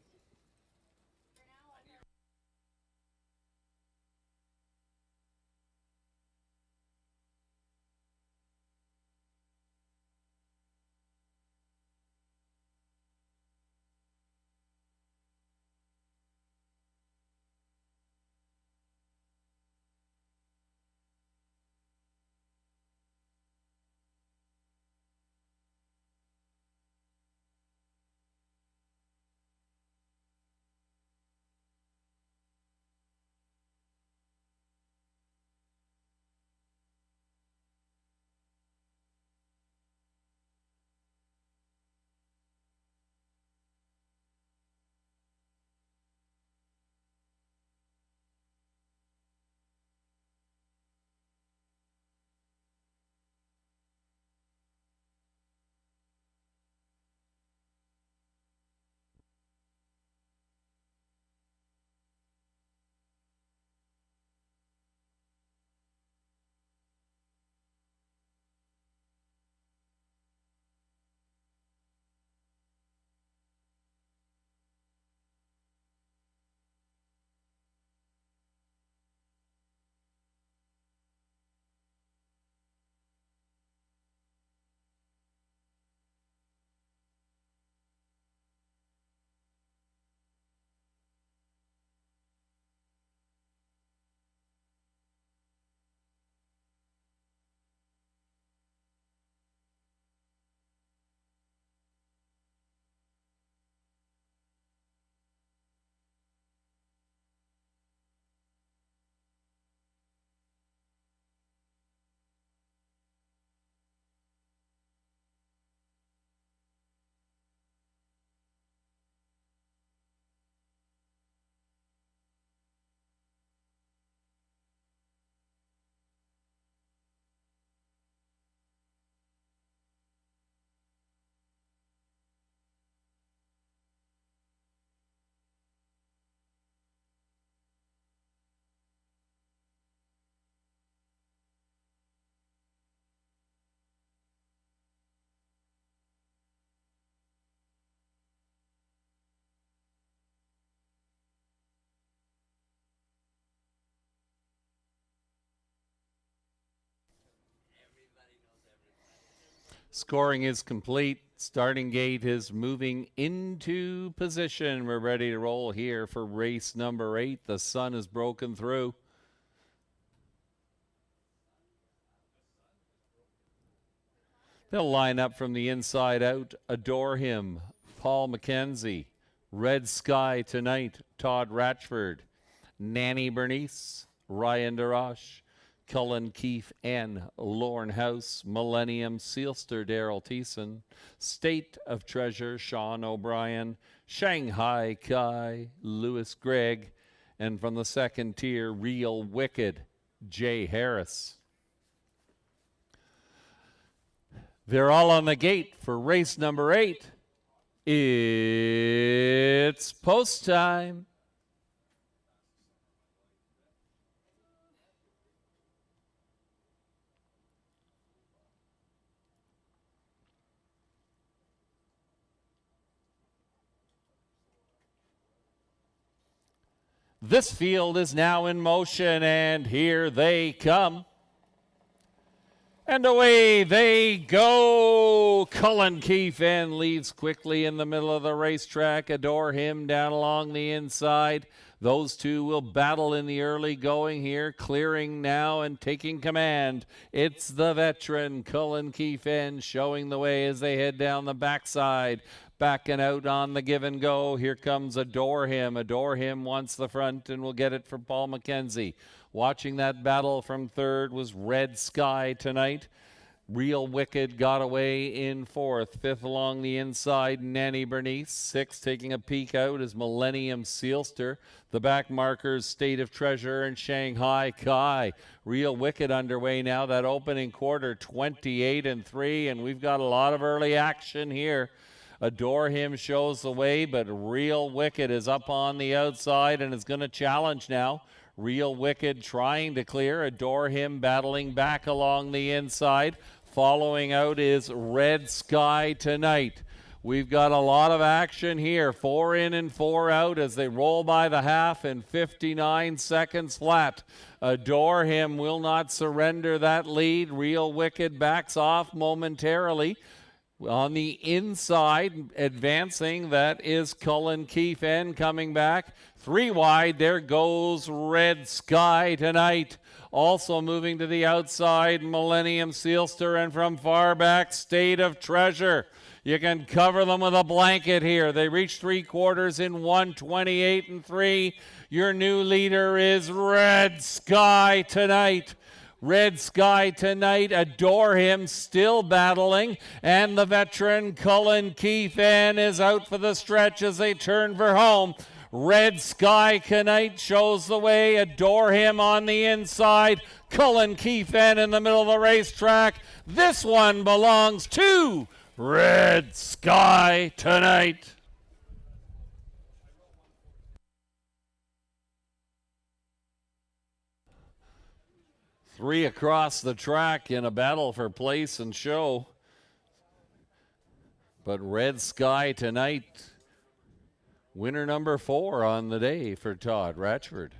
Scoring is complete. Starting gate is moving into position. We're ready to roll here for race number 8. The sun has broken through. They'll line up from the inside out. Adore Him, Paul McKenzie. Red Sky Tonight, Todd Ratchford. Nanny Bernice, Ryan DeRoche. Cullen Keefe and Lorne House. Millennium Sealster, Daryl Thiessen. State of Treasure, Sean O'Brien. Shanghai Kai, Lewis Gregg. And from the second tier, Real Wicked, Jay Harris. They're all on the gate for race number 8. It's post time. This field is now in motion, and here they come. And away they go. Cullen Keefe leads quickly in the middle of the racetrack. Adore Him down along the inside. Those two will battle in the early going here, clearing now and taking command. It's the veteran Cullen Keefe showing the way as they head down the backside. Backing out on the give and go. Here comes Adore Him. Adore Him wants the front and will get it for Paul McKenzie. Watching that battle from third was Red Sky Tonight. Real Wicked got away in fourth. Fifth along the inside, Nanny Bernice. Sixth taking a peek out is Millennium Sealster. The back markers, State of Treasure and Shanghai Kai. Real Wicked underway now. That opening quarter, 28-3, and we've got a lot of early action here. Adore Him shows the way, but Real Wicked is up on the outside and is going to challenge now. Real Wicked trying to clear. Adore Him battling back along the inside. Following out is Red Sky Tonight. We've got a lot of action here. 4 in and 4 out as they roll by the half in 59 seconds flat. Adore Him will not surrender that lead. Real Wicked backs off momentarily. On the inside, advancing, that is Cullen Keefe coming back. 3 wide, there goes Red Sky Tonight. Also moving to the outside, Millennium Sealster, and from far back, State of Treasure. You can cover them with a blanket here. They reach 3/4 in 1:28-3. Your new leader is Red Sky Tonight. Red Sky Tonight, Adore Him still battling, and the veteran Cullen Keefe is out for the stretch as they turn for home. Red Sky Tonight shows the way. Adore Him on the inside. Cullen Keefe in the middle of the racetrack. This one belongs to Red Sky Tonight. Three across the track in a battle for place and show. But Red Sky Tonight, winner number 4 on the day for Todd Ratchford.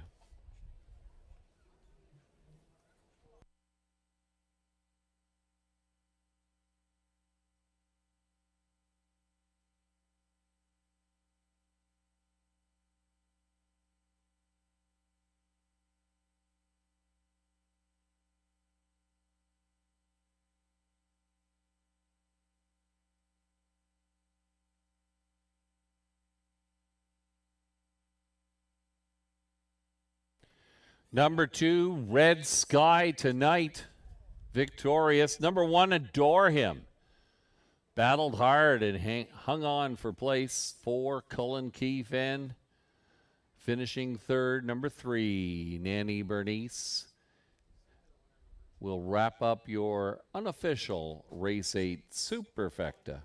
Number 2, Red Sky Tonight, victorious. Number 1, Adore Him. Battled hard and hung on for place 4, Cullen Keefe finishing third. Number 3, Nanny Bernice will wrap up your unofficial Race 8 Superfecta.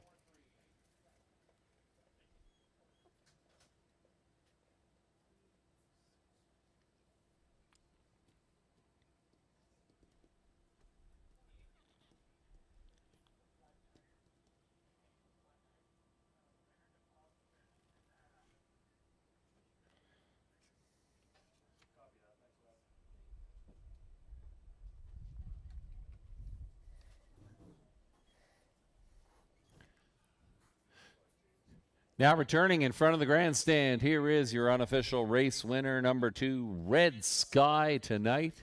Now returning in front of the grandstand, here is your unofficial race winner, number 2, Red Sky Tonight.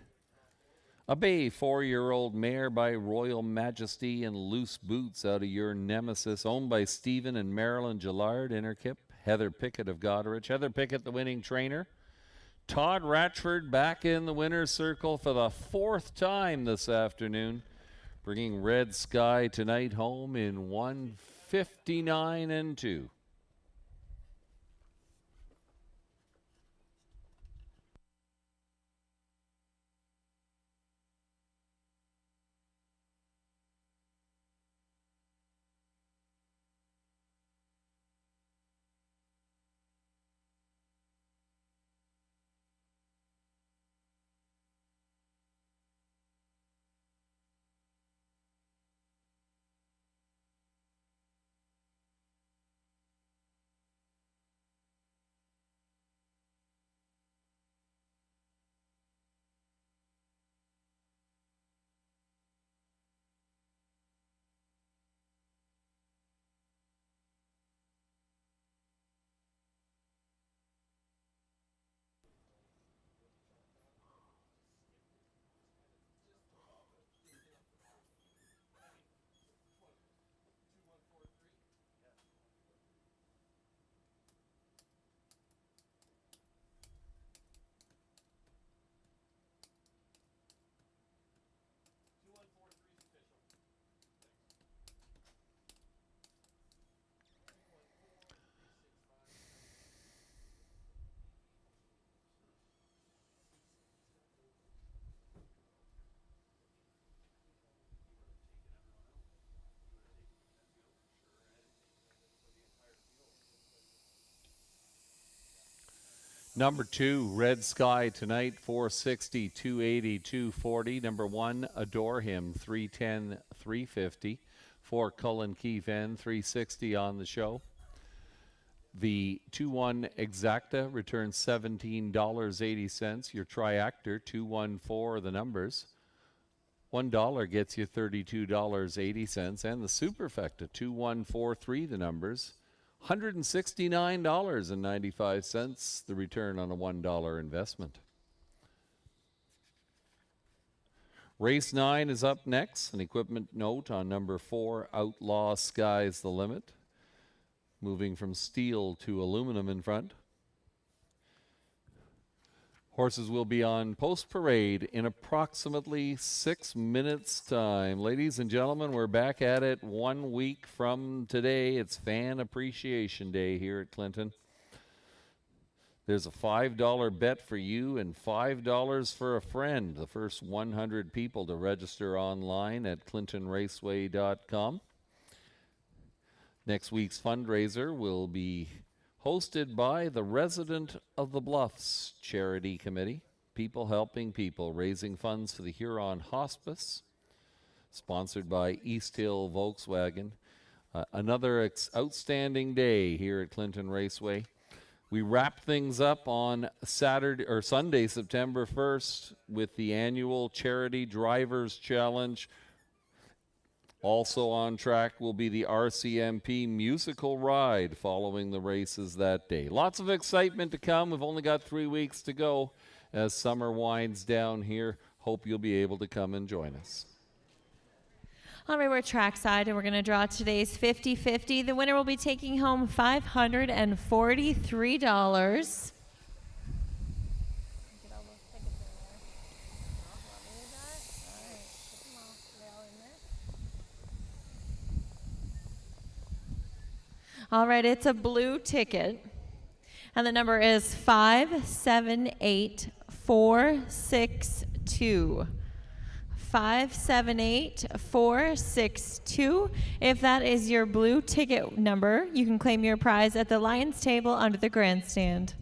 A bay 4-year-old mare by Royal Majesty and Loose Boots out of your nemesis, owned by Stephen and Marilyn Gillard, Interkip. Heather Pickett of Goderich. Heather Pickett, the winning trainer. Todd Ratchford back in the winner's circle for the 4th time this afternoon, bringing Red Sky Tonight home in 1:59.2. Number 2, Red Sky Tonight, 460, 280, 240. Number 1, Adore Him, 310, 350. 4, Cullen Keefe N, 360 on the show. The 2-1 Exacta returns $17.80. Your Triactor, 214 the numbers. $1 gets you $32.80. And the Superfecta, 2143 the numbers. $169.95, the return on a $1 investment. Race 9 is up next. An equipment note on number 4, Outlaw Sky's the Limit. Moving from steel to aluminum in front. Horses will be on post parade in approximately 6 minutes' time. Ladies and gentlemen, we're back at it 1 week from today. It's Fan Appreciation Day here at Clinton. There's a $5 bet for you and $5 for a friend. The first 100 people to register online at clintonraceway.com. Next week's fundraiser will be hosted by the Resident of the Bluffs Charity Committee. People helping people, raising funds for the Huron Hospice. Sponsored by East Hill Volkswagen. Another outstanding day here at Clinton Raceway. We wrap things up on Sunday, September 1st with the annual Charity Drivers Challenge. Also on track will be the RCMP musical ride following the races that day. Lots of excitement to come. We've only got 3 weeks to go as summer winds down here. Hope you'll be able to come and join us. All right, we're trackside, and we're going to draw today's 50-50. The winner will be taking home $543. All right, it's a blue ticket, and the number is 578462. 578462. If that is your blue ticket number, you can claim your prize at the Lions table under the grandstand.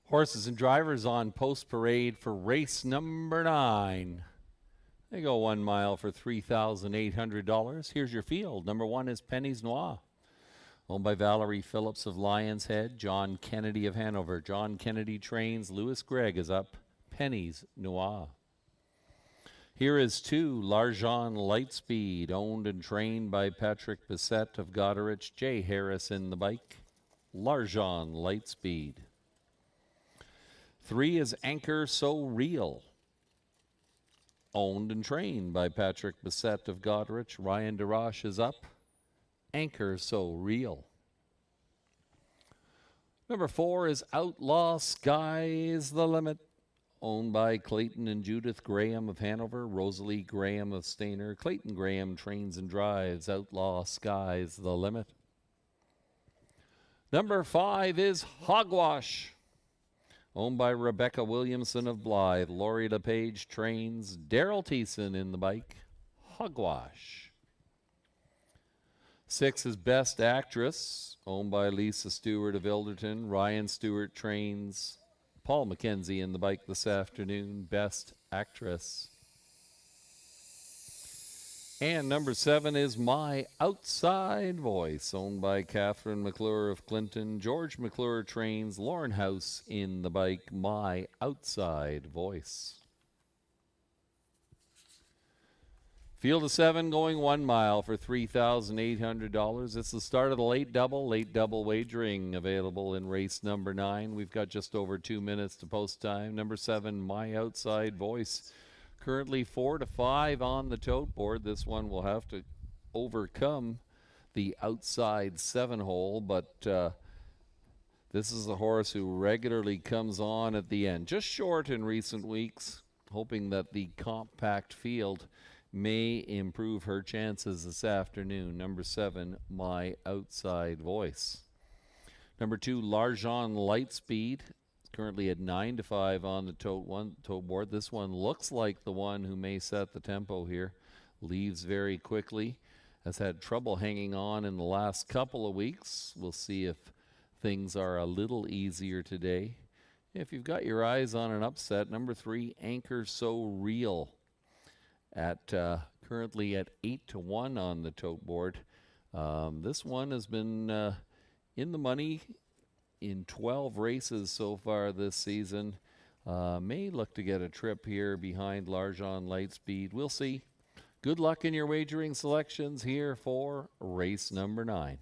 Horses and drivers on post parade for race number 9. They go 1 mile for $3,800. Here's your field. Number 1 is Penny's Noir, owned by Valerie Phillips of Lion's Head, John Kennedy of Hanover. John Kennedy trains. Lewis Gregg is up. Penny's Noir. Here is 2, L'argent Lightspeed, owned and trained by Patrick Bissett of Goderich. Jay Harris in the bike. L'argent Lightspeed. 3 is Anchor So Real, owned and trained by Patrick Bissett of Goderich. Ryan DeRoche is up. Anchor So Real. Number 4 is Outlaw Sky's the Limit, owned by Clayton and Judith Graham of Hanover, Rosalie Graham of Stainer. Clayton Graham trains and drives. Outlaw Sky's the Limit. Number 5 is Hogwash, owned by Rebecca Williamson of Blythe. Laurie LePage trains. Daryl Thiessen in the bike. Hogwash. 6 is Best Actress, owned by Lisa Stewart of Ilderton. Ryan Stewart trains. Paul McKenzie in the bike this afternoon. Best Actress. And number 7 is My Outside Voice, owned by Catherine McClure of Clinton. George McClure trains. Lauren House in the bike. My Outside Voice. Field of 7 going 1 mile for $3,800. It's the start of the late double wagering available in race number 9. We've got just over 2 minutes to post time. Number 7, My Outside Voice. Currently 4 to 5 on the tote board. This one will have to overcome the outside 7 hole, but this is a horse who regularly comes on at the end. Just short in recent weeks, hoping that the compact field may improve her chances this afternoon. Number 7, My Outside Voice. Number 2, L'argent Lightspeed. Currently at 9 to 5 on the tote board. This one looks like the one who may set the tempo here. Leaves very quickly. Has had trouble hanging on in the last couple of weeks. We'll see if things are a little easier today. If you've got your eyes on an upset, number 3, Anchor So Real, at currently at 8 to 1 on the tote board. This one has been in the money in 12 races so far this season. May look to get a trip here behind L'argent Lightspeed. We'll see. Good luck in your wagering selections here for race number 9.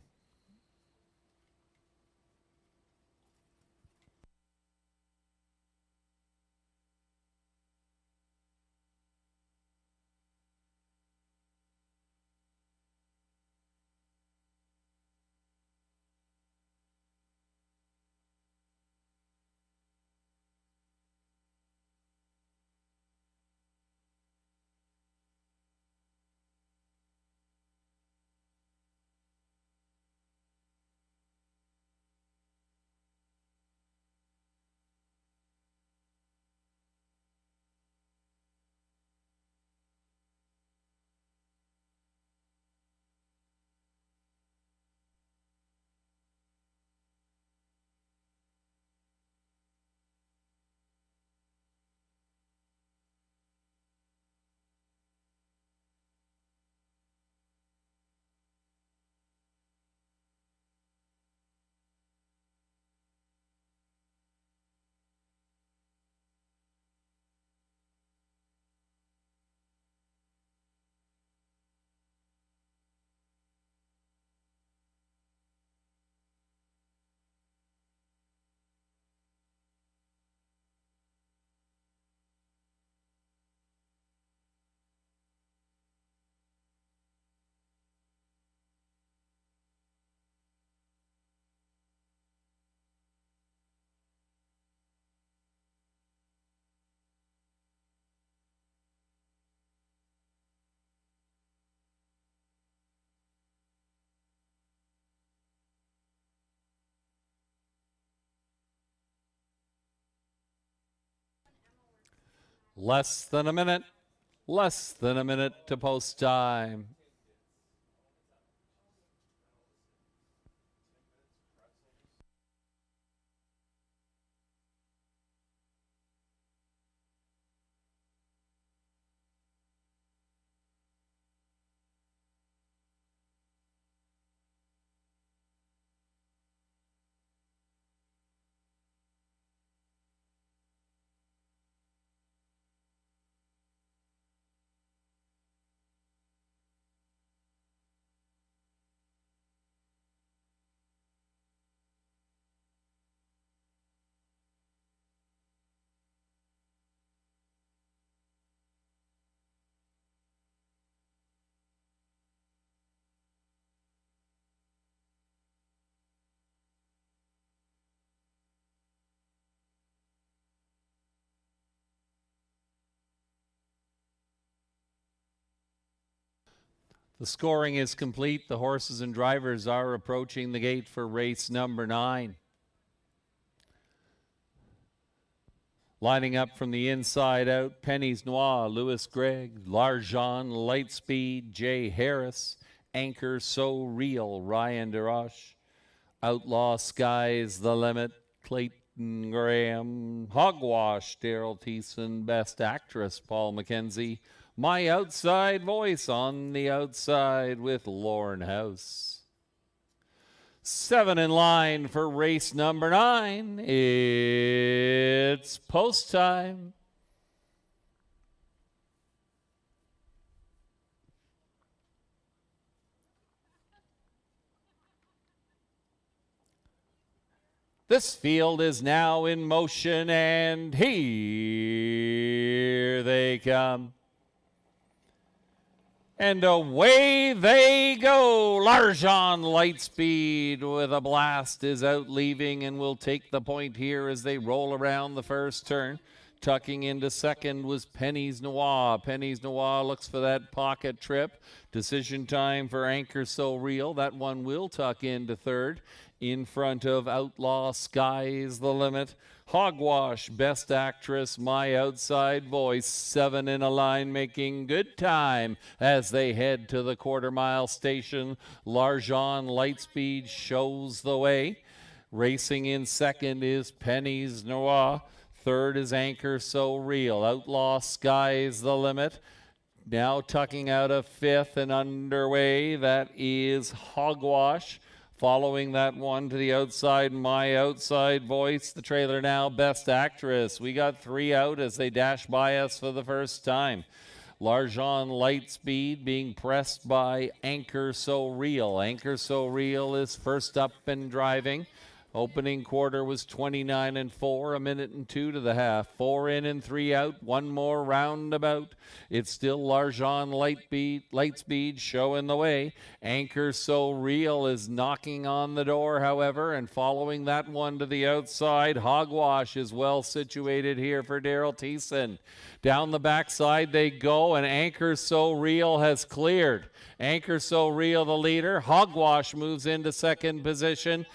Less than a minute. Less than a minute to post time. The scoring is complete. The horses and drivers are approaching the gate for race number 9. Lining up from the inside out, Penny's Noir, Louis Gregg, Larjan, Lightspeed, Jay Harris, Anchor So Real, Ryan DeRoche, Outlaw Sky's the Limit, Clayton Graham, Hogwash, Daryl Thiessen, Best Actress, Paul McKenzie, My Outside Voice on the outside with Lauren House. 7 in line for race number 9. It's post time. This field is now in motion, and here they come. And away they go. Larjan Lightspeed with a blast is out leaving and will take the point here as they roll around the first turn. Tucking into second was Penny's Noir. Penny's Noir looks for that pocket trip. Decision time for Anchor So Real. That one will tuck into third. In front of Outlaw Sky's the Limit. Hogwash, Best Actress, My Outside Voice, 7 in a line, making good time as they head to the quarter-mile station. Larjan Lightspeed shows the way. Racing in second is Penny's Noir. Third is Anchor So Real. Outlaw Sky's the Limit. Now tucking out of fifth and underway, that is Hogwash. Following that one to the outside, My Outside Voice. The trailer now, Best Actress. We got 3 out as they dash by us for the first time. Larjan Lightspeed being pressed by Anchor So Real. Anchor So Real is first up and driving. Opening quarter was 29 and 4, a minute and 2 to the half. 4 in and 3 out, one more roundabout. It's still Larjan Lightspeed showing the way. Anchor So Real is knocking on the door, however, and following that one to the outside. Hogwash is well situated here for Daryl Thiessen. Down the backside they go, and Anchor So Real has cleared. Anchor So Real the leader. Hogwash moves into second position.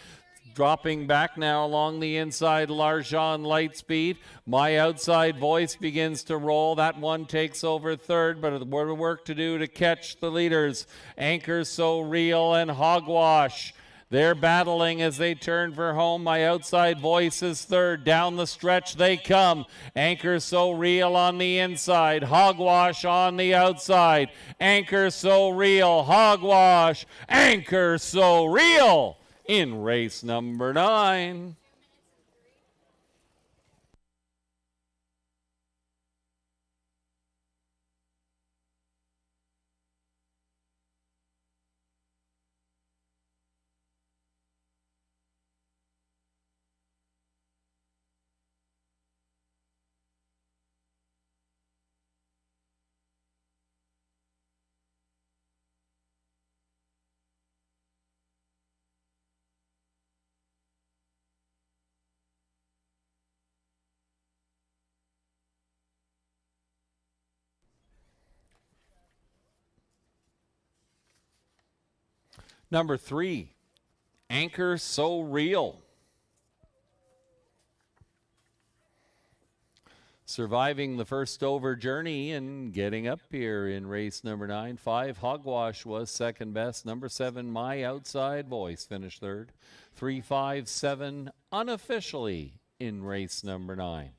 Dropping back now along the inside, Larjan Lightspeed. My Outside Voice begins to roll. That one takes over third, but more work to do to catch the leaders. Anchor So Real and Hogwash. They're battling as they turn for home. My Outside Voice is third. Down the stretch they come. Anchor So Real on the inside. Hogwash on the outside. Anchor So Real. Hogwash. Anchor So Real in race number 9. Number 3, Anchor So Real. Surviving the first over journey and getting up here in race number 9. 5, Hogwash was second best. Number 7, My Outside Voice finished third. 3, 5, 7 unofficially in race number 9.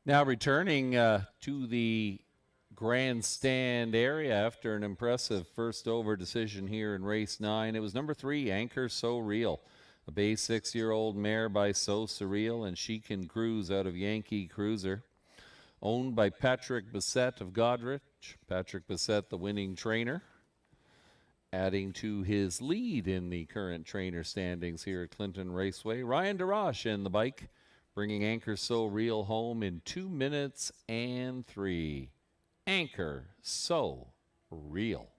Now returning to the grandstand area after an impressive first over decision here in race 9. It was number 3, Anchor So Real, a bay 6-year-old mare by So Surreal, and She Can Cruise out of Yankee Cruiser. Owned by Patrick Bissett of Godrich. Patrick Bissett, the winning trainer, adding to his lead in the current trainer standings here at Clinton Raceway. Ryan DeRoche in the bike, bringing Anchor So Real home in 2 minutes and 3. Anchor So Real.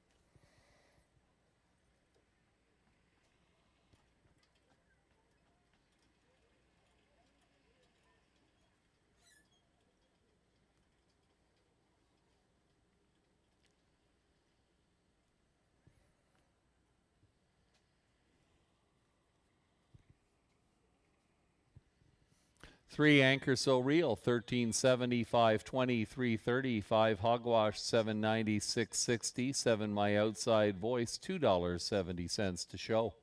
Three, Anchor So Real, $13.70, $5.20, $3.30, 5, Hogwash, $7.90, $6.60, 7, My Outside Voice, $2.70 to show.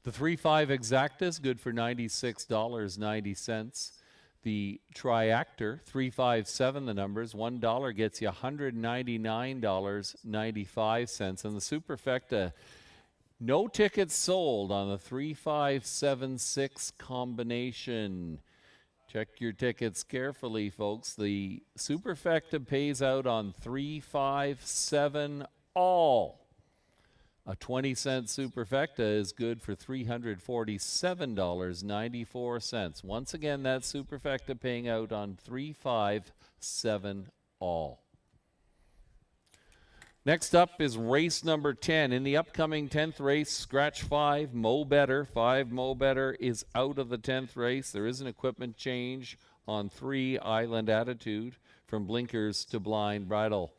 The 3-5 Exactas, good for $96.90. The Triactor, 357 the numbers, $1 gets you $199.95. And the Superfecta, no tickets sold on the 3576 combination. Check your tickets carefully, folks. The Superfecta pays out on 357 all. A 20-cent Superfecta is good for $347.94. Once again, that Superfecta paying out on 357 all. Next up is race number 10. In the upcoming 10th race, scratch 5, Mo Better. 5, Mo Better is out of the 10th race. There is an equipment change on 3, Island Attitude, from blinkers to blind bridle.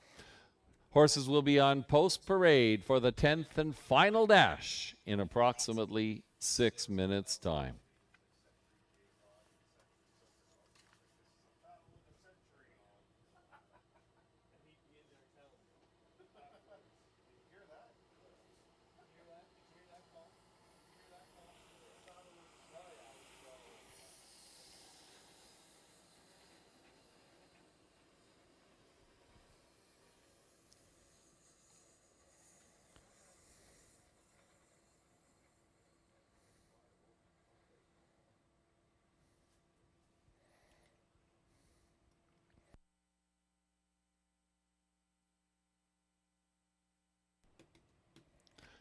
Horses will be on post parade for the 10th and final dash in approximately 6 minutes' time.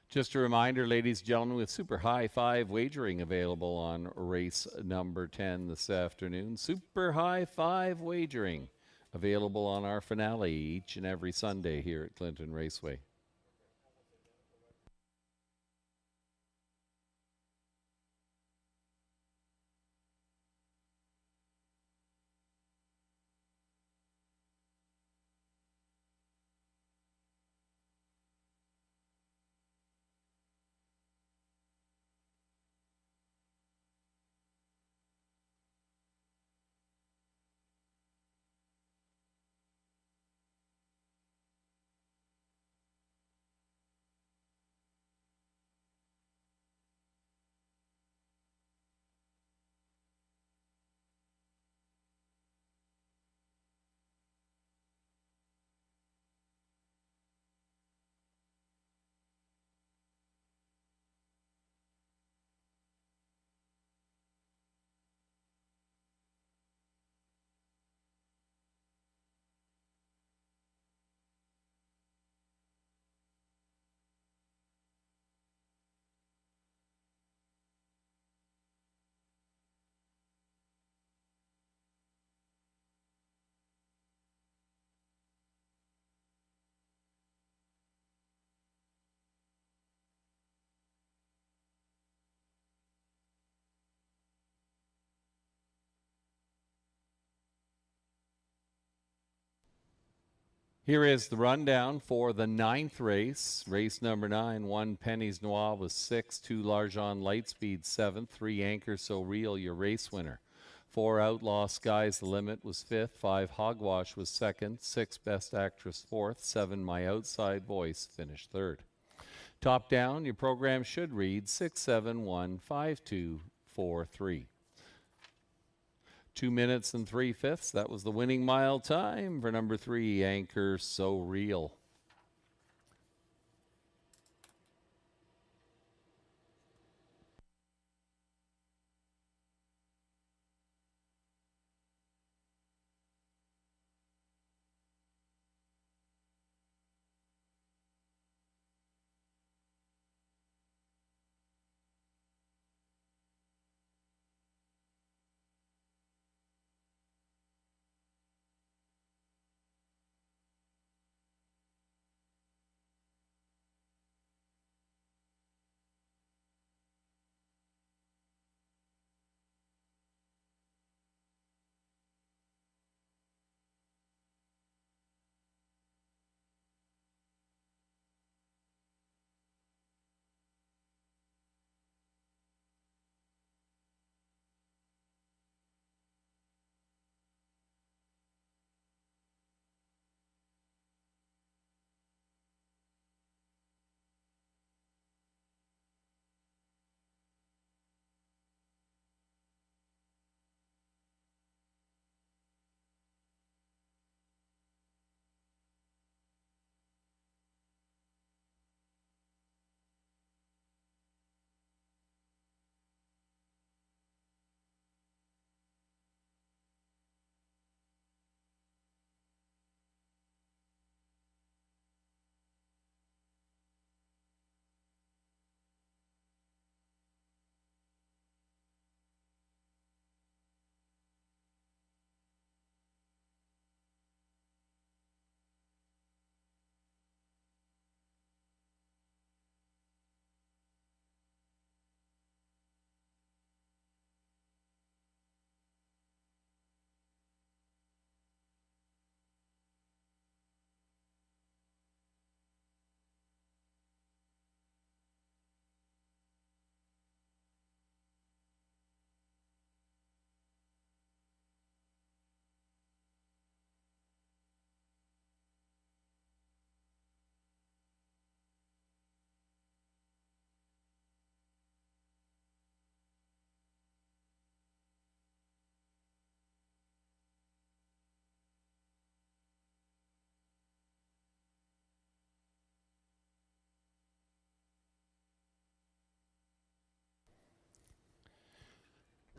Just a reminder, ladies and gentlemen, with Super High 5 wagering available on race number 10 this afternoon. Super High 5 wagering available on our finale each and every Sunday here at Clinton Raceway. Here is the rundown for the 9th race. Race number 9, 1 Pennies Noir was 6, 2 Largent Lightspeed 7th, 3 Anchor So Real, your race winner. 4 Outlaw Sky's the Limit was 5th, 5 Hogwash was 2nd, 6 Best Actress 4th, 7 My Outside Voice finished 3rd. Top down, your program should read 6715243. 2 minutes and 3/5. That was the winning mile time for number 3, Anchor So Real.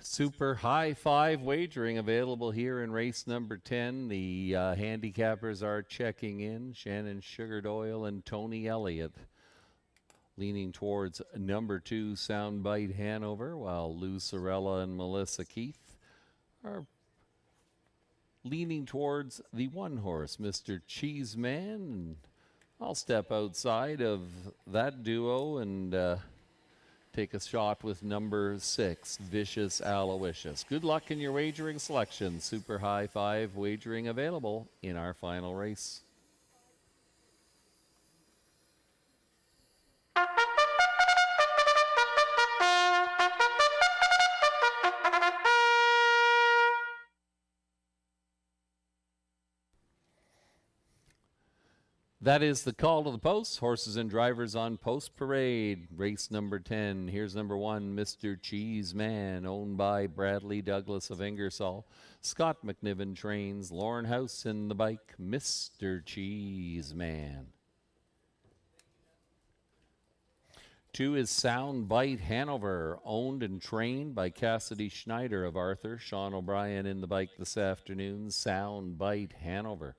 Super high five wagering available here in race number 10. The handicappers are checking in. Shannon Sugardoyle and Tony Elliott leaning towards number 2, Soundbite Hanover, while Lou Sorella and Melissa Keith are leaning towards the 1 horse, Mr. Cheeseman. And I'll step outside of that duo and take a shot with number 6, Vicious Aloysius. Good luck in your wagering selection. Super high five wagering available in our final race. That is the call to the post. Horses and drivers on post parade. Race number 10. Here's number 1, Mr. Cheeseman, owned by Bradley Douglas of Ingersoll. Scott McNiven trains. Lauren House in the bike, Mr. Cheeseman. 2 is Soundbite Hanover, owned and trained by Cassidy Schneider of Arthur. Sean O'Brien in the bike this afternoon. Soundbite Hanover.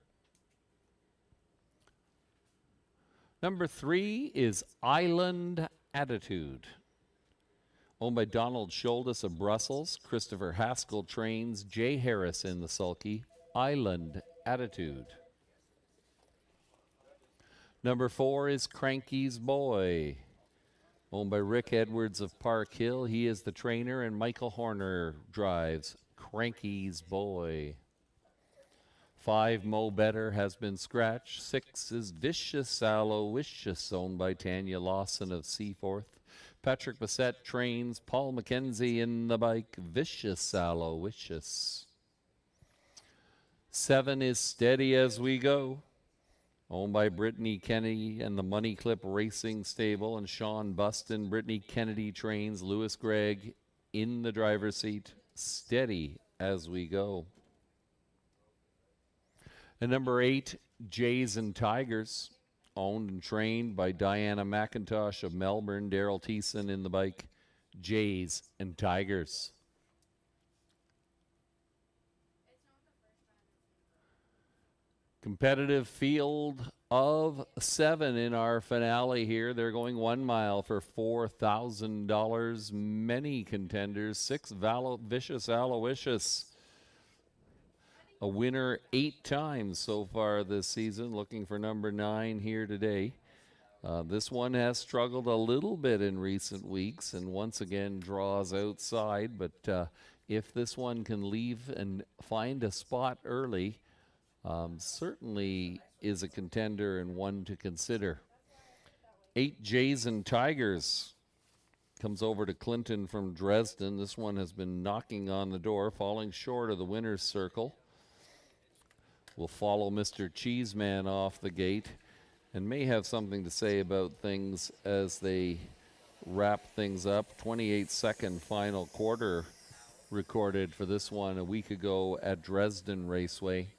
Number 3 is Island Attitude, owned by Donald Schuldis of Brussels. Christopher Haskell trains. Jay Harris in the sulky. Island Attitude. Number 4 is Cranky's Boy, owned by Rick Edwards of Park Hill. He is the trainer, and Michael Horner drives Cranky's Boy. 5, Mo Better, has been scratched. 6 is Vicious Aloysius, owned by Tanya Lawson of Seaforth. Patrick Bassett trains. Paul McKenzie in the bike. Vicious Aloysius. 7 is Steady As We Go, owned by Brittany Kennedy and the Money Clip Racing Stable, and Sean Buston. Brittany Kennedy trains. Lewis Gregg in the driver's seat. Steady As We Go. And number 8, Jays and Tigers, owned and trained by Diana McIntosh of Melbourne. Daryl Thiessen in the bike. Jays and Tigers. Competitive field of 7 in our finale here. They're going 1 mile for $4,000. Many contenders. 6, Vicious Aloysius, a winner 8 times so far this season, looking for number 9 here today. This one has struggled a little bit in recent weeks and once again draws outside, but if this one can leave and find a spot early, certainly is a contender and one to consider. 8, Jays and Tigers, comes over to Clinton from Dresden. This one has been knocking on the door, falling short of the winner's circle. Will follow Mr. Cheeseman off the gate and may have something to say about things as they wrap things up. 28-second final quarter recorded for this one a week ago at Dresden Raceway.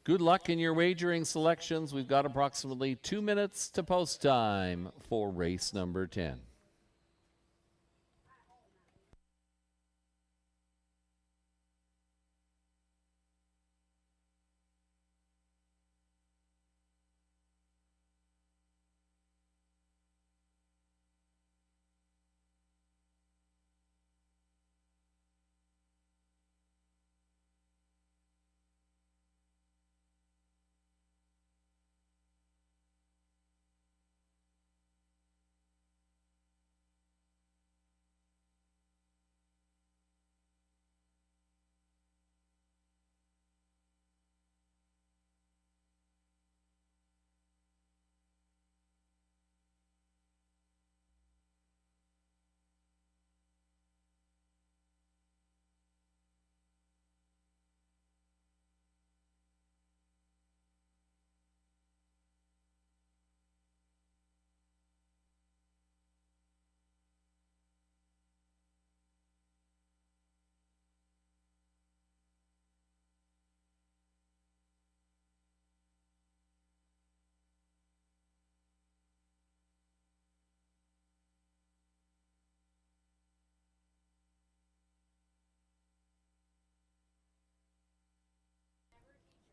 Good luck in your wagering selections. We've got approximately 2 minutes to post time for race number 10.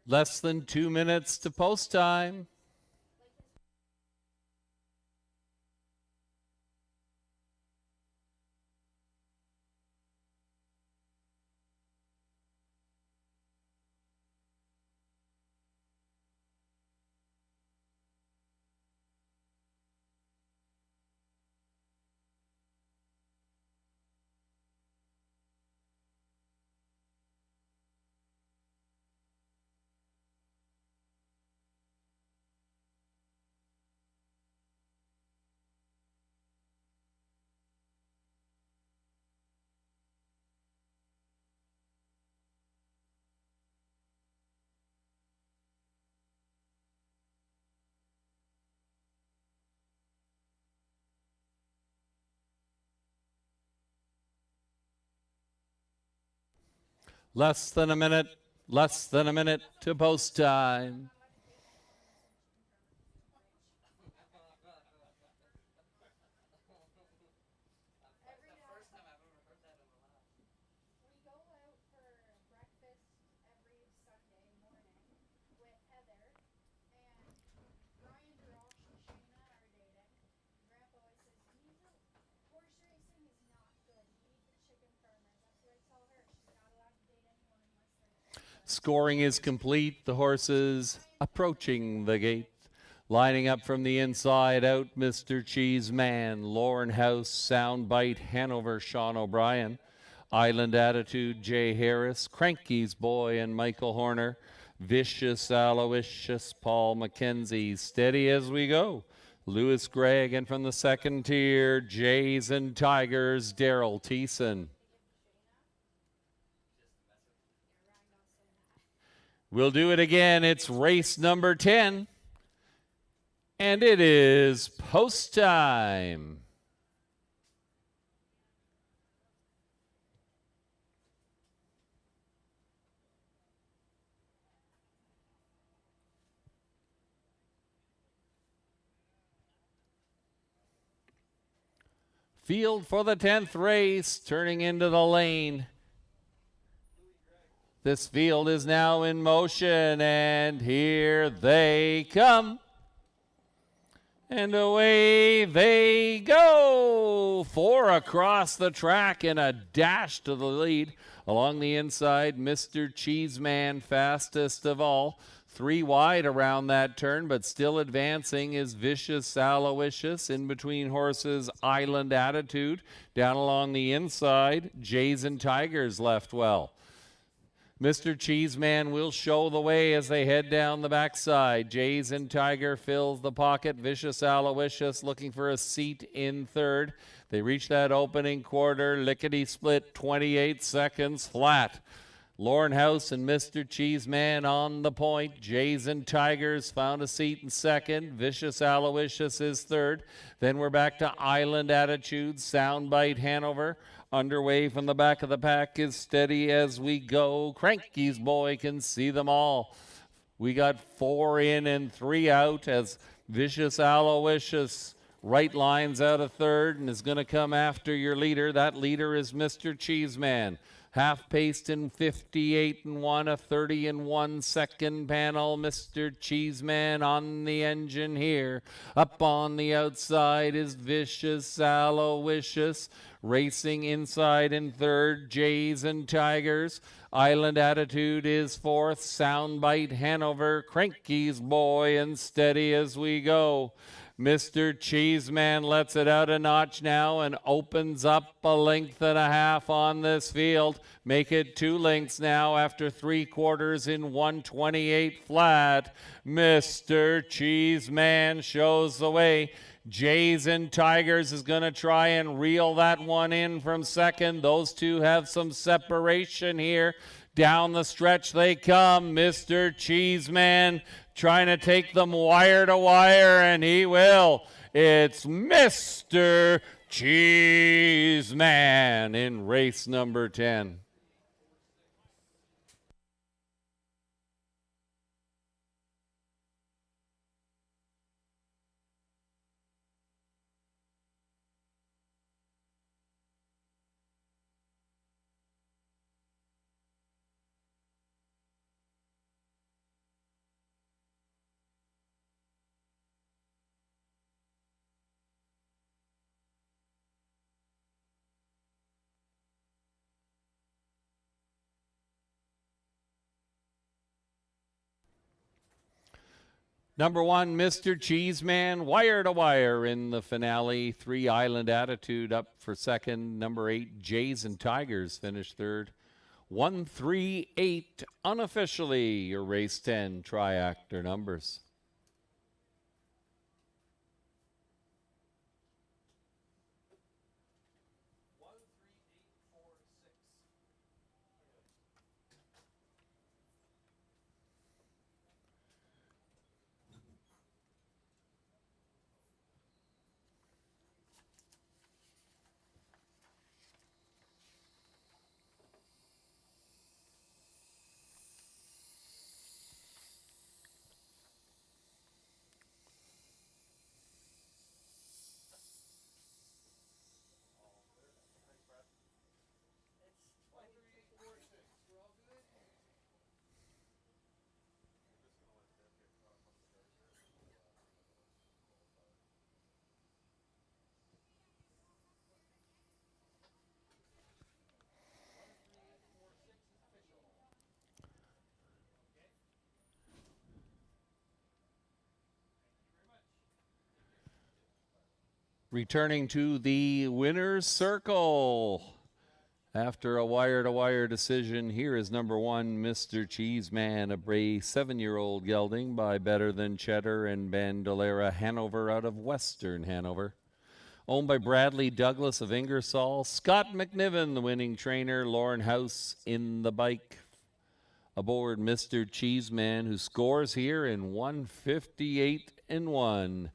Less than 2 minutes to post time. Less than a minute to post time. Scoring is complete. The horses approaching the gate. Lining up from the inside out, Mr. Cheeseman, Lorne House, Soundbite, Hanover, Sean O'Brien. Island Attitude, Jay Harris. Cranky's Boy and Michael Horner. Vicious Aloysius, Paul McKenzie. Steady as we go. Lewis Gregg, and from the second tier, Jays and Tigers, Daryl Thiessen. We'll do it again. It's race number 10. And it is post time. Field for the 10th race, turning into the lane. This field is now in motion, and here they come. And away they go. 4 across the track in a dash to the lead. Along the inside, Mr. Cheeseman, fastest of all. 3 wide around that turn, but still advancing is Vicious Aloysius. In between horses, Island Attitude. Down along the inside, Jays and Tigers left well. Mr. Cheeseman will show the way as they head down the backside. Jays and Tiger fills the pocket. Vicious Aloysius looking for a seat in third. They reach that opening quarter. Lickety split, 28 seconds flat. Lornhouse and Mr. Cheeseman on the point. Jays and Tigers found a seat in second. Vicious Aloysius is third. Then we're back to Island Attitude. Soundbite Hanover. Underway from the back of the pack is Steady as we go. Cranky's Boy can see them all. We got 4 in and 3 out as Vicious Aloysius right lines out of third and is going to come after your leader. That leader is Mr. Cheeseman. Half-paced in 58 and 1, a 30 and 1 second panel. Mr. Cheeseman on the engine here. Up on the outside is Vicious Aloysius. Racing inside in third, Jays and Tigers. Island Attitude is fourth. Soundbite Hanover, Cranky's Boy, and Steady as we go. Mr. Cheeseman lets it out a notch now and opens up a length and a half on this field. Make it 2 lengths now after 3/4 in 128 flat. Mr. Cheeseman shows the way. Jays and Tigers is going to try and reel that one in from second. Those two have some separation here. Down the stretch they come. Mr. Cheeseman trying to take them wire to wire, and he will. It's Mr. Cheeseman in race number 10. Number 1, Mr. Cheeseman, wire to wire in the finale. 3, Island Attitude up for second. Number 8, Jays and Tigers finished third. 1, 3, 8, unofficially your race 10 triactor numbers. Returning to the winner's circle After a wire-to-wire decision, here is number 1, Mr. Cheeseman, a Bray 7-year-old gelding by Better Than Cheddar and Bandolera Hanover out of Western Hanover. Owned by Bradley Douglas of Ingersoll. Scott McNiven, the winning trainer. Lauren House in the bike. Aboard Mr. Cheeseman, who scores here in 158-1.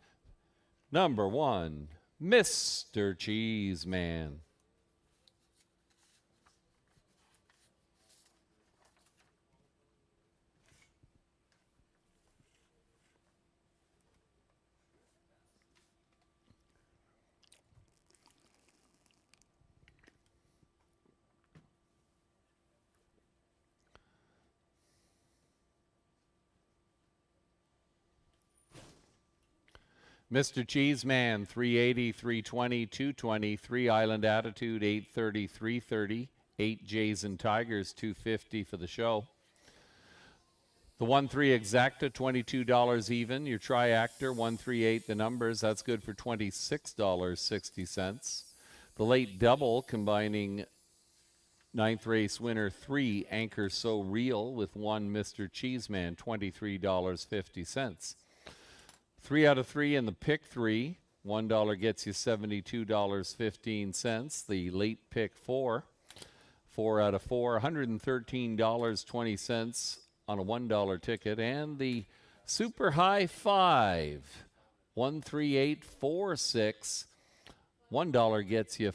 Number 1, Mr. Cheeseman. Mr. Cheeseman, 380, 320, 220, 3 Island Attitude, 830, 330, 8 Jays and Tigers, 250 for the show. The 1-3 Exacta, $22 even. Your Triactor, 138, the numbers, that's good for $26.60. The late double, combining 9th race winner 3 Anchor So Real with 1 Mr. Cheeseman, $23.50. 3 out of 3 in the pick 3. $1 gets you $72.15. The late pick 4. 4 out of 4. $113.20 on a $1 ticket. And the super high 5. 13846. $1 gets you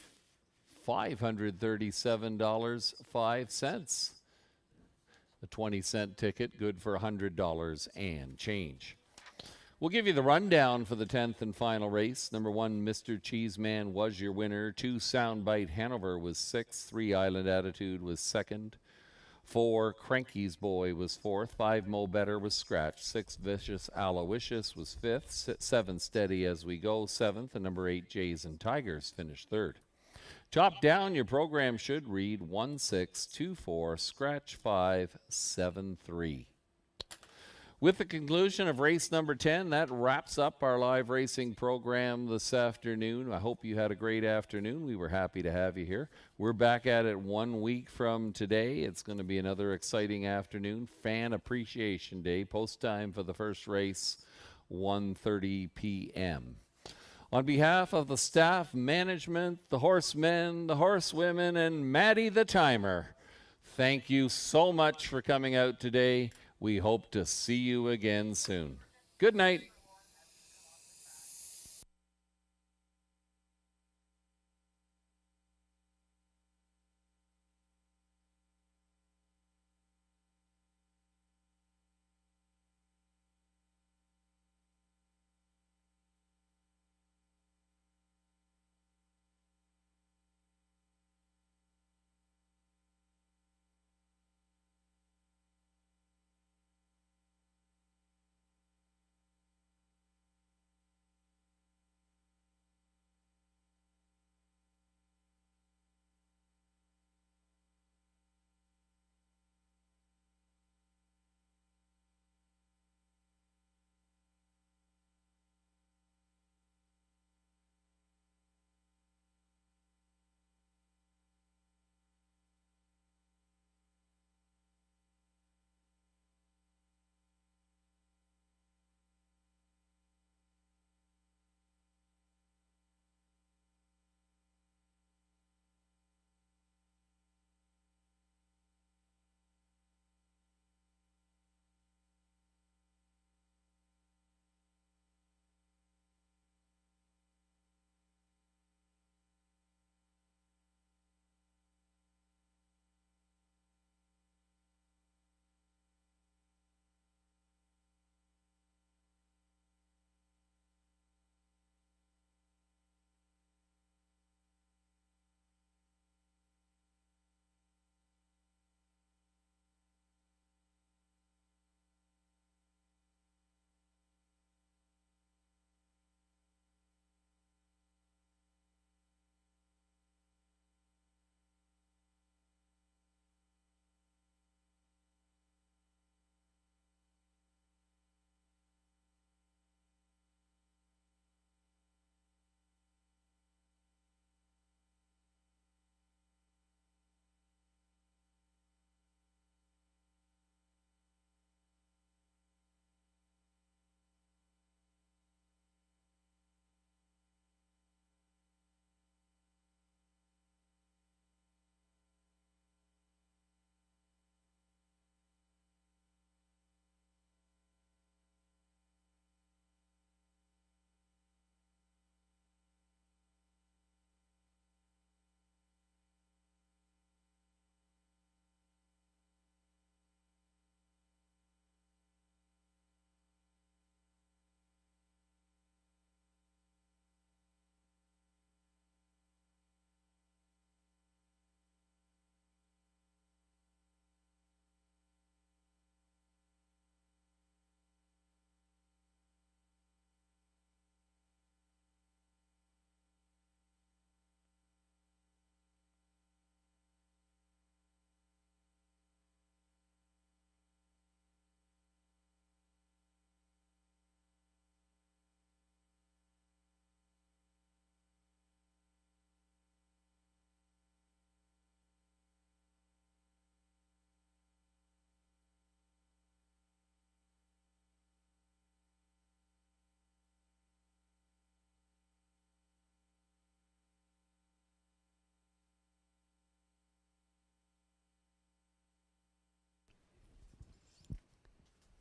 $537.05. A 20-cent ticket, good for $100 and change. We'll give you the rundown for the 10th and final race. Number 1, Mr. Cheeseman was your winner. 2, Soundbite Hanover was 6th. 3, Island Attitude was 2nd. 4, Cranky's Boy was 4th. 5, Mo Better was scratched. 6, Vicious Aloysius was 5th. 7, Steady As We Go 7th. And number 8, Jays and Tigers finished 3rd. Top down, your program should read 1624, scratch 573. With the conclusion of race number 10, that wraps up our live racing program this afternoon. I hope you had a great afternoon. We were happy to have you here. We're back at it 1 week from today. It's going to be another exciting afternoon. Fan Appreciation Day. Post time for the first race, 1:30 p.m. On behalf of the staff, management, the horsemen, the horsewomen, and Maddie the timer, thank you so much for coming out today. We hope to see you again soon. Good night.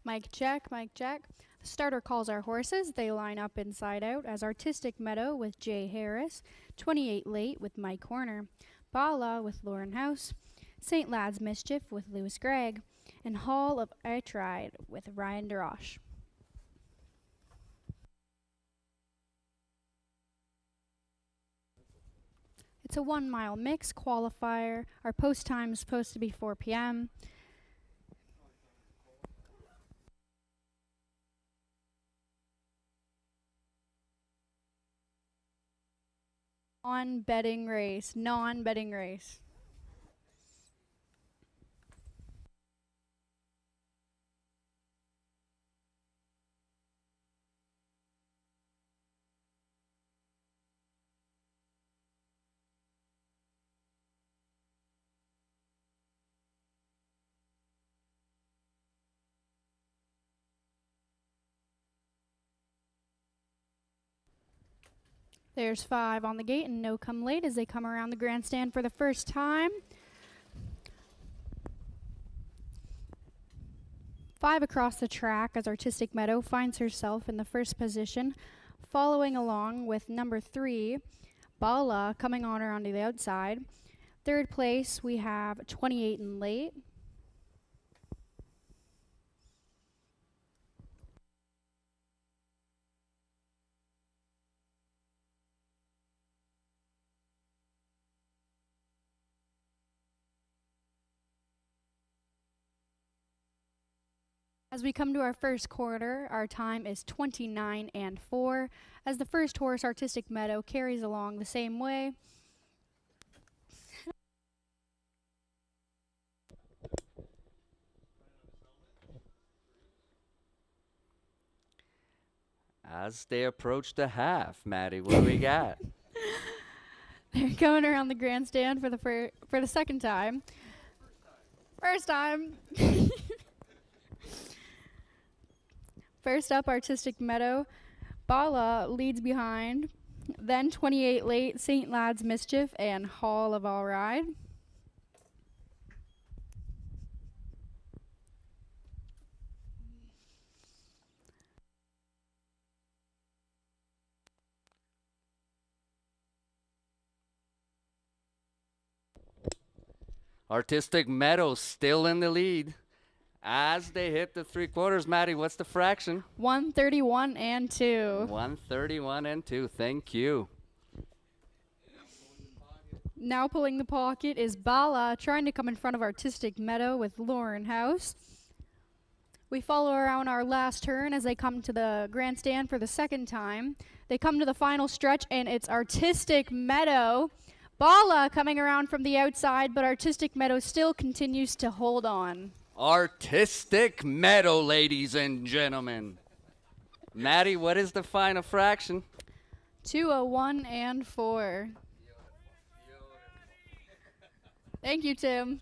Mic check, mic check. The starter calls our horses. They line up inside out as Artistic Meadow with Jay Harris, 28 Late with Mike Horner, Bala with Lauren House, St. Lad's Mischief with Lewis Gregg, and Hall of I Tried with Ryan DeRoche. It's a 1 mile mix qualifier. Our post time is supposed to be 4 p.m. Non-betting race. Non-betting race. There's 5 on the gate and no come late as they come around the grandstand for the first time. 5 across the track as Artistic Meadow finds herself in the first position, following along with number 3, Bala, coming on her onto the outside. Third place, we have 28 and Late. As we come to our first quarter, our time is 29 and 4, as the first horse, Artistic Meadow, carries along the same way. As they approach the half, Maddie, what do we got? They're going around the grandstand for the second time. First time. First up, Artistic Meadow. Bala leads behind. Then 28 Late, St. Lad's Mischief, and Hall of All Ride. Artistic Meadow still in the lead. As they hit the 3/4, Maddie, what's the fraction? 131 and 2. 131 and 2. Thank you. Now pulling the pocket is Bala, trying to come in front of Artistic Meadow with Lauren House. We follow around our last turn as they come to the grandstand for the second time. They come to the final stretch, and it's Artistic Meadow. Bala coming around from the outside, but Artistic Meadow still continues to hold on. Artistic Meadow, ladies and gentlemen. Maddie, what is the final fraction? 201 and 4. Thank you, Tim.